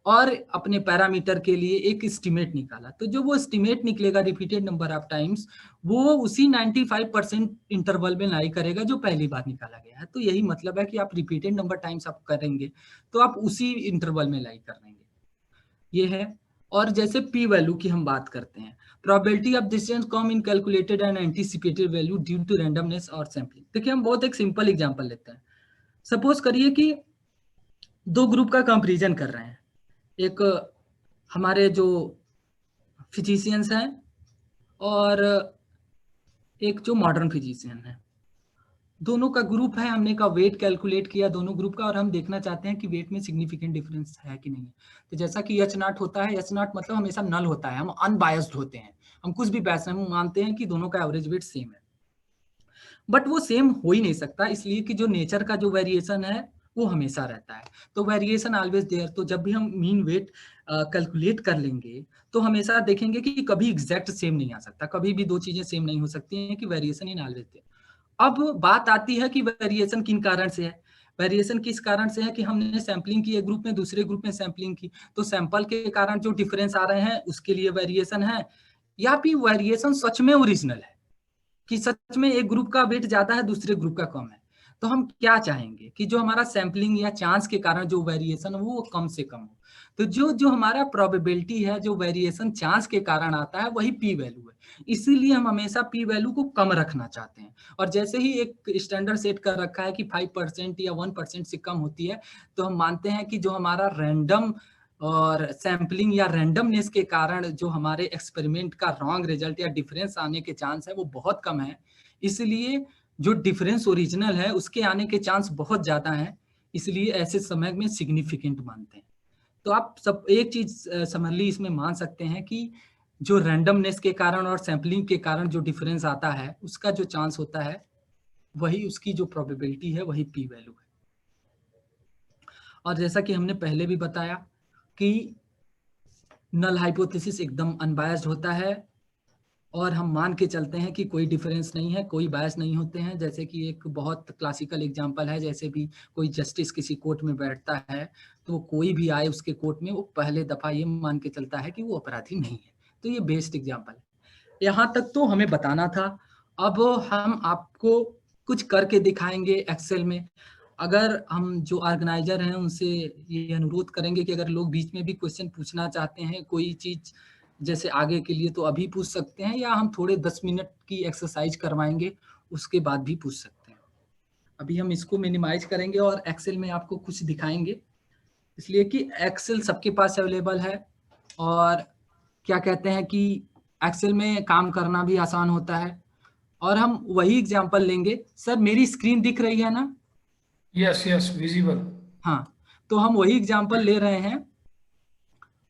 और अपने पैरामीटर के लिए एक एस्टिमेट निकाला। तो जो वो एस्टिमेट निकलेगा रिपीटेड नंबर ऑफ टाइम्स, वो उसी 95% इंटरवल में लाई करेगा जो पहली बार निकाला गया है। तो यही मतलब है कि आप रिपीटेड नंबर टाइम्स आप करेंगे तो आप उसी इंटरवल में लाई कर लेंगे, ये है। और जैसे पी वैल्यू की हम बात करते हैं, probability of distance come in calculated and anticipated value due to randomness और सैम्पलिंग। देखिए हम बहुत एक सिंपल एग्जांपल लेते हैं। सपोज करिए कि 2 ग्रुप का कंपैरिजन कर रहे हैं, एक हमारे जो फिजिशियंस हैं और एक जो मॉडर्न फिजिशियन है, दोनों का ग्रुप है। हमने का वेट कैलकुलेट किया दोनों ग्रुप का और हम देखना चाहते हैं कि वेट में सिग्निफिकेंट डिफरेंस है कि नहीं है। तो जैसा कि एच नॉट होता है, एच नॉट मतलब हमेशा नल होता है, हम अनबायस्ड होते हैं, हम कुछ भी बैस हम मानते हैं कि दोनों का एवरेज वेट सेम है। बट वो सेम हो ही नहीं सकता, इसलिए कि जो नेचर का जो वेरिएशन है वो हमेशा रहता है, तो वेरिएशन ऑलवेज देयर। तो जब भी हम मीन वेट कैलकुलेट कर लेंगे तो हमेशा देखेंगे कि कभी एग्जैक्ट सेम नहीं आ सकता, कभी भी 2 चीजें सेम नहीं हो सकती हैं, कि वेरिएशन इन ऑलवेज देयर। अब बात आती है कि वेरिएशन किन कारण से है। वेरिएशन किस कारण से है कि हमने सैंपलिंग की एक ग्रुप में, दूसरे ग्रुप में सैंपलिंग की, तो सैंपल के कारण जो डिफरेंस आ रहे हैं उसके लिए वेरिएशन है, या फिर वेरिएशन सच में ओरिजिनल है। कि सच में एक ग्रुप का वेट ज्यादा है, दूसरे ग्रुप का कम है, तो हम क्या चाहेंगे कि जो हमारा सैंपलिंग या चांस के कारण जो वेरिएशन हो वो कम से कम हो। तो जो जो हमारा प्रोबेबिलिटी है, जो वेरिएशन चांस के कारण आता है, वही पी वैल्यू है। इसीलिए हम हमेशा पी वैल्यू को कम रखना चाहते हैं। और जैसे ही एक स्टैंडर्ड सेट कर रखा है कि 5% या 1% से कम होती है, तो हम मानते हैं कि जो हमारा रैंडम और सैंपलिंग या रैंडमनेस के कारण जो हमारे एक्सपेरिमेंट का रॉन्ग रिजल्ट या डिफरेंस आने के चांस है वो बहुत कम है। इसलिए जो डिफरेंस ओरिजिनल है उसके आने के चांस बहुत ज्यादा हैं, इसलिए ऐसे समय में सिग्निफिकेंट मानते हैं। तो आप सब एक चीज समरली इसमें मान सकते हैं कि जो रैंडमनेस के कारण और सैंपलिंग के कारण जो डिफरेंस आता है उसका जो चांस होता है वही उसकी जो प्रोबेबिलिटी है वही पी वैल्यू है। और जैसा कि हमने पहले भी बताया कि नल हाइपोथेसिस एकदम अनबायस्ड होता है और हम मान के चलते हैं कि कोई डिफरेंस नहीं है, कोई बायस नहीं होते हैं। जैसे कि एक बहुत क्लासिकल एग्जांपल है, जैसे भी कोई जस्टिस किसी कोर्ट में बैठता है तो कोई भी आए उसके कोर्ट में वो पहले दफा ये मान के चलता है कि वो अपराधी नहीं है। तो ये बेस्ट एग्जांपल है। यहाँ तक तो हमें बताना था। अब हम आपको कुछ करके दिखाएंगे एक्सेल में। अगर हम जो ऑर्गेनाइजर हैं उनसे ये अनुरोध करेंगे कि अगर लोग बीच में भी क्वेश्चन पूछना चाहते हैं कोई चीज जैसे आगे के लिए, तो अभी पूछ सकते हैं, या हम थोड़े 10 मिनट की एक्सरसाइज करवाएंगे उसके बाद भी पूछ सकते हैं। अभी हम इसको मिनिमाइज करेंगे और एक्सेल में आपको कुछ दिखाएंगे, इसलिए कि एक्सेल सबके पास अवेलेबल है और क्या कहते हैं कि एक्सेल में काम करना भी आसान होता है। और हम वही एग्जांपल लेंगे। सर मेरी स्क्रीन दिख रही है ना? Yes yes, visible. हाँ, तो हम वही एग्जांपल ले रहे हैं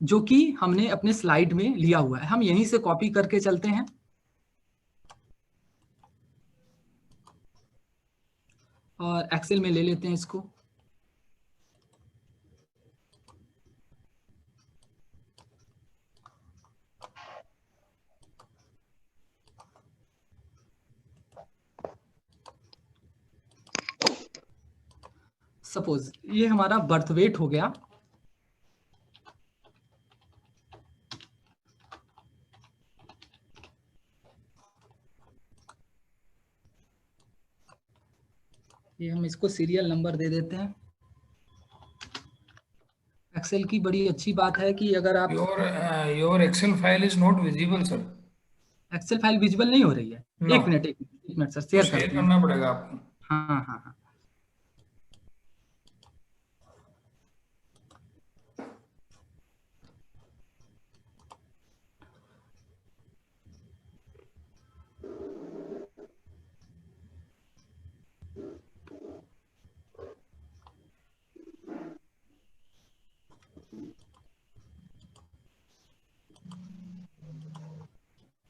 जो कि हमने अपने स्लाइड में लिया हुआ है। हम यहीं से कॉपी करके चलते हैं और एक्सेल में ले लेते हैं इसको। सपोज ये हमारा बर्थ वेट हो गया। ये हम इसको सीरियल नंबर दे देते हैं। एक्सेल की बड़ी अच्छी बात है कि अगर आप your excel file is not visible sir. Excel file visible नहीं हो रही है। नो, एक मिनट सर, तो शेयर शेयर करते हैं। करना पड़ेगा आपको। हाँ हाँ हाँ।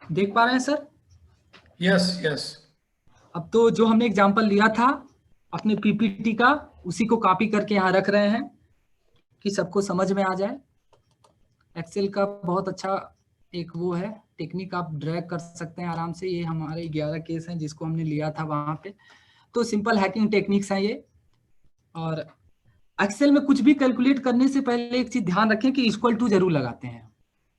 देख पा रहे हैं सर? Yes yes. अब तो जो हमने एग्जांपल लिया था अपने पीपीटी का, उसी को कॉपी करके यहाँ रख रहे हैं कि सबको समझ में आ जाए। एक्सेल का बहुत अच्छा एक वो है टेक्निक, आप ड्रैग कर सकते हैं आराम से। ये हमारे 11 केस हैं जिसको हमने लिया था वहां पे। तो सिंपल हैकिंग टेक्निक्स हैं ये। और एक्सेल में कुछ भी कैलकुलेट करने से पहले एक चीज ध्यान रखें कि इक्वल टू जरूर लगाते हैं।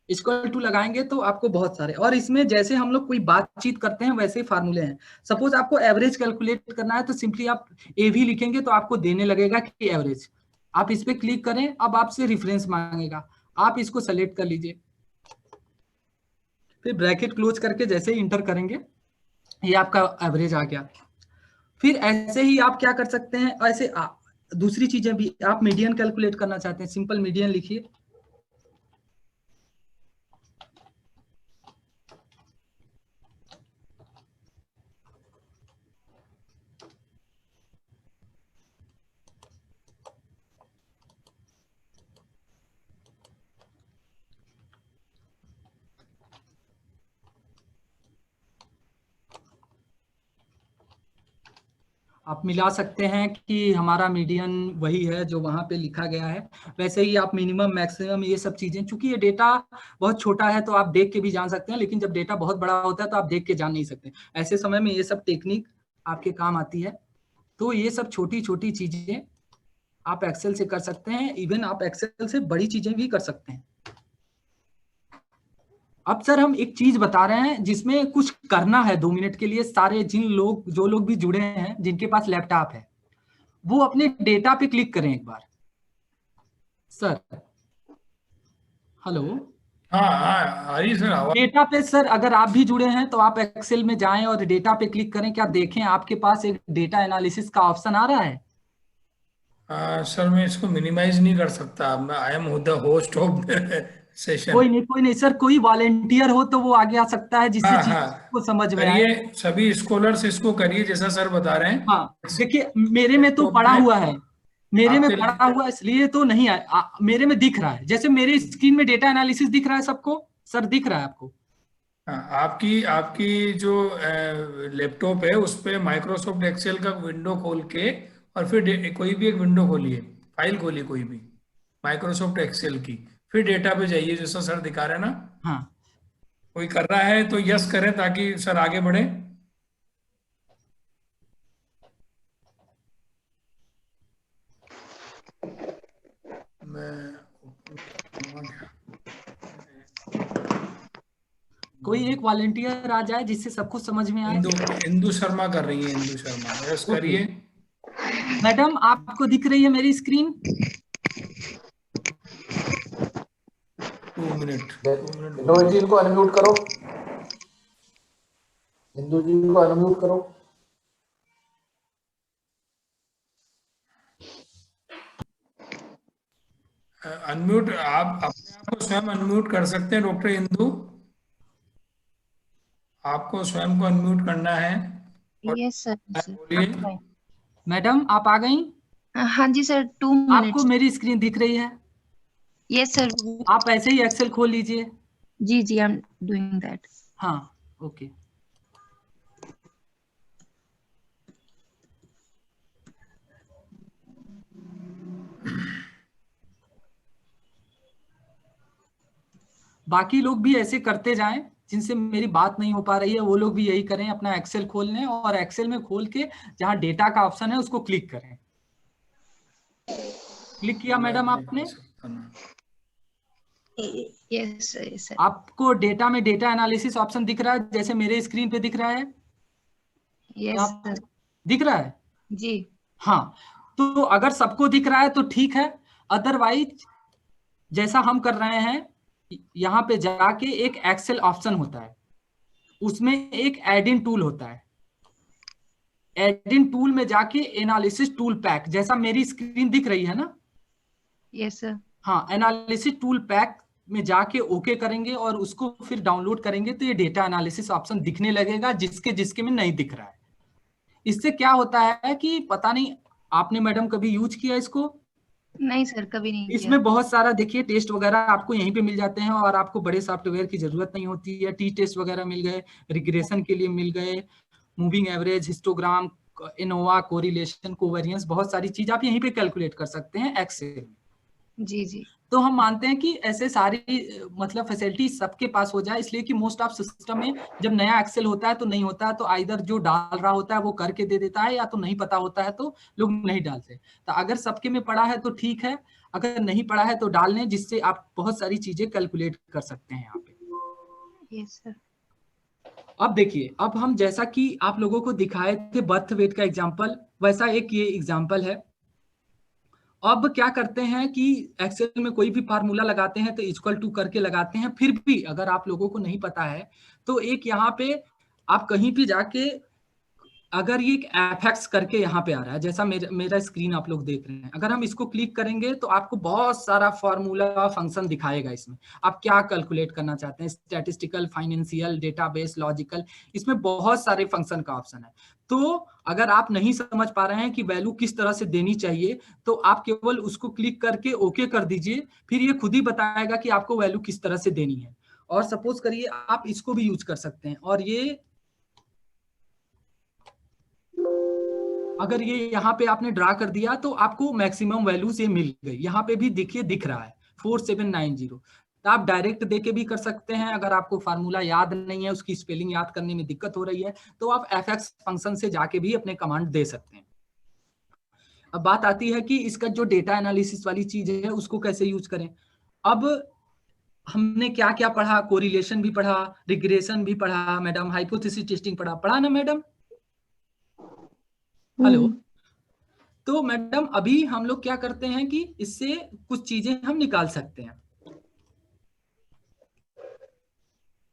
इक्वल टू लगाएंगे तो आपको बहुत सारे, और इसमें जैसे हम लोग कोई बातचीत करते हैं वैसे ही फार्मूले हैं। सपोज आपको एवरेज कैलकुलेट करना है तो सिंपली आप एवी लिखेंगे तो आपको देने लगेगा कि एवरेज। आप इस पे क्लिक करें, अब आपसे रेफरेंस मांगेगा, आप इसको सेलेक्ट कर लीजिए, फिर ब्रैकेट क्लोज करके जैसे ही इंटर करेंगे ये आपका एवरेज आ गया। फिर ऐसे ही आप क्या कर सकते हैं, ऐसे दूसरी चीजें भी, आप मीडियन कैलकुलेट करना चाहते हैं, सिंपल मीडियन लिखिए। आप मिला सकते हैं कि हमारा मीडियन वही है जो वहां पे लिखा गया है। वैसे ही आप मिनिमम मैक्सिमम ये सब चीजें, चूंकि ये डेटा बहुत छोटा है तो आप देख के भी जान सकते हैं, लेकिन जब डेटा बहुत बड़ा होता है तो आप देख के जान नहीं सकते। ऐसे समय में ये सब टेक्निक आपके काम आती है। तो ये सब छोटी छोटी चीजें आप एक्सेल से कर सकते हैं। इवन आप एक्सेल से बड़ी चीजें भी कर सकते हैं। अब सर हम एक चीज बता रहे हैं जिसमें कुछ करना है 2 मिनट के लिए। सारे जो लोग भी जुड़े हैं जिनके पास लैपटॉप है वो अपने डेटा पे क्लिक करें एक बार। सर हेलो, हाँ हाँ आ रही है सर आवाज। डेटा पे सर अगर आप भी जुड़े हैं तो आप एक्सेल में जाएं और डेटा पे क्लिक करें। क्या देखें आपके पास एक डेटा एनालिसिस का ऑप्शन आ रहा है? सर मैं इसको मिनिमाइज नहीं कर सकता, मैं I am the host of session. कोई नहीं सर, कोई वॉलेंटियर हो तो वो आगे आ सकता है जिससे हाँ चीज हाँ को समझ में आए। करिए, सभी स्कॉलर्स इसको करिए जैसा सर बता रहे हैं। हाँ देखिए, मेरे में तो लैपटॉप पड़ा में हुआ है, मेरे में आपके, पड़ा हुआ इसलिए तो नहीं आया। मेरे में दिख रहा है, जैसे मेरे स्क्रीन में डेटा एनालिसिस दिख रहा है सबको। सर दिख रहा है आपको? हाँ, आपकी आपकी जो लैपटॉप है उस पे माइक्रोसॉफ्ट एक्सेल का विंडो खोल के और फिर कोई भी एक विंडो खोलिए, फाइल खोलिए कोई भी माइक्रोसॉफ्ट एक्सेल की, फिर डेटा पे जाइए जैसा सर दिखा रहे हैं ना। हाँ कोई कर रहा है तो यस करें ताकि सर आगे बढ़े। मैं कोई एक वॉलेंटियर आ जाए जिससे सबको समझ में आए। इंदु इंदु शर्मा कर रही है, इंदु शर्मा यस ओके करिए। मैडम, आपको दिख रही है मेरी स्क्रीन? 2 मिनट, 2 मिनट रोहित जी को अनम्यूट करो, हिंदू जी को अनम्यूट करो। अनम्यूट, आप अपने आप को स्वयं अनम्यूट कर सकते हैं डॉक्टर इंदु, आपको स्वयं को अनम्यूट करना है और यस सर, सर बोलिए। मैडम आप आ गई? हाँ जी सर, 2 आपको मिनट्स। मेरी स्क्रीन दिख रही है? Yes sir. आप ऐसे ही एक्सेल खोल लीजिए। जी जी, आई एम डूइंग दैट। हाँ ओके। बाकी लोग भी ऐसे करते जाएं, जिनसे मेरी बात नहीं हो पा रही है वो लोग भी यही करें, अपना एक्सेल खोल लें और एक्सेल में खोल के जहां डेटा का ऑप्शन है उसको क्लिक करें। क्लिक किया मैं मैडम देख नहीं आपने? सकता ना। Yes sir, yes sir. आपको डेटा में डेटा एनालिसिस ऑप्शन दिख रहा है जैसे मेरे स्क्रीन पे दिख रहा है? यस यहाँ सर। दिख रहा है? जी। हाँ, तो अगर सबको दिख रहा है तो ठीक है। अदरवाइज जैसा हम कर रहे हैं, यहाँ पे जाके एक एक्सेल ऑप्शन होता है, उसमें एक एड इन टूल होता है। एड इन टूल में जाके एनालिसिस टूल पैक, जैसा मेरी स्क्रीन दिख रही है ना? Yes sir. हाँ, एनालिसिस टूल पैक में जाके ओके करेंगे और उसको फिर डाउनलोड करेंगे तो ये डेटा एनालिसिस ऑप्शन दिखने लगेगा जिसके जिसके में नहीं दिख रहा है। इससे क्या होता है कि पता नहीं आपने मैडम कभी यूज किया इसको? नहीं सर, कभी नहीं किया। इसमें बहुत सारा देखिए टेस्ट वगैरह आपको यहीं पे मिल जाते हैं और आपको बड़े सॉफ्टवेयर की जरूरत नहीं होती है। टी टेस्ट वगैरह मिल गए, रिग्रेशन के लिए मिल गए, moving average, histogram, ANOVA, correlation, covariance, बहुत सारी चीज आप यहीं पे कैलकुलेट कर सकते हैं एक्सेल में। जी जी। तो हम मानते हैं कि ऐसे सारी मतलब फैसिलिटी सबके पास हो जाए, इसलिए कि मोस्ट ऑफ सिस्टम में जब नया एक्सेल होता है तो नहीं होता है, तो आइदर जो डाल रहा होता है वो करके दे देता है या तो नहीं पता होता है तो लोग नहीं डालते। तो अगर सबके में पड़ा है तो ठीक है, अगर नहीं पड़ा है तो डाल लें, जिससे आप बहुत सारी चीजें कैलकुलेट कर सकते हैं यहाँ पे। Yes sir. अब देखिए, अब हम जैसा कि आप लोगों को दिखाए थे बर्थ वेट का एग्जाम्पल, वैसा एक ये एग्जाम्पल है। अब क्या करते हैं कि एक्सेल में कोई भी फार्मूला लगाते हैं तो इक्वल टू करके लगाते हैं, फिर भी अगर आप लोगों को नहीं पता है तो एक यहाँ पे आप कहीं भी जाके, अगर ये एक एफएक्स करके यहाँ पे आ रहा है जैसा मेरा स्क्रीन आप लोग देख रहे हैं, अगर हम इसको क्लिक करेंगे तो आपको बहुत सारा फॉर्मूला फंक्शन दिखाएगा। इसमें आप क्या कैलकुलेट करना चाहते हैं, स्टैटिस्टिकल, फाइनेंशियल, डेटाबेस, लॉजिकल, इसमें बहुत सारे फंक्शन का ऑप्शन है। तो अगर आप नहीं समझ पा रहे हैं कि वैल्यू किस तरह से देनी चाहिए तो आप केवल उसको क्लिक करके ओके कर दीजिए, फिर ये खुद ही बताएगा कि आपको वैल्यू किस तरह से देनी है। और सपोज करिए आप इसको भी यूज कर सकते हैं, और ये अगर ये यहाँ पे आपने ड्रा कर दिया तो आपको मैक्सिमम वैल्यूज ये मिल गई। यहाँ पे भी देखिए दिख रहा है 4790। तो आप डायरेक्ट देके भी कर सकते हैं, अगर आपको फार्मूला याद नहीं है, उसकी स्पेलिंग याद करने में दिक्कत हो रही है, तो आप एफएक्स फंक्शन से जाके भी अपने कमांड दे सकते हैं। अब बात आती है कि इसका जो डेटा एनालिसिस वाली चीज है उसको कैसे यूज करें। अब हमने क्या क्या पढ़ा, कोरिलेशन भी पढ़ा, रिग्रेशन भी पढ़ा मैडम, हाइपोथेसिस टेस्टिंग पढ़ा ना मैडम? हेलो। तो मैडम अभी हम लोग क्या करते हैं कि इससे कुछ चीजें हम निकाल सकते हैं।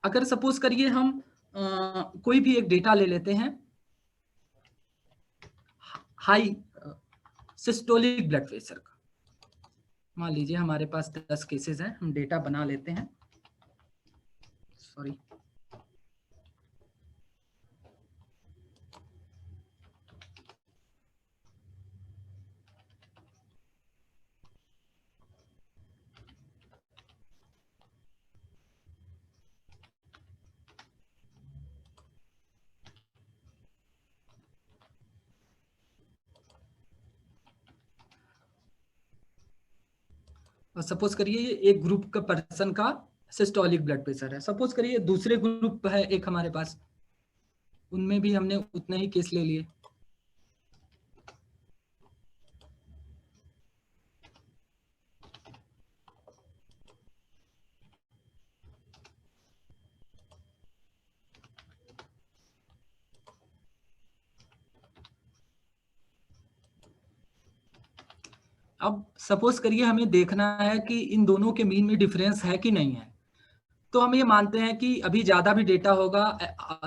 अगर सपोज करिए हम कोई भी एक डेटा ले लेते हैं, हाई सिस्टोलिक ब्लड प्रेशर का। मान लीजिए हमारे पास 10 केसेस हैं, हम डेटा बना लेते हैं। सॉरी, और सपोज करिए ये एक ग्रुप का पर्सन का सिस्टोलिक ब्लड प्रेशर है। सपोज करिए दूसरे ग्रुप है एक हमारे पास, उनमें भी हमने उतने ही केस ले लिए। अब सपोज करिए हमें देखना है कि इन दोनों के मीन में डिफरेंस है कि नहीं है। तो हम ये मानते हैं कि अभी ज्यादा भी डेटा होगा,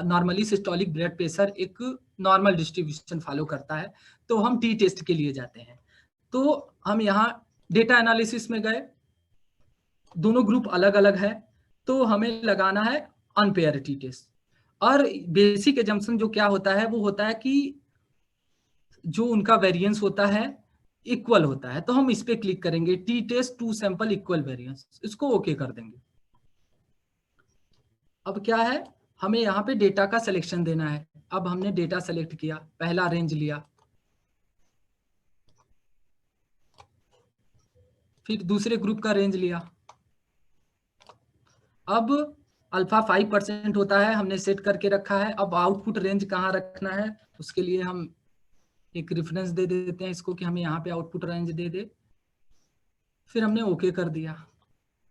नॉर्मली सिस्टोलिक ब्लड प्रेशर एक नॉर्मल डिस्ट्रीब्यूशन फॉलो करता है, तो हम टी टेस्ट के लिए जाते हैं। तो हम यहाँ डेटा एनालिसिस में गए, दोनों ग्रुप अलग अलग है, तो हमें लगाना है अनपेयर टी टेस्ट। और बेसिक एजम्पशन जो क्या होता है वो होता है कि जो उनका वेरिएंस होता है इक्वल होता है। तो हम इस पे क्लिक करेंगे, T test two sample equal variance, इसको ओके कर देंगे। अब क्या है, हमें यहाँ पे डेटा का सिलेक्शन देना है। अब हमने डेटा सेलेक्ट किया, पहला रेंज लिया, फिर दूसरे ग्रुप का रेंज लिया। अब अल्फा 5% होता है, हमने सेट करके रखा है। अब आउटपुट रेंज कहाँ रखना है, उसके लिए हम एक रेफरेंस दे देते हैं इसको कि हमें यहाँ पे आउटपुट रेंज दे दे। फिर हमने ओके कर दिया।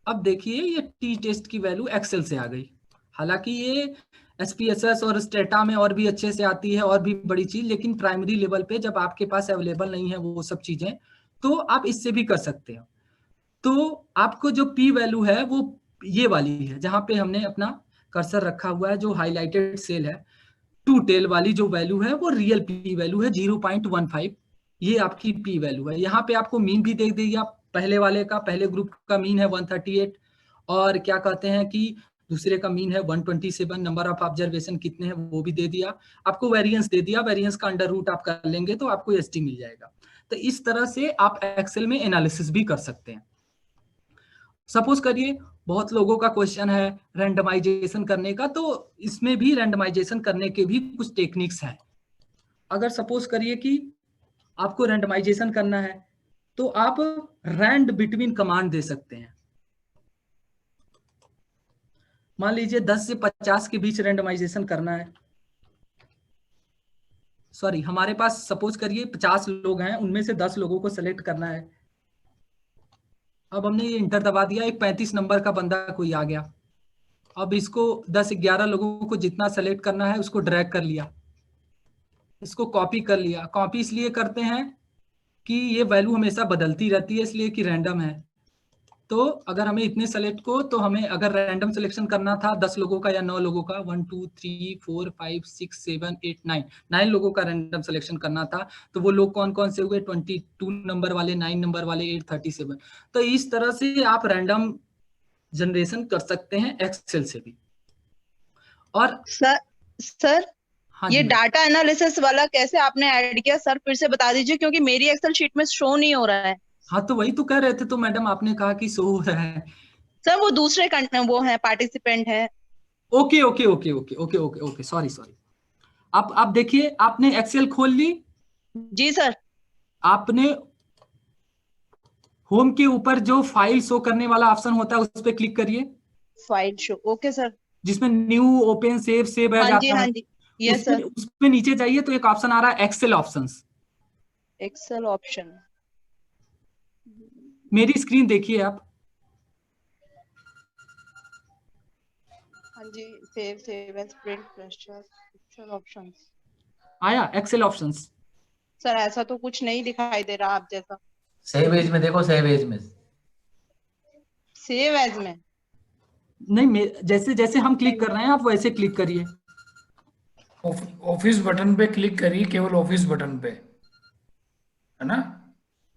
अब देखिए ये टी टेस्ट की वैल्यू एक्सेल से आ गई। हालांकि ये SPSS और स्टेटा में और भी अच्छे से आती है और भी बड़ी चीज, लेकिन प्राइमरी लेवल पे जब आपके पास अवेलेबल नहीं है वो सब चीजें, तो आप इससे भी कर सकते हो। तो आपको जो पी वैल्यू है वो ये वाली है, जहां पे हमने अपना कर्सर रखा हुआ है, जो हाईलाइटेड सेल है, टू टेल वाली जो वैल्यू है वो रियल पी वैल्यू है 0.15। ये आपकी पी वैल्यू है। यहाँ पे आपको मीन भी दे देगी, आप पहले वाले का, पहले ग्रुप का मीन है 138, और क्या कहते हैं कि दूसरे का मीन है 127, नंबर ऑफ ऑब्जर्वेशन कितने हैं वो भी दे दिया, आपको वेरिएंस दे दिया, वेरिएंस का अंडर रूट आप कर लेंगे तो आपको एसटी मिल जाएगा। तो इस तरह से आप एक्सेल में एनालिसिस भी कर सकते हैं। सपोज करिए बहुत लोगों का क्वेश्चन है रैंडमाइजेशन करने का, तो इसमें भी रैंडमाइजेशन करने के भी कुछ टेक्निक्स हैं। अगर सपोज करिए कि आपको रैंडमाइजेशन करना है तो आप रैंड बिटवीन कमांड दे सकते हैं। मान लीजिए 10 से 50 के बीच रैंडमाइजेशन करना है। सॉरी, हमारे पास सपोज करिए 50 लोग हैं, उनमें से 10 लोगों को सेलेक्ट करना है। अब हमने ये इंटर दबा दिया, एक 35 नंबर का बंदा कोई आ गया। अब इसको 10-11 लोगों को जितना सेलेक्ट करना है उसको ड्रैग कर लिया, इसको कॉपी कर लिया। कॉपी इसलिए करते हैं कि ये वैल्यू हमेशा बदलती रहती है, इसलिए कि रैंडम है। तो अगर हमें इतने सेलेक्ट को, तो हमें अगर रैंडम सिलेक्शन करना था 10 लोगों का या 9 लोगों का, 1 2 3 4 5 6 7 8 9 लोगों का रैंडम सिलेक्शन करना था, तो वो लोग कौन कौन से हुए, 22 नंबर वाले, 9 नंबर वाले, 837। तो इस तरह से आप रैंडम जनरेशन कर सकते हैं एक्सेल से भी। और सर हाँ ये जी, डाटा एनालिसिस वाला कैसे आपने ऐड किया सर, फिर से बता दीजिए, क्योंकि मेरी एक्सेल शीट में शो नहीं हो रहा है। हाँ तो वही तो कह रहे थे, तो मैडम आपने कहा कि शो हो रहा है। सर वो दूसरे वो है, पार्टिसिपेंट है। Okay okay okay okay okay okay okay, sorry sorry. आप देखिए, आपने एक्सेल खोल ली। जी सर। आपने होम के ऊपर जो फाइल शो करने वाला ऑप्शन होता है उस पर क्लिक करिए, फाइल शो, ओके सर। जिसमें न्यू, ओपन, सेव एज हाँ जी आता हाँ है। जी, यस सर। उस पे नीचे जाइए तो एक ऑप्शन आ रहा है एक्सेल ऑप्शंस। एक्सेल ऑप्शन, मेरी स्क्रीन देखिए आप। हाँ जी, save as print Excel options. आया एक्सेल ऑप्शंस? सर ऐसा तो कुछ नहीं दिखाई दे रहा आप जैसा। सेव एज में देखो, सेव एज में। सेव एज में नहीं, जैसे जैसे हम क्लिक कर रहे हैं आप वैसे क्लिक करिए। ऑफिस बटन पे क्लिक करिए, केवल ऑफिस बटन पे, है ना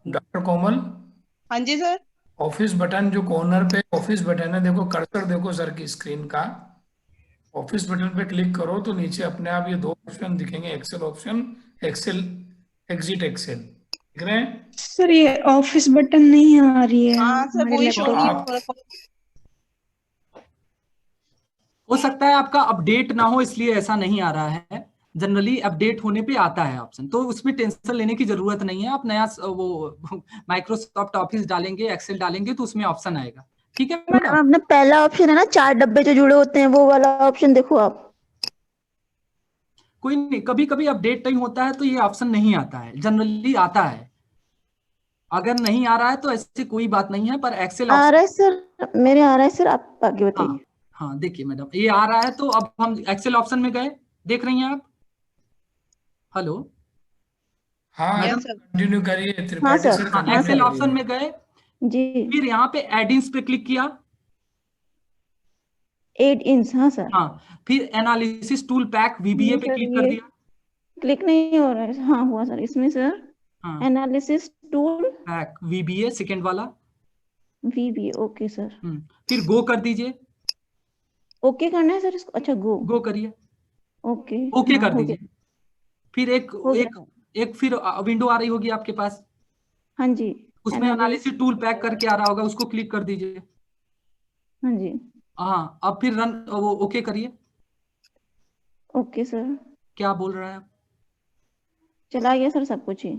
डॉक्टर कोमल? हाँ जी सर। ऑफिस बटन जो कॉर्नर पे ऑफिस बटन है, देखो कर्सर देखो सर की स्क्रीन का, ऑफिस बटन पे क्लिक करो तो नीचे अपने आप ये दो ऑप्शन दिखेंगे, excel option, excel, exit excel, दिख रहे हैं? सर ये ऑफिस बटन नहीं आ रही है हाँ सर, हमारे वही शो लैपटॉप नहीं में। आप हो रहा। हो सकता है आपका अपडेट ना हो इसलिए ऐसा नहीं आ रहा है। जनरली अपडेट होने पे आता है ऑप्शन, तो उसमें टेंशन लेने की जरूरत नहीं है। आप नया वो माइक्रोसॉफ्ट ऑफिस डालेंगे, एक्सेल डालेंगे तो उसमें ऑप्शन आएगा। ठीक है मैडम? अपना पहला ऑप्शन है ना, 4 डब्बे जो जुड़े होते हैं, वो वाला ऑप्शन देखो आप। कोई नहीं, कभी कभी अपडेट नहीं होता है तो ये ऑप्शन नहीं आता है, जनरली आता है। अगर नहीं आ रहा है तो ऐसी कोई बात नहीं है, पर एक्सेल आ ऑप्शन। रहा है सर, मेरे आ रहा है सर, आप आगे हाँ बताइए। हाँ, देखिए मैडम ये आ रहा है, तो अब हम एक्सेल ऑप्शन में गए, देख रही हैं आप? हेलो हाँ मैडम? Yes sir. कंटिन्यू करिए, हाँ त्रिपाठी सर, सर हाँ, कंटिन्यू एक्सेल ऑप्शन करिए। में गए, जी। फिर यहाँ पे एडिंग्स पे क्लिक किया। 8 इंच, हाँ सर। हाँ, फिर एनालिसिस टूल पैक वीबीए नहीं पे सर, क्लिक कर ये दिया। क्लिक नहीं हो रहा है। हाँ हुआ सर, इसमें सर हाँ, analysis tool pack VBA second वाला। वीबी, ओके सर। फिर गो कर दीजिए, ओके करना है सर इसको? अच्छा, गो, गो करिए, ओके। ओके हाँ कर हो दीजिए। गया, फिर एक हो गया एक सर। एक फिर विंडो आ रही होगी आपके पास, हाँ जी, उसमें एनालिसिस, एनालिसिस टूल पैक करके आ रहा होगा, उसको क्लिक कर दीजिए। हाँ जी, हाँ, अब फिर रन वो ओके करिए। Okay sir. क्या बोल रहा है? चला गया सर सब कुछ ही।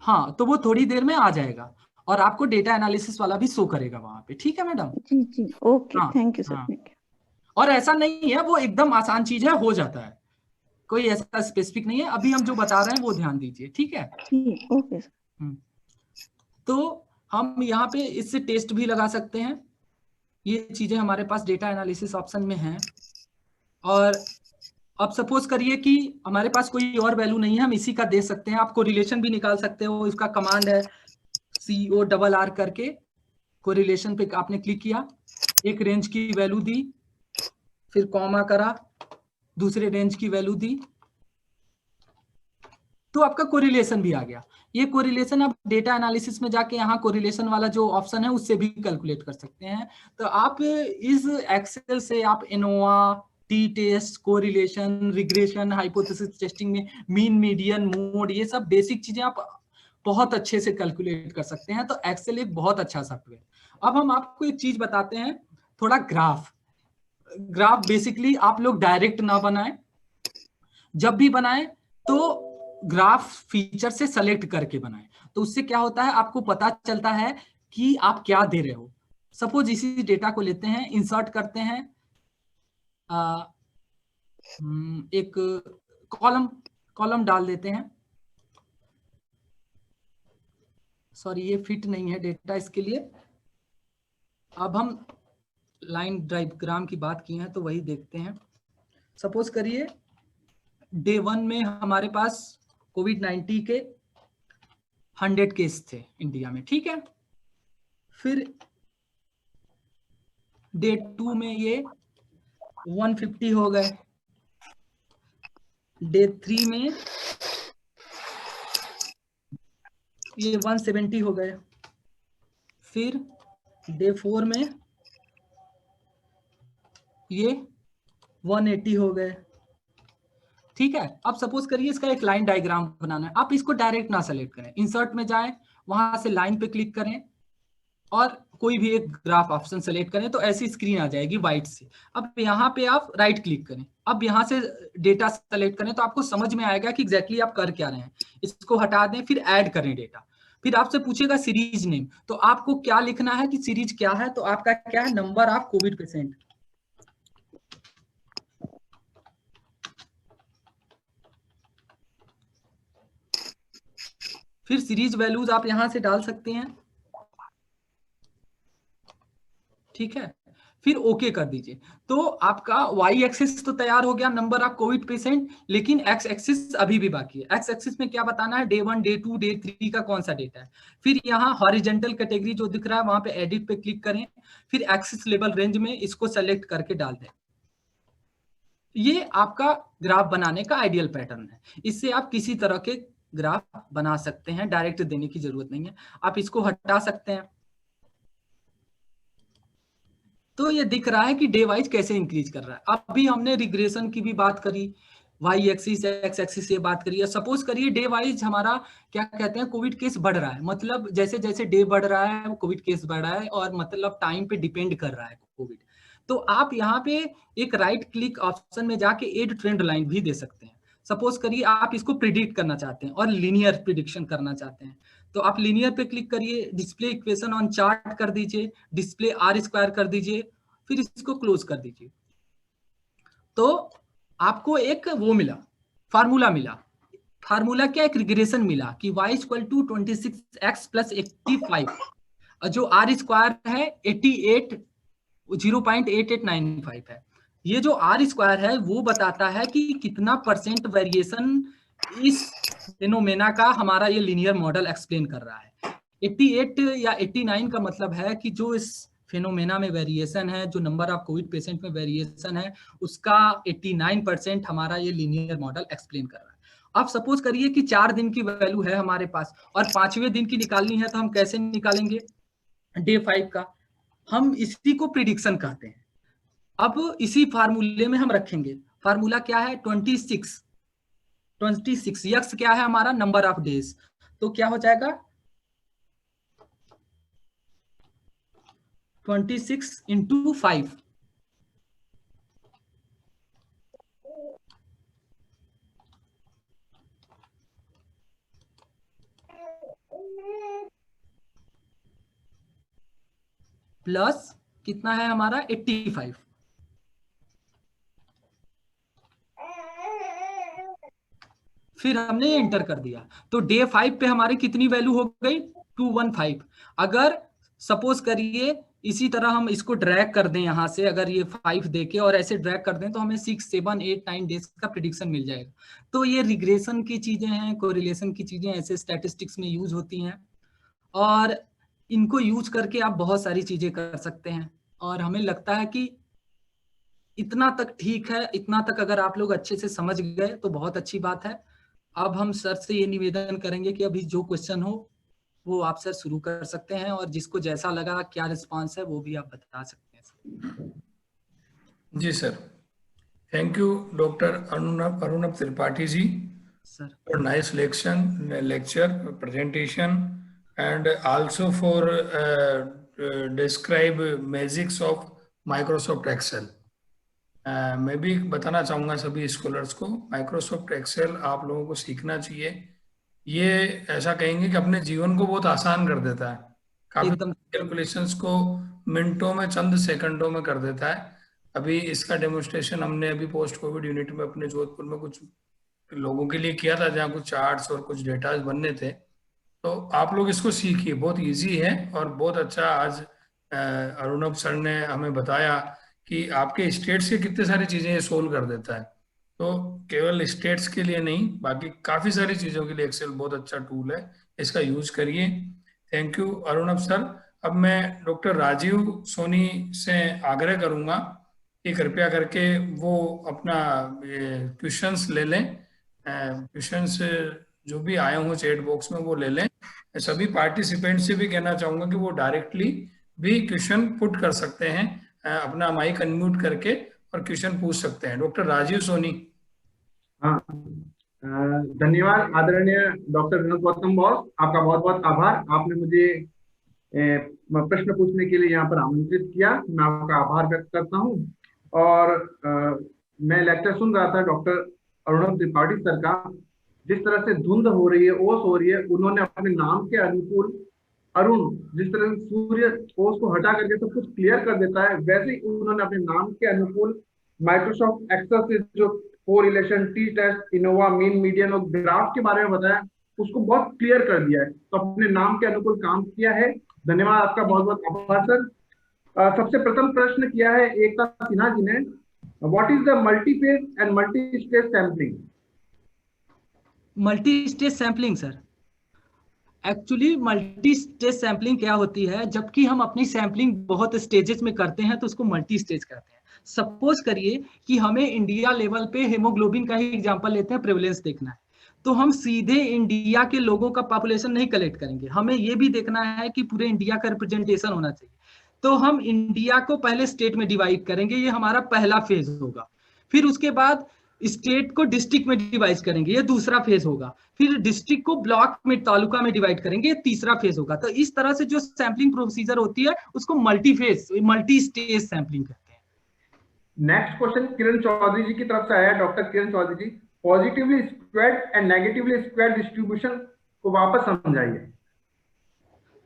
हाँ, तो वो थोड़ी देर में आ जाएगा और आपको डेटा एनालिसिस वाला भी शो करेगा वहां पे। ठीक है मैडम? जी जी, ओके, हाँ थैंक यू सर, हाँ, थैंक यू। और ऐसा नहीं है, वो एकदम आसान चीज है, हो जाता है, कोई ऐसा स्पेसिफिक नहीं है। अभी हम जो बता रहे हैं वो ध्यान दीजिए, ठीक है? ठीक, ओके सर। तो हम यहाँ पे इससे टेस्ट भी लगा सकते हैं, ये चीजें हमारे पास डेटा एनालिसिस ऑप्शन में हैं। और अब सपोज करिए कि हमारे पास कोई और वैल्यू नहीं है, हम इसी का दे सकते हैं। आप कोरिलेशन भी निकाल सकते हो, इसका कमांड है CORR करके। कोरिलेशन पे आपने क्लिक किया, एक रेंज की वैल्यू दी, फिर कॉमा करा, दूसरे रेंज की वैल्यू दी, तो आपका कोरिलेशन भी आ गया। ये कोरिलेशन आप डेटा एनालिसिस में जाके यहाँ कोरिलेशन वाला जो ऑप्शन है उससे भी कैलकुलेट कर सकते हैं। तो आप इस एक्सेल से आप ANOVA, T test, correlation, regression, hypothesis testing में मीन, मीडियन, मोड, ये सब बेसिक चीजें आप बहुत अच्छे से कैलकुलेट कर सकते हैं। तो एक्सेल एक बहुत अच्छा सॉफ्टवेयर। अब हम आपको एक चीज बताते हैं, थोड़ा ग्राफ बेसिकली आप लोग डायरेक्ट ना बनाएं, जब भी बनाएं तो ग्राफ फीचर से सेलेक्ट करके बनाएं। तो उससे क्या होता है, आपको पता चलता है कि आप क्या दे रहे हो। सपोज इसी डेटा को लेते हैं, इंसर्ट करते हैं, एक कॉलम डाल देते हैं। सॉरी, ये फिट नहीं है डेटा इसके लिए। अब हम लाइन डायग्राम की बात की है तो वही देखते हैं। सपोज करिए डे 1 में हमारे पास कोविड-19 के 100 केस थे इंडिया में, ठीक है? फिर डे 2 में ये 150 हो गए, डे 3 में ये 170 हो गए, फिर डे 4 में ये 180 हो गए। ठीक है? अब सपोज करिए इसका एक लाइन डायग्राम बनाना है। आप इसको डायरेक्ट ना सेलेक्ट करें, इंसर्ट में जाएं, वहां से लाइन पे क्लिक करें और कोई भी एक ग्राफ ऑप्शन सेलेक्ट करें, तो ऐसी स्क्रीन आ जाएगी व्हाइट से। अब यहाँ पे आप राइट क्लिक करें, अब यहाँ से डेटा सेलेक्ट करें, तो आपको समझ में आएगा कि एग्जैक्टली आप कर क्या रहे हैं। इसको हटा दें, फिर ऐड करें डेटा, फिर आपसे पूछेगा सीरीज नेम, तो आपको क्या लिखना है कि सीरीज क्या है, तो आपका क्या है, नंबर ऑफ कोविड पेशेंट। फिर सीरीज वैल्यूज आप यहां से डाल सकते हैं, ठीक है? फिर ओके कर दीजिए। तो आपका वाई एक्सिस तो तैयार हो गया, नंबर ऑफ कोविड पेशेंट, लेकिन एक्स एक्सिस अभी भी बाकी है। एक्स एक्सिस में क्या बताना है, डे 1, डे 2, डे 3 का कौन सा डेटा है। फिर यहाँ हॉरिजेंटल कैटेगरी जो दिख रहा है वहां पे एडिट पे क्लिक करें, फिर एक्सिस लेवल रेंज में इसको सेलेक्ट करके डाल दें। ये आपका ग्राफ बनाने का आइडियल पैटर्न है। इससे आप किसी तरह के ग्राफ बना सकते हैं, डायरेक्ट देने की जरूरत नहीं है। आप इसको हटा सकते हैं। तो ये दिख रहा है कि डे वाइज कैसे इंक्रीज कर रहा है। अभी हमने रिग्रेशन की भी बात करी, वाई एक्सिस एक्स एक्सिस से बात करिए। सपोज करिए डे वाइज हमारा क्या कहते हैं, कोविड केस बढ़ रहा है, मतलब जैसे जैसे डे बढ़ रहा है कोविड केस बढ़ रहा है, और मतलब टाइम पे डिपेंड कर रहा है कोविड। तो आप यहाँ पे एक राइट क्लिक ऑप्शन में जाके एड ट्रेंड लाइन भी दे सकते हैं। सपोज करिए आप इसको प्रिडिक्ट करना चाहते हैं और लीनियर प्रिडिक्शन करना चाहते हैं, तो आप लीनियर पे क्लिक करिए, डिस्प्ले इक्वेशन ऑन चार्ट कर दीजिए, डिस्प्ले आर स्क्वायर कर दीजिए, फिर इसको क्लोज कर दीजिए। तो आपको एक वो मिला, फार्मूला मिला। फार्मूला क्या, एक रिग्रेशन मिला कि y equal to 26x plus 85, जो आर स्क्वायर है 88 0.8895 है। ये जो आर स्क्वायर है वो बताता है कि कितना परसेंट वेरिएशन इस फेनोमेना का हमारा ये लीनियर मॉडल एक्सप्लेन कर रहा है। 88 या 89 का मतलब है कि जो इस फेनोमेना में वेरिएशन है, जो नंबर ऑफ कोविड पेशेंट में वेरिएशन है, उसका 89% हमारा ये लीनियर मॉडल एक्सप्लेन कर रहा है। अब सपोज करिए कि 4 दिन की वैल्यू है हमारे पास और 5वें दिन की निकालनी है, तो हम कैसे निकालेंगे, डे 5 का। हम इसी को प्रिडिक्शन कहते हैं। अब इसी फार्मूले में हम रखेंगे, फार्मूला क्या है, 26 यक्स क्या है हमारा, नंबर ऑफ डेज। तो क्या हो जाएगा 26 इंटू 5, प्लस कितना है हमारा 85। फिर हमने एंटर कर दिया, तो डे 5 पे हमारी कितनी वैल्यू हो गई, 215। अगर सपोज करिए इसी तरह हम इसको ड्रैग कर दें यहाँ से, अगर ये 5 देके और ऐसे ड्रैग कर दें तो हमें 6, 7, 8, 9 डेज का प्रिडिक्शन मिल जाएगा। तो ये रिग्रेशन की चीजें हैं, कोरिलेशन की चीजें ऐसे स्टैटिस्टिक्स में यूज होती हैं, और इनको यूज करके आप बहुत सारी चीजें कर सकते हैं। और हमें लगता है कि इतना तक ठीक है, इतना तक अगर आप लोग अच्छे से समझ गए तो बहुत अच्छी बात है। अब हम सर से ये निवेदन करेंगे कि अभी जो क्वेश्चन हो वो आप सर शुरू कर सकते हैं, और जिसको जैसा लगा क्या रिस्पांस है वो भी आप बता सकते हैं। जी sir, thank you doctor Arunav Tripathi ji sir for nice lecture presentation, and also for describe magics of Microsoft Excel. मैं भी बताना चाहूँगा सभी स्कॉलर्स को, माइक्रोसॉफ्ट एक्सेल आप लोगों को सीखना चाहिए। ये ऐसा कहेंगे कि अपने जीवन को बहुत आसान कर देता है, काफी एकदम कैलकुलेशंस को मिनटों में, चंद सेकंडों में कर देता है। अभी इसका डेमोन्स्ट्रेशन हमने अभी पोस्ट कोविड यूनिट में अपने जोधपुर में कुछ लोगों के लिए किया था, जहाँ कुछ चार्ट्स और कुछ डेटाज बनने थे। तो आप लोग इसको सीखिए, बहुत इजी है और बहुत अच्छा। आज अरुणव सर ने हमें बताया कि आपके स्टेट्स के कितने सारी चीजें ये सोल्व कर देता है। तो केवल स्टेट्स के लिए नहीं, बाकी काफी सारी चीजों के लिए एक्सेल बहुत अच्छा टूल है, इसका यूज करिए। Thank you Arunav sir. अब मैं डॉक्टर राजीव सोनी से आग्रह करूंगा कि कृपया करके वो अपना क्वेश्चंस ले लें। क्वेश्चंस जो भी आए हों चैट बॉक्स में वो ले लें। सभी पार्टिसिपेंट से भी कहना चाहूंगा कि वो डायरेक्टली भी क्वेश्चन पुट कर सकते हैं, अपना माइक अनम्यूट करके और क्वेश्चन पूछ सकते हैं। डॉक्टर राजीव सोनी। हाँ, धन्यवाद आदरणीय डॉक्टर विनोद गौतम बॉस, आपका बहुत बहुत आभार। आपने मुझे प्रश्न पूछने के लिए यहाँ पर आमंत्रित किया, मैं आपका आभार व्यक्त करता हूँ। और मैं लेक्चर सुन रहा था डॉक्टर अरुणव त्रिपाठी सर का, जिस तरह से धुंध हो रही है, ओस हो रही है, उन्होंने अपने नाम के अनुकूल अरुण, जिस तरह से सूर्य ओस को हटा करके सब कुछ क्लियर कर देता है, वैसे ही उन्होंने अपने नाम के अनुकूल माइक्रोसॉफ्ट एक्सेल से जो correlation, T test, ANOVA, mean, median और ग्राफ के बारे में बताया, उसको बहुत क्लियर कर दिया है। तो अपने नाम के अनुकूल काम किया है। धन्यवाद, आपका बहुत बहुत आभार सर। सबसे प्रथम प्रश्न किया है एकता सिन्हा जी ने, what is the multiphase and multi stage sampling? Multi stage sampling sir, actually multi stage sampling क्या होती है, जबकि हम अपनी सैंपलिंग बहुत स्टेजेस में करते हैं तो उसको मल्टी स्टेज कहते हैं। सपोज करिए कि हमें इंडिया लेवल पे हेमोग्लोबिन का ही एग्जांपल लेते हैं, प्रेवलेंस देखना है, तो हम सीधे इंडिया के लोगों का पॉपुलेशन नहीं कलेक्ट करेंगे, हमें ये भी देखना है कि पूरे इंडिया का रिप्रेजेंटेशन होना चाहिए। तो हम इंडिया को पहले स्टेट में डिवाइड करेंगे, ये हमारा पहला फेज होगा। फिर उसके बाद स्टेट को डिस्ट्रिक्ट में डिवाइड करेंगे, ये दूसरा फेज होगा। फिर डिस्ट्रिक्ट को ब्लॉक में, तालुका में डिवाइड करेंगे, ये तीसरा फेज होगा। तो इस तरह से जो सैंपलिंग प्रोसीजर होती है उसको multi phase, multi stage sampling कहते हैं। नेक्स्ट क्वेश्चन किरण चौधरी जी की तरफ से आया, doctor Kiran Chaudhary ji, positively squared and negatively squared distribution को वापस समझाइए।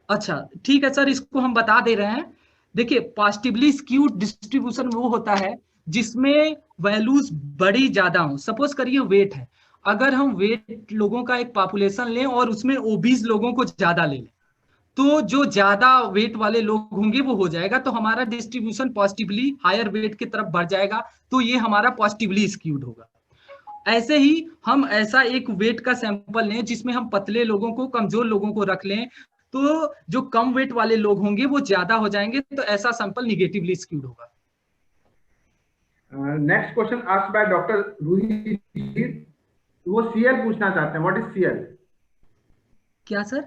अच्छा ठीक है सर, इसको हम बता दे रहे हैं। देखिए, पॉजिटिवली स्क्यूड डिस्ट्रीब्यूशन वो होता है जिसमें वैल्यूज बड़ी ज्यादा हो। सपोज करिए वेट है, अगर हम वेट लोगों का एक पॉपुलेशन लें और उसमें ओबीज लोगों को ज्यादा ले लें, तो जो ज्यादा वेट वाले लोग होंगे वो हो जाएगा, तो हमारा डिस्ट्रीब्यूशन पॉजिटिवली हायर वेट की तरफ बढ़ जाएगा, तो ये हमारा पॉजिटिवली स्क्यूड होगा। ऐसे ही हम ऐसा एक वेट का सैंपल लें जिसमें हम पतले लोगों को, कमजोर लोगों को रख लें, तो जो कम वेट वाले लोग होंगे वो ज्यादा हो जाएंगे, तो ऐसा सैंपल निगेटिवली स्क्यूड होगा। Next question asked by doctor Roohi ji, वो सीएल पूछना चाहते हैं, व्हाट इज सीएल? क्या सर?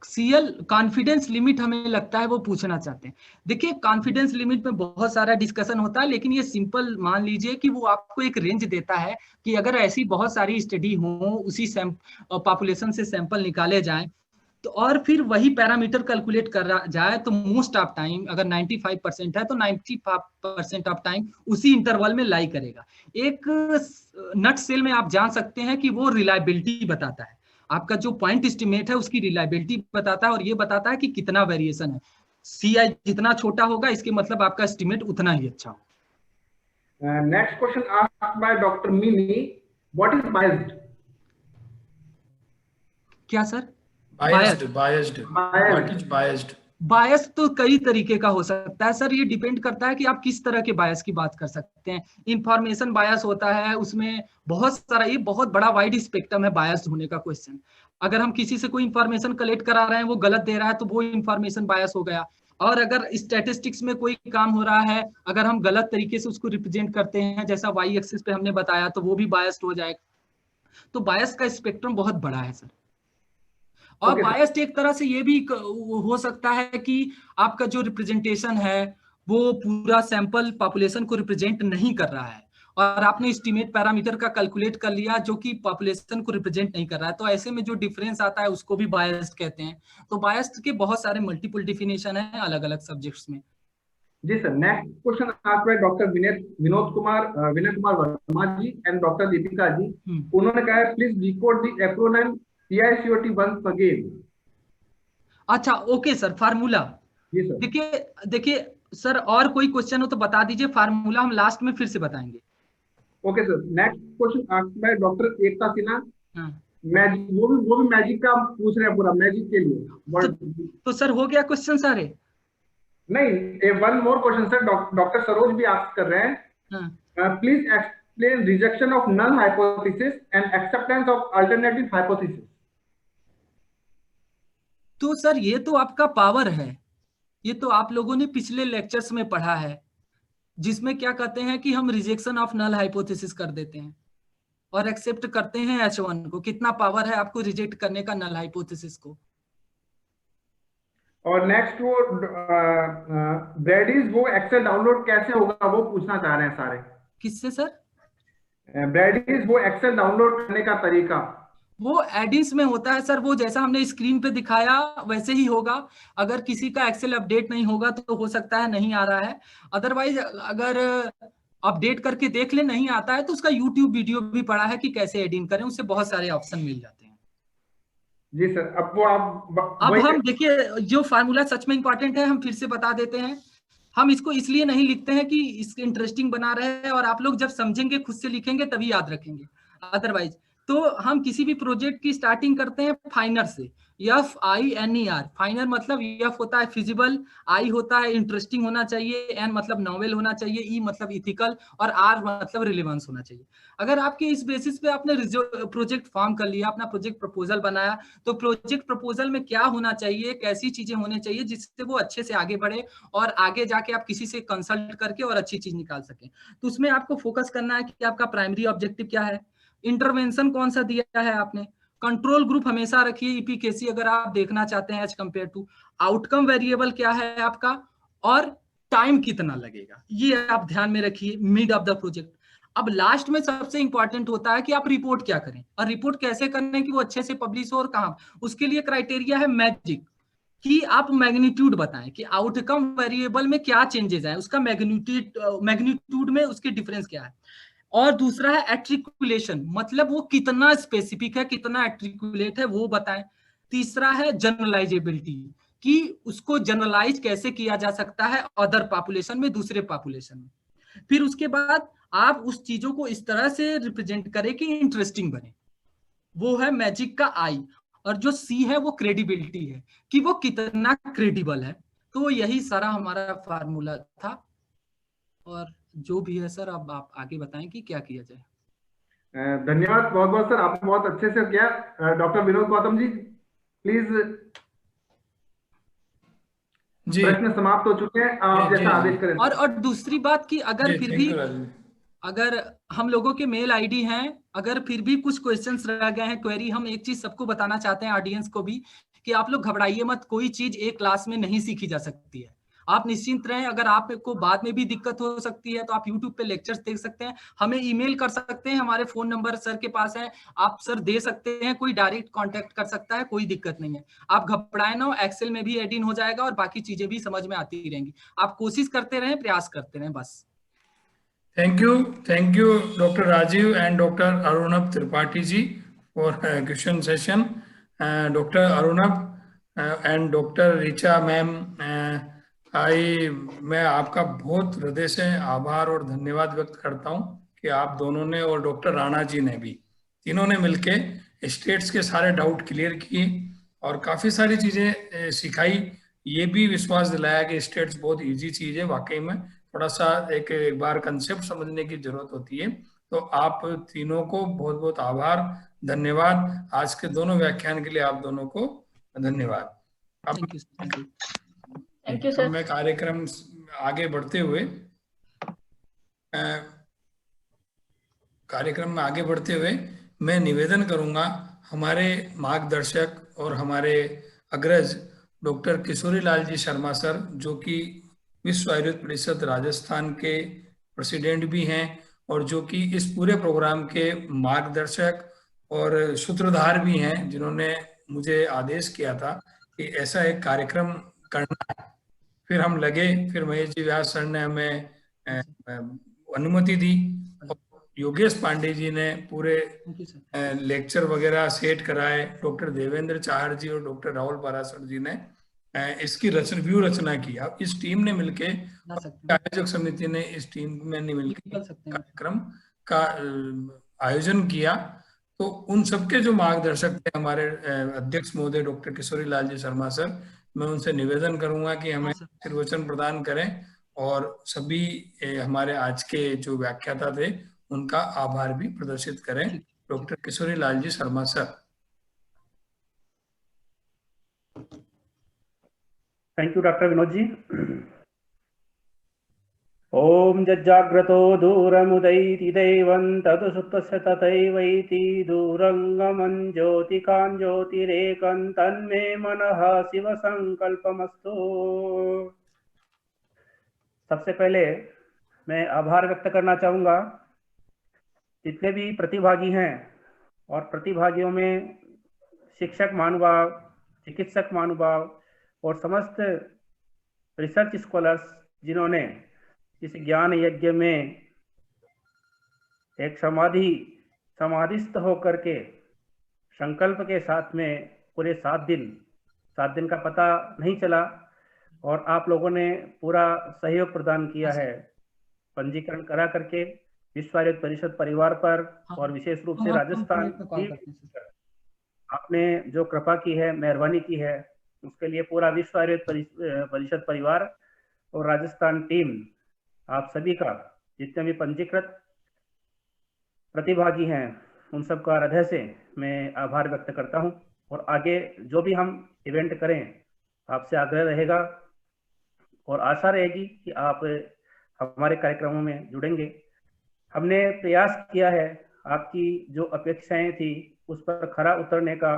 सीएल कॉन्फिडेंस लिमिट हमें लगता है वो पूछना चाहते हैं। देखिए, कॉन्फिडेंस लिमिट में बहुत सारा डिस्कशन होता है, लेकिन ये सिंपल मान लीजिए कि वो आपको एक रेंज देता है कि अगर ऐसी बहुत सारी स्टडी हो, उसी पॉपुलेशन से सैंपल निकाले जाएं, तो और फिर वही पैरामीटर कैलकुलेट करा जाए, तो मोस्ट ऑफ टाइम अगर 95% है तो 95% ऑफ टाइम उसी इंटरवल में लाई करेगा। एक नट सेल में आप जान सकते हैं कि वो रिलायबिलिटी बताता है, आपका जो पॉइंट एस्टिमेट है उसकी रिलायबिलिटी बताता है, और ये बताता है कि कितना वेरिएशन है। CI जितना छोटा होगा इसके मतलब आपका एस्टिमेट उतना ही अच्छा होगा। Next question asked by doctor Mini, what is biased? क्या sir? Biased, what is biased? Bias तो कई तरीके का हो सकता है सर, ये डिपेंड करता है कि आप किस तरह के बायस की बात कर सकते हैं। इंफॉर्मेशन बायस होता है, उसमें बहुत सारा, ये बहुत बड़ा वाइड स्पेक्ट्रम है बायस होने का क्वेश्चन। अगर हम किसी से कोई इंफॉर्मेशन कलेक्ट करा रहे हैं, वो गलत दे रहा है, तो वो इंफॉर्मेशन बायस हो गया। और अगर स्टैटिस्टिक्स में कोई काम हो रहा है, अगर हम गलत तरीके से उसको रिप्रेजेंट करते हैं, जैसा वाई एक्सिस पे हमने बताया, तो वो भी बायस्ड हो जाएगा। तो बायस का स्पेक्ट्रम बहुत बड़ा है सर। और बायस्ड एक तरह से ये भी हो सकता है कि आपका जो रिप्रेजेंटेशन है वो पूरा सैंपल पॉपुलेशन को रिप्रेजेंट नहीं कर रहा है, और आपने एस्टीमेट पैरामीटर का कैलकुलेट कर लिया जो कि पॉपुलेशन को रिप्रेजेंट नहीं कर रहा है, तो ऐसे में जो डिफरेंस आता है उसको भी बायस्ड कहते हैं। तो बायस्ड के बहुत सारे मल्टीपल डिफिनेशन है अलग अलग सब्जेक्ट्स में। जी sir, next question asked by doctor Vinay Kumar Verma ji and doctor Deepika ji. उन्होंने कहा है, please decode the acronym PICOT once again. अच्छा ओके सर, फार्मूला। जी सर। देखिए सर, और कोई क्वेश्चन हो तो बता दीजिए, फार्मूला हम लास्ट में फिर से बताएंगे। Okay sir, next question asked by doctor Ekta Sinha, magic, वो भी मैजिक का पूछ रहे हैं, पूरा मैजिक के लिए। तो सर हो गया क्वेश्चन सारे? नहीं, one more question sir, doctor Saroj भी आस्क कर रहे हैं, please explain rejection of null hypothesis and acceptance of alternative hypothesis. तो सर ये तो आपका पावर है, ये तो आप लोगों ने पिछले लेक्चर्स में पढ़ा है, जिसमें क्या कहते हैं कि हम रिजेक्शन ऑफ नल हाइपोथेसिस कर देते हैं और एक्सेप्ट करते हैं H1 को। कितना पावर है आपको रिजेक्ट करने का नल हाइपोथेसिस को। और नेक्स्ट वो ब्रैडीज, वो एक्सेल डाउनलोड कैसे होगा वो पूछना चाह रहे हैं सारे। किससे सर? ब्रैडीज, वो एक्सेल डाउनलोड करने का तरीका। वो एडिस में होता है सर, वो जैसा हमने स्क्रीन पे दिखाया वैसे ही होगा। अगर किसी का एक्सेल अपडेट नहीं होगा तो हो सकता है नहीं आ रहा है, अदरवाइज अगर अपडेट करके देख ले नहीं आता है तो उसका यूट्यूब वीडियो भी पड़ा है कि कैसे एडिट करें, उससे बहुत सारे ऑप्शन मिल जाते हैं। जी सर, अब वो अब हम देखिए, जो फार्मूला सच में इंपॉर्टेंट है, हम फिर से बता देते हैं। हम इसको इसलिए नहीं लिखते हैं कि इसके इंटरेस्टिंग बना रहे हैं, और आप लोग जब समझेंगे खुद से लिखेंगे तभी याद रखेंगे। अदरवाइज तो हम किसी भी प्रोजेक्ट की स्टार्टिंग करते हैं फाइनर से, FINER। फाइनर मतलब F होता है फिजिबल, I होता है इंटरेस्टिंग होना चाहिए, N मतलब नॉवेल होना चाहिए, E मतलब इथिकल और R मतलब रिलेवेंस होना चाहिए। अगर आपके इस बेसिस पे आपने प्रोजेक्ट फॉर्म कर लिया, अपना प्रोजेक्ट प्रपोजल बनाया, तो प्रोजेक्ट प्रपोजल में क्या होना चाहिए, कैसी चीजें होनी चाहिए जिससे वो अच्छे से आगे बढ़े और आगे जाके आप किसी से कंसल्ट करके और अच्छी चीज निकाल सकें। तो उसमें आपको फोकस करना है कि आपका प्राइमरी ऑब्जेक्टिव क्या है, इंटरवेंशन कौन सा दिया है आपने, कंट्रोल ग्रुप हमेशा रखिए ईपीकेसी अगर आप देखना चाहते हैं as compare to, outcome variable क्या है आपका, और टाइम कितना लगेगा, ये आप ध्यान में रखिए मिड ऑफ द प्रोजेक्ट। अब लास्ट में सबसे इंपॉर्टेंट होता है कि आप रिपोर्ट क्या करें, और रिपोर्ट कैसे करें कि वो अच्छे से पब्लिश हो और कहां। उसके लिए क्राइटेरिया है मैजिक, कि आप मैग्नीट्यूड बताएं कि आउटकम वेरिएबल में क्या चेंजेस आए, उसका मैग्नीट्यूड में उसके डिफरेंस क्या है। और दूसरा है एट्रिकुलेशन, मतलब वो कितना स्पेसिफिक है, कितना एट्रिकुलेट है वो बताएं। तीसरा है जनरलाइजेबिलिटी, कि उसको जनरलाइज कैसे किया जा सकता है अदर पॉपुलेशन में, दूसरे पॉपुलेशन में। फिर उसके बाद आप उस चीजों को इस तरह से रिप्रेजेंट करें कि इंटरेस्टिंग बने, वो है मैजिक का आई। और जो सी है वो क्रेडिबिलिटी है, कि वो कितना क्रेडिबल है। तो यही सारा हमारा फार्मूला था, और जो भी है सर अब आप आगे बताएं कि क्या किया जाए। धन्यवाद बहुत बहुत सर, आपने बहुत अच्छे से किया। डॉक्टर विनोद गौतम जी प्लीज, जी प्रश्न समाप्त हो चुके हैं, आप जी जैसा जी आदेश करें। और दूसरी बात कि अगर जी, फिर थैंक भी यू राजू। अगर हम लोगों के मेल आईडी हैं, अगर फिर भी कुछ क्वेश्चंस रह गए हैं, क्वेरी, हम एक चीज सबको बताना चाहते हैं ऑडियंस को भी, कि आप लोग घबराइए मत, कोई चीज एक क्लास में नहीं सीखी जा सकती है। आप निश्चिंत रहें, अगर आपको बाद में भी दिक्कत हो सकती है तो आप YouTube पे लेक्चर्स देख सकते हैं, हमें ईमेल कर सकते हैं, हमारे फोन नंबर सर के पास है, आप सर दे सकते हैं, कोई डायरेक्ट कांटेक्ट कर सकता है, कोई दिक्कत नहीं है। आप घबराए ना, एक्सेल में भी एड इन हो जाएगा और बाकी चीजें भी समझ में आती रहेंगी। आप कोशिश करते रहें, प्रयास करते रहें, बस। Thank you, Dr. Rajiv and Dr. Arunabh Tripathi ji for question session. Dr. Arunabh and Dr. Richa ma'am, मैं आपका बहुत हृदय से आभार और धन्यवाद व्यक्त करता हूं कि आप दोनों ने और डॉक्टर राणा जी ने भी, तीनों ने मिलके स्टेट्स के सारे डाउट क्लियर किए और काफी सारी चीजें सिखाई। ये भी विश्वास दिलाया कि स्टेट्स बहुत इजी चीज है, वाकई में थोड़ा सा एक बार कंसेप्ट समझने की जरूरत होती है। तो आप तीनों को बहुत बहुत आभार, धन्यवाद। आज के दोनों व्याख्यान के लिए आप दोनों को धन्यवाद। Thank you sir. Thank you sir. मैं कार्यक्रम आगे बढ़ते हुए मैं निवेदन करूंगा हमारे मार्गदर्शक और हमारे अग्रज डॉक्टर किशोरी लाल जी शर्मा सर, जो कि विश्व आयुर्वेद परिषद राजस्थान के प्रेसिडेंट भी हैं और जो कि इस पूरे प्रोग्राम के मार्गदर्शक और सूत्रधार भी हैं, जिन्होंने मुझे आदेश किया था कि ऐसा एक कार्यक्रम करना है। फिर हम लगे, फिर महेश जी व्यास सर ने हमें अनुमति दी और योगेश पांडे जी ने पूरे लेक्चर वगैरह सेट कराए, डॉक्टर देवेंद्र चाहर जी और डॉक्टर राहुल पारासर जी ने इसकी रचना की। अब इस टीम ने मिलके, आयोजक समिति ने इस टीम में मिलकर कार्यक्रम का आयोजन किया। तो उन सबके जो मार्गदर्शक थे हमारे अध्यक्ष महोदय डॉक्टर किशोरी लाल जी शर्मा सर, मैं उनसे निवेदन करूंगा कि हमें आशीर्वचन प्रदान करें और सभी हमारे आज के जो व्याख्याता थे उनका आभार भी प्रदर्शित करें। Doctor Kishori Lal ji Sharma sir. Thank you doctor Vinod ji. ओम जज्जाग्रतो दूरमुदैति दैवं तदुसुप्तस्य तथैवैति दूरंगमं ज्योतिकां ज्योतिरेकं तन्मे मनः शिव संकल्पमस्तु। सबसे पहले मैं आभार व्यक्त करना चाहूँगा जितने भी प्रतिभागी हैं, और प्रतिभागियों में शिक्षक महानुभाव, चिकित्सक महानुभाव और समस्त रिसर्च स्कॉलर्स, जिन्होंने इस ज्ञान यज्ञ में एक समाधिस्थ होकर के संकल्प के साथ में पूरे 7 दिन का पता नहीं चला, और आप लोगों ने पूरा सहयोग प्रदान किया है पंजीकरण करा करके, विश्व आयुर्वेद परिषद परिवार पर हाँ, और विशेष रूप हम से आपको राजस्थान इंटरनेट पे कॉल की करते हैं सर। आपने जो कृपा की है, मेहरबानी की है, उसके लिए पूरा विश्व आयुर्वेद परिषद परिवार और राजस्थान टीम, आप सभी का, जितने भी पंजीकृत प्रतिभागी हैं, उन सब का हृदय से मैं आभार व्यक्त करता हूं। और आगे जो भी हम इवेंट करें, आपसे आग्रह रहेगा और आशा रहेगी कि आप हमारे कार्यक्रमों में जुड़ेंगे। हमने प्रयास किया है, आपकी जो अपेक्षाएं थी उस पर खरा उतरने का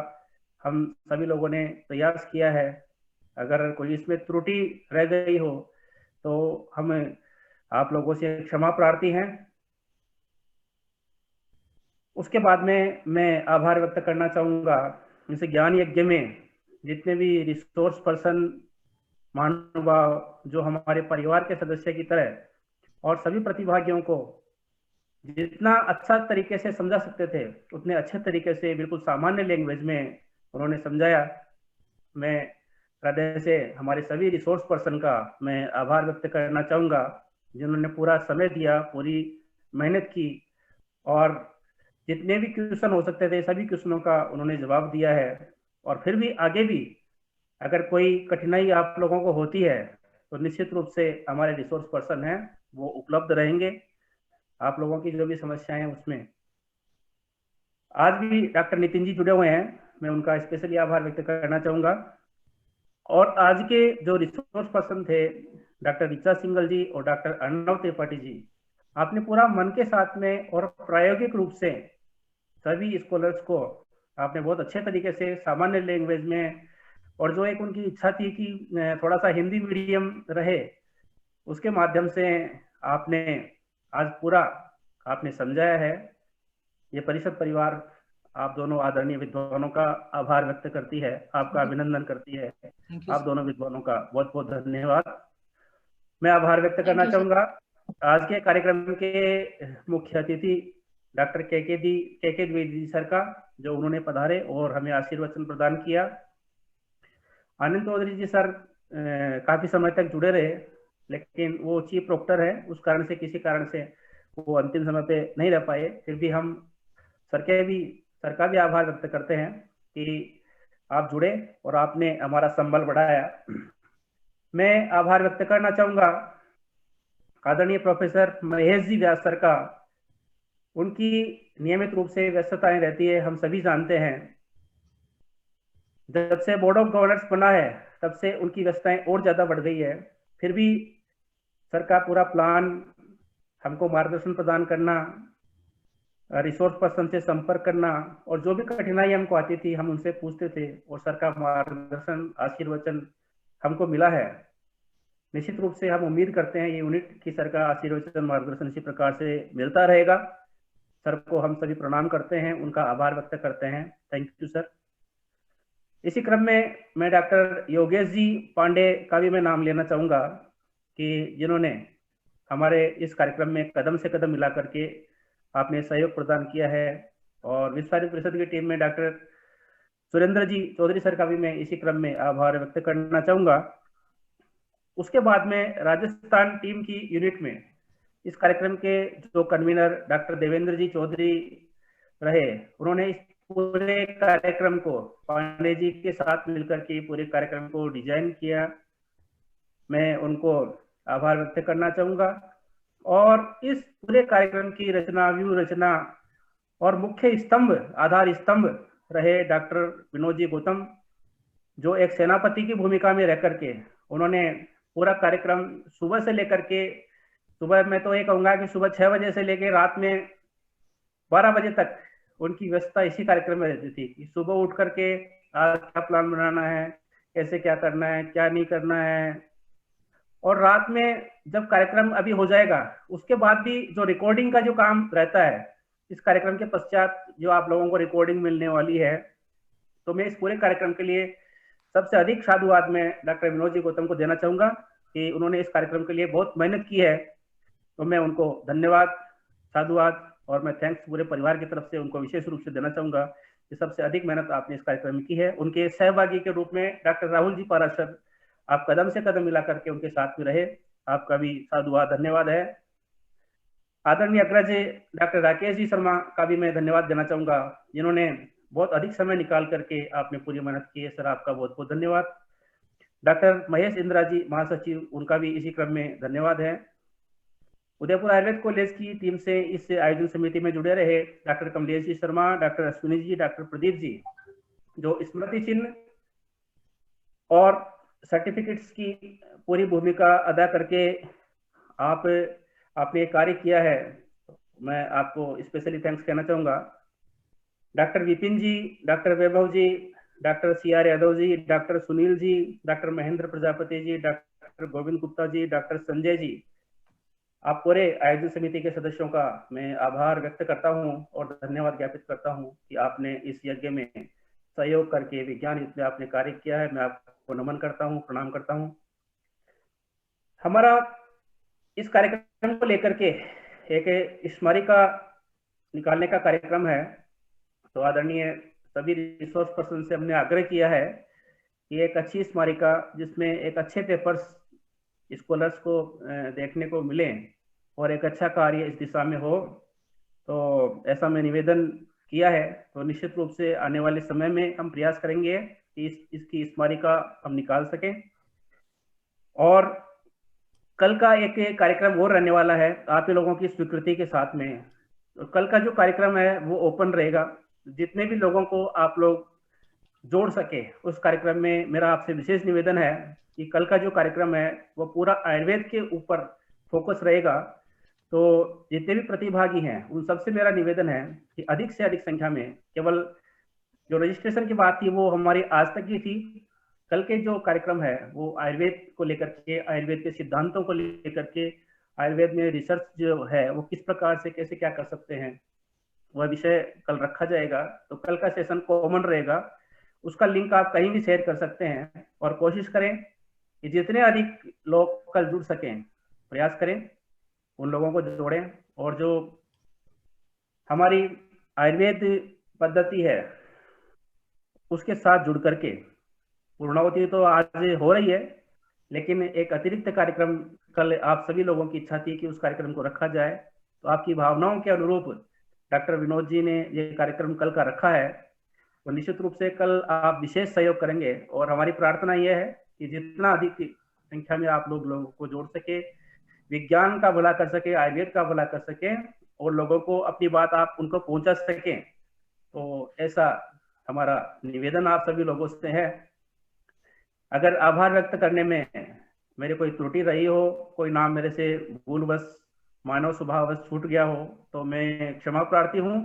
हम सभी लोगों ने प्रयास किया है। अगर कोई इसमें त्रुटि रह गई हो तो हम आप लोगों से क्षमा प्रार्थी हैं। उसके बाद में मैं आभार व्यक्त करना चाहूँगा जैसे ज्ञान यज्ञ में जितने भी रिसोर्स पर्सन महानुभाव जो हमारे परिवार के सदस्य की तरह और सभी प्रतिभागियों को जितना अच्छा तरीके से समझा सकते थे उतने अच्छे तरीके से बिल्कुल सामान्य लैंग्वेज में उन्होंने समझाया। मैं हृदय से हमारे सभी रिसोर्स पर्सन का मैं आभार व्यक्त करना चाहूँगा जिन्होंने पूरा समय दिया, पूरी मेहनत की और जितने भी क्वेश्चन हो सकते थे सभी क्वेश्चनों का उन्होंने जवाब दिया है। और फिर भी आगे भी अगर कोई कठिनाई आप लोगों को होती है तो निश्चित रूप से हमारे रिसोर्स पर्सन हैं वो उपलब्ध रहेंगे आप लोगों की जो भी समस्याएं हैं उसमें। आज भी डॉक्टर नितिन जी जुड़े हुए हैं, मैं उनका स्पेशली आभार व्यक्त करना चाहूँगा। और आज के जो रिसोर्स पर्सन थे डॉक्टर ऋचा सिंगल जी और डॉक्टर अर्णव त्रिपाठी जी, आपने पूरा मन के साथ में और प्रायोगिक रूप से सभी स्कॉलर्स को आपने बहुत अच्छे तरीके से सामान्य लैंग्वेज में और जो एक उनकी इच्छा थी कि थोड़ा सा हिंदी मीडियम रहे उसके माध्यम से आपने आज पूरा आपने समझाया है। ये परिषद परिवार आप दोनों आदरणीय विद्वानों का आभार व्यक्त करती है, आपका अभिनंदन करती है। आप दोनों विद्वानों का बहुत बहुत धन्यवाद। मैं आभार व्यक्त करना चाहूँगा आज के कार्यक्रम के मुख्य अतिथि डॉक्टर के द्विवेदी जी सर का, जो उन्होंने पधारे और हमें आशीर्वचन प्रदान किया। आनंद चौधरी जी सर काफी समय तक जुड़े रहे लेकिन वो चीफ प्रोक्टर है, उस कारण से किसी कारण से वो अंतिम समय पे नहीं रह पाए। फिर भी हम सर का भी आभार व्यक्त करते हैं कि आप जुड़े और आपने हमारा संबल बढ़ाया। मैं आभार व्यक्त करना चाहूँगा आदरणीय प्रोफेसर महेश जी व्यास सर का। उनकी नियमित रूप से व्यस्तताएं रहती है, हम सभी जानते हैं। जब से बोर्ड ऑफ गवर्नर्स बना है तब से उनकी व्यस्तताएं और ज्यादा बढ़ गई है। फिर भी सर का पूरा प्लान, हमको मार्गदर्शन प्रदान करना, रिसोर्स पर्सन से संपर्क करना और जो भी कठिनाई हमको आती थी हम उनसे पूछते थे और सर का मार्गदर्शन आशीर्वचन हमको मिला है। निश्चित रूप से हम उम्मीद करते हैं ये यूनिट की सर का आशीर्वचन मार्गदर्शन इसी प्रकार से मिलता रहेगा। सर को हम सभी प्रणाम करते हैं, उनका आभार व्यक्त करते हैं। Thank you sir. इसी क्रम में मैं डॉक्टर योगेश जी पांडे का भी मैं नाम लेना चाहूँगा कि जिन्होंने हमारे इस कार्यक्रम में कदम से कदम मिला करके आपने सहयोग प्रदान किया है। और विश्व आयुर्वेद परिषद की टीम में डॉक्टर सुरेंद्र जी चौधरी सर का भी मैं इसी क्रम में आभार व्यक्त करना चाहूँगा। उसके बाद में राजस्थान टीम की यूनिट में इस कार्यक्रम के जो कन्वीनर डॉक्टर देवेंद्र जी चौधरी रहे, उन्होंने इस पूरे कार्यक्रम को पांडे जी के साथ मिलकर के पूरे कार्यक्रम को डिजाइन किया। मैं उनको आभार व्यक्त करना चाहूँगा। और इस पूरे कार्यक्रम की रचना, व्यू रचना और मुख्य स्तंभ, आधार स्तंभ रहे डॉक्टर विनोद जी गौतम, जो एक सेनापति की भूमिका में रह करके उन्होंने पूरा कार्यक्रम सुबह से लेकर के, सुबह मैं तो ये कहूँगा कि सुबह 6 बजे से लेकर रात में 12 बजे तक उनकी व्यस्तता इसी कार्यक्रम में रहती थी कि सुबह उठ करके आज क्या प्लान बनाना है, कैसे क्या करना है, क्या नहीं करना है। और रात में जब कार्यक्रम अभी हो जाएगा उसके बाद भी जो रिकॉर्डिंग का जो काम रहता है, इस कार्यक्रम के पश्चात जो आप लोगों को रिकॉर्डिंग मिलने वाली है, तो मैं इस पूरे कार्यक्रम के लिए सबसे अधिक साधुवाद में डॉक्टर विनोद जी गौतम को देना चाहूँगा कि उन्होंने इस कार्यक्रम के लिए बहुत मेहनत की है। तो मैं उनको धन्यवाद, साधुवाद और मैं थैंक्स पूरे परिवार की तरफ से उनको विशेष रूप से देना चाहूँगा कि सबसे अधिक मेहनत आपने इस कार्यक्रम में की है। उनके सहभागी के रूप में डॉक्टर राहुल जी पाराशर, आप कदम से कदम मिला करके उनके साथ में रहे, आपका भी साधुवाद, धन्यवाद है। आदरणीय अग्रज डॉक्टर राकेश जी शर्मा का भी मैं धन्यवाद देना चाहूंगा, जिन्होंने बहुत अधिक समय निकाल करके आपने पूरी मेहनत की है। सर आपका बहुत बहुत धन्यवाद। डॉक्टर महेश इंदिरा जी महासचिव, उनका भी इसी क्रम में धन्यवाद है। उदयपुर आयुर्वेद कॉलेज की टीम से इस आयोजन समिति में जुड़े रहे doctor Kamlesh ji Sharma, doctor Ashwini ji, doctor Pradeep ji, जो स्मृति चिन्ह और सर्टिफिकेट्स की पूरी भूमिका अदा करके आपने कार्य किया है, मैं आपको स्पेशली थैंक्स कहना चाहूंगा। डॉक्टर विपिन जी, डॉक्टर वैभव जी, doctor CR Yadav ji, doctor Sunil ji, doctor Mahendra Prajapati ji, doctor Govind Gupta ji, doctor Sanjay ji, आप पूरे आयोजन समिति के सदस्यों का मैं आभार व्यक्त करता हूं और धन्यवाद ज्ञापित करता हूं कि आपने इस यज्ञ में सहयोग करके विज्ञान युक्त में आपने कार्य किया है। मैं आपको नमन करता हूं, प्रणाम करता हूं। हमारा इस कार्यक्रम को लेकर के एक स्मारिका निकालने का कार्यक्रम है, तो आदरणीय सभी रिसोर्स पर्सन से हमने आग्रह किया है कि एक अच्छी स्मारिका जिसमें एक अच्छे पेपर्स स्कॉलर्स को देखने को मिले और एक अच्छा कार्य इस दिशा में हो, तो ऐसा मैं निवेदन किया है। तो निश्चित रूप से आने वाले समय में हम प्रयास करेंगे कि इसकी स्मारिका हम निकाल सकें। और कल का एक कार्यक्रम और रहने वाला है आप लोगों की स्वीकृति के साथ में। तो कल का जो कार्यक्रम है वो ओपन रहेगा, जितने भी लोगों को आप लोग जोड़ सके उस कार्यक्रम में। मेरा आपसे विशेष निवेदन है कि कल का जो कार्यक्रम है वो पूरा आयुर्वेद के ऊपर फोकस रहेगा। तो जितने भी प्रतिभागी हैं उन सबसे मेरा निवेदन है कि अधिक से अधिक संख्या में, केवल जो रजिस्ट्रेशन की बात थी वो हमारी आज तक की थी, कल के जो कार्यक्रम है वो आयुर्वेद को लेकर के, आयुर्वेद के सिद्धांतों को लेकर के, आयुर्वेद में रिसर्च जो है वो किस प्रकार से कैसे क्या कर सकते हैं, वह विषय कल रखा जाएगा। तो कल का सेशन कॉमन रहेगा, उसका लिंक आप कहीं भी शेयर कर सकते हैं और कोशिश करें कि जितने अधिक लोग कल जुड़ सकें, प्रयास करें उन लोगों को जोड़ें। और जो हमारी आयुर्वेद पद्धति है उसके साथ जुड़ करके, पूर्णावती तो आज हो रही है, लेकिन एक अतिरिक्त कार्यक्रम कल आप सभी लोगों की इच्छा थी कि उस कार्यक्रम को रखा जाए। तो आपकी भावनाओं के अनुरूप डॉक्टर विनोद जी ने ये कार्यक्रम कल का रखा है, तो निश्चित रूप से कल आप विशेष सहयोग करेंगे। और हमारी प्रार्थना यह है कि जितना अधिक संख्या में आप लोगों को जोड़ सके, विज्ञान का भला कर सके, आयुर्वेद का भला कर सके और लोगों को अपनी बात आप उनको पहुंचा सकें, तो ऐसा हमारा निवेदन आप सभी लोगों से है। अगर आभार व्यक्त करने में मेरी कोई त्रुटि रही हो, कोई नाम मेरे से भूलवश मानव स्वभाववश छूट गया हो, तो मैं क्षमा प्रार्थी हूँ।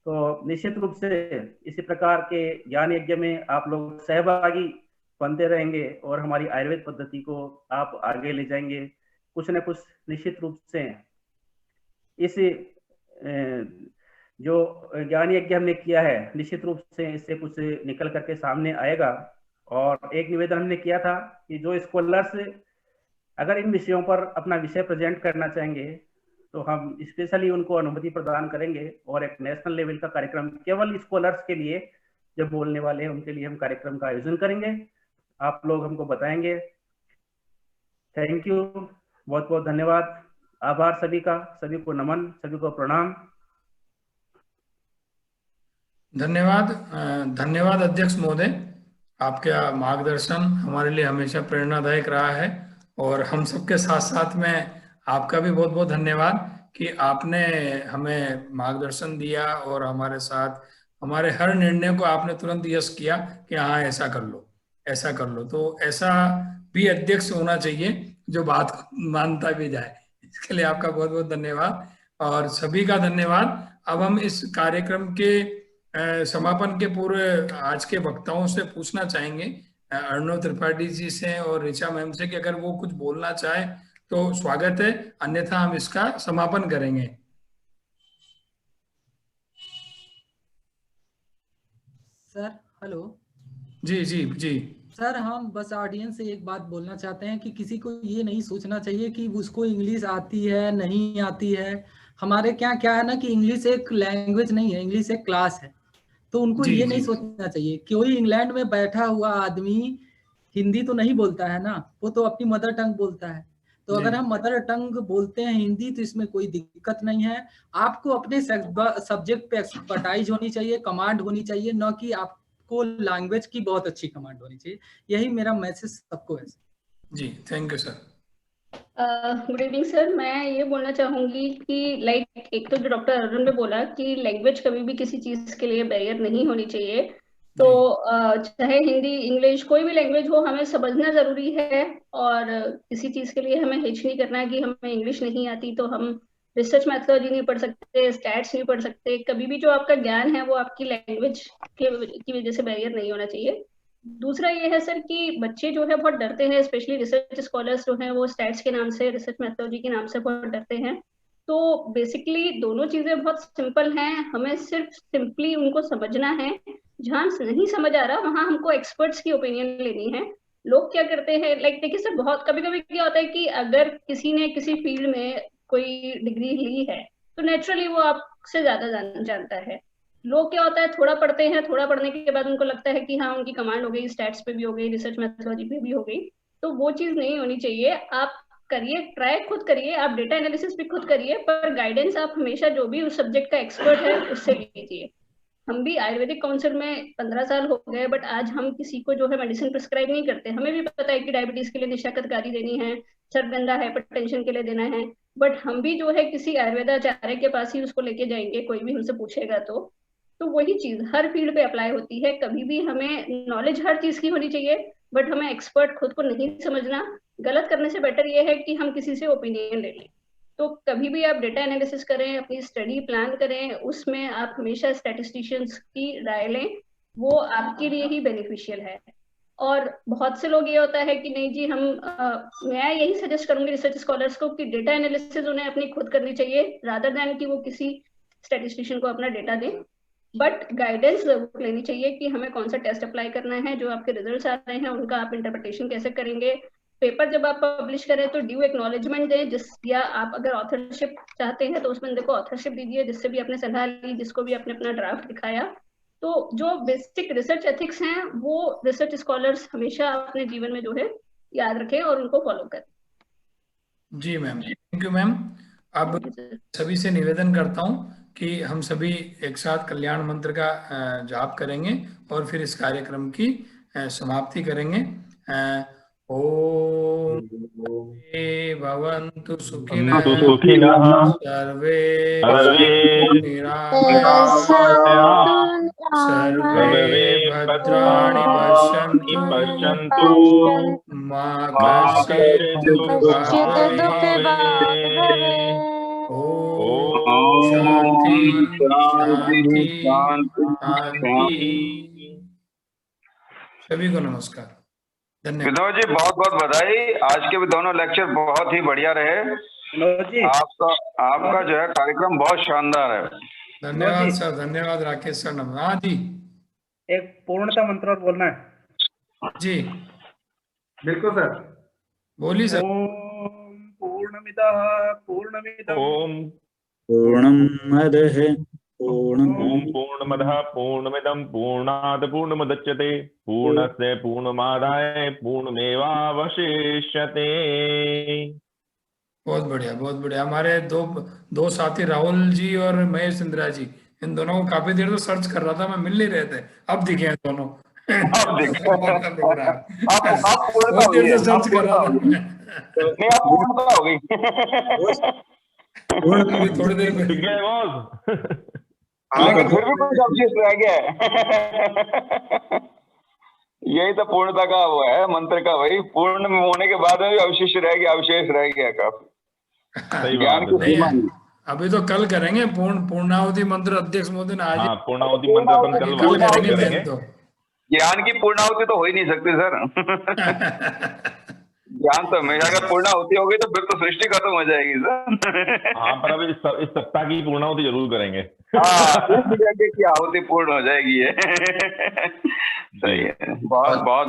तो निश्चित रूप से इसी प्रकार के ज्ञान यज्ञ में आप लोग सहभागी बनते रहेंगे और हमारी आयुर्वेद पद्धति को आप आगे ले जाएंगे। कुछ न कुछ निश्चित रूप से इस जो ज्ञान यज्ञ हमने किया है, निश्चित रूप से इससे कुछ निकल करके सामने आएगा। और एक निवेदन हमने किया था कि जो स्कॉलर्स अगर इन विषयों पर अपना विषय प्रेजेंट करना चाहेंगे तो हम स्पेशली उनको अनुमति प्रदान करेंगे और एक नेशनल लेवल का कार्यक्रम केवल स्कॉलर्स के लिए, जो बोलने वाले हैं उनके लिए हम कार्यक्रम का आयोजन करेंगे। आप लोग हमको बताएंगे। थैंक यू, बहुत बहुत धन्यवाद, आभार सभी का, सभी को नमन, सभी को प्रणाम। धन्यवाद अध्यक्ष महोदय, आपका मार्गदर्शन हमारे लिए हमेशा प्रेरणादायक रहा है। और हम सबके साथ साथ में आपका भी बहुत बहुत धन्यवाद कि आपने हमें मार्गदर्शन दिया और हमारे साथ हमारे हर निर्णय को आपने तुरंत यस किया कि हाँ ऐसा कर लो, ऐसा कर लो। तो ऐसा भी अध्यक्ष होना चाहिए जो बात को मानता भी जाए। इसके लिए आपका बहुत बहुत धन्यवाद और सभी का धन्यवाद। अब हम इस कार्यक्रम के समापन के पूर्व आज के वक्ताओं से पूछना चाहेंगे, अर्णव त्रिपाठी जी से और ऋचा मैम से, कि अगर वो कुछ बोलना चाहे तो स्वागत है, अन्यथा हम इसका समापन करेंगे। Sir hello. जी जी जी सर, हम बस ऑडियंस से एक बात बोलना चाहते हैं कि किसी को ये नहीं सोचना चाहिए कि उसको इंग्लिश आती है नहीं आती है। हमारे क्या है ना कि इंग्लिश एक लैंग्वेज नहीं है, इंग्लिश एक क्लास है। तो उनको ये नहीं सोचना चाहिए। कोई इंग्लैंड में बैठा हुआ आदमी हिंदी तो नहीं बोलता है ना, वो तो अपनी मदर टंग बोलता है। तो जी। अगर हम मदर टंग बोलते हैं हिंदी तो इसमें कोई दिक्कत नहीं है। आपको अपने सब्जेक्ट पे एक्सपर्टाइज होनी चाहिए, कमांड होनी चाहिए, न कि आपको लैंग्वेज की बहुत अच्छी कमांड होनी चाहिए। यही मेरा मैसेज सबको है। जी, thank you sir. Good evening sir. मैं ये बोलना चाहूंगी कि लाइक एक तो जो डॉक्टर अरुण ने बोला कि लैंग्वेज कभी भी किसी चीज के लिए बैरियर नहीं होनी चाहिए। तो चाहे हिंदी इंग्लिश कोई भी लैंग्वेज हो, हमें समझना जरूरी है। और किसी चीज के लिए हमें हिच नहीं करना है कि हमें इंग्लिश नहीं आती तो हम रिसर्च मैथोलॉजी नहीं पढ़ सकते, स्टैट्स नहीं पढ़ सकते। कभी भी जो आपका ज्ञान है वो आपकी लैंग्वेज की वजह से बैरियर नहीं होना चाहिए। दूसरा ये है सर कि बच्चे जो है बहुत डरते हैं, स्पेशली रिसर्च स्कॉलर्स जो हैं वो स्टैट्स के नाम से, रिसर्च मैथोलॉजी के नाम से बहुत डरते हैं। तो बेसिकली दोनों चीजें बहुत सिंपल हैं, हमें सिर्फ सिंपली उनको समझना है। जहाँ नहीं समझ आ रहा वहां हमको एक्सपर्ट्स की ओपिनियन लेनी है। लोग क्या करते हैं, लाइक देखिए सर, बहुत कभी कभी क्या होता है कि अगर किसी ने किसी फील्ड में कोई डिग्री ली है तो नेचुरली वो आपसे ज्यादा जानता है। लोग क्या होता है, थोड़ा पढ़ते हैं, थोड़ा पढ़ने के बाद उनको लगता है कि हाँ उनकी कमांड हो गई, स्टैट्स पे भी हो गई, रिसर्च मैथोलॉजी पे भी हो गई। तो वो चीज नहीं होनी चाहिए। आप करिए, ट्राई खुद करिए, आप डेटा एनालिसिस भी खुद करिए, पर गाइडेंस आप हमेशा जो भी उस सब्जेक्ट का एक्सपर्ट है उससे लीजिए। हम भी आयुर्वेदिक काउंसिल में 15 साल हो गए, बट आज हम किसी को जो है मेडिसिन प्रिस्क्राइब नहीं करते। हमें भी पता है कि डायबिटीज के लिए निशाकतकारी देनी है, सर्वगंधा हाइपरटेंशन के लिए देना है, बट हम भी जो है किसी आयुर्वेदाचार्य के पास ही उसको लेके जाएंगे, कोई भी हमसे पूछेगा तो वही चीज हर फील्ड पे अप्लाई होती है। कभी भी हमें नॉलेज हर चीज की होनी चाहिए, बट हमें एक्सपर्ट खुद को नहीं समझना। गलत करने से बेटर ये है कि हम किसी से ओपिनियन ले लें। तो कभी भी आप डेटा एनालिसिस करें, अपनी स्टडी प्लान करें, उसमें आप हमेशा स्टैटिस्टिशियंस की राय लें, वो आपके लिए ही बेनिफिशियल है। और बहुत से लोग ये होता है कि नहीं जी मैं यही सजेस्ट करूंगी रिसर्च स्कॉलर्स को कि डेटा एनालिसिस उन्हें अपनी खुद करनी चाहिए, रादर देन कि वो किसी स्टैटिस्टिशियन को अपना डेटा दें। बट गाइडेंस जरूर लेनी चाहिए कि हमें कौन सा टेस्ट अप्लाई करना है, जो आपके रिजल्ट्स आ रहे हैं उनका आप इंटरप्रिटेशन कैसे करेंगे। पेपर जब आप पब्लिश करें तो ड्यू एक्नॉलेजमेंट दें, या आप अगर ऑथरशिप चाहते हैं तो उस बंदे को ऑथरशिप दीजिए जिससे भी आपने सलाह ली, जिसको भी आपने अपना ड्राफ्ट दिखाया। तो जो बेसिक रिसर्च एथिक्स हैं वो रिसर्च स्कॉलर्स हमेशा अपने जीवन में जो है याद रखें और उनको फॉलो करें। जी मैम, थैंक यू मैम। अब सभी से निवेदन करता हूँ कि हम सभी एक साथ कल्याण मंत्र का जाप करेंगे और फिर इस कार्यक्रम की समाप्ति करेंगे। ओम भवन्तु सुखिनः सर्वे सर्वे भद्राणि पश्यन्तु मा कश्चित् दुःखभाग् भवेत्। ओम शांति शांति शांति। सभी को नमस्कार, धन्यवाद। विनोद जी बहुत बहुत बधाई, आज के भी दोनों लेक्चर बहुत ही बढ़िया रहे। आपका जो है कार्यक्रम बहुत शानदार है। धन्यवाद सर, धन्यवाद राकेश सर। हाँ जी, एक पूर्णता मंत्र और बोलना है जी, बिल्कुल सर, बोलिए सर। ओम पूर्णमिदः पूर्णमिदम् ओम पूर्णमदः पूर्णमदः पूर्णमिदं पूर्णात् पूर्णमुदच्यते पूर्णस्य पूर्णमादाय पूर्णमेवावशिष्यते। बहुत बढ़िया, बहुत बढ़िया। हमारे दो साथी राहुल जी और महेश इंदिरा जी, इन दोनों को काफी देर तो सर्च कर रहा था मैं, मिल नहीं रहे थे, अब दिखे हैं दोनों। अब बहुत देर से सर्च कर रहा था। थोड़ी देर में फिर भी कुछ अवशेष रह गया है। यही तो पूर्णता का वो है मंत्र का, वही पूर्ण होने के बाद में भी अवशेष रह गया काफी ज्ञान की सीमा। अभी तो कल करेंगे पूर्णाहुति मंत्र। अध्यक्ष महोदय ने आज पूर्णाहुति मंत्र अपन कल करेंगे। ज्ञान की पूर्णाहुति तो हो ही नहीं सकती सर। ज्ञान तो हमेशा अगर पूर्णाहुति होगी तो फिर तो सृष्टि खत्म हो जाएगी सर। हाँ, पर अभी इस सप्ताह की पूर्णाहुति जरूर करेंगे। हाँ, की आहुति पूर्ण हो जाएगी। सही है, बहुत बहुत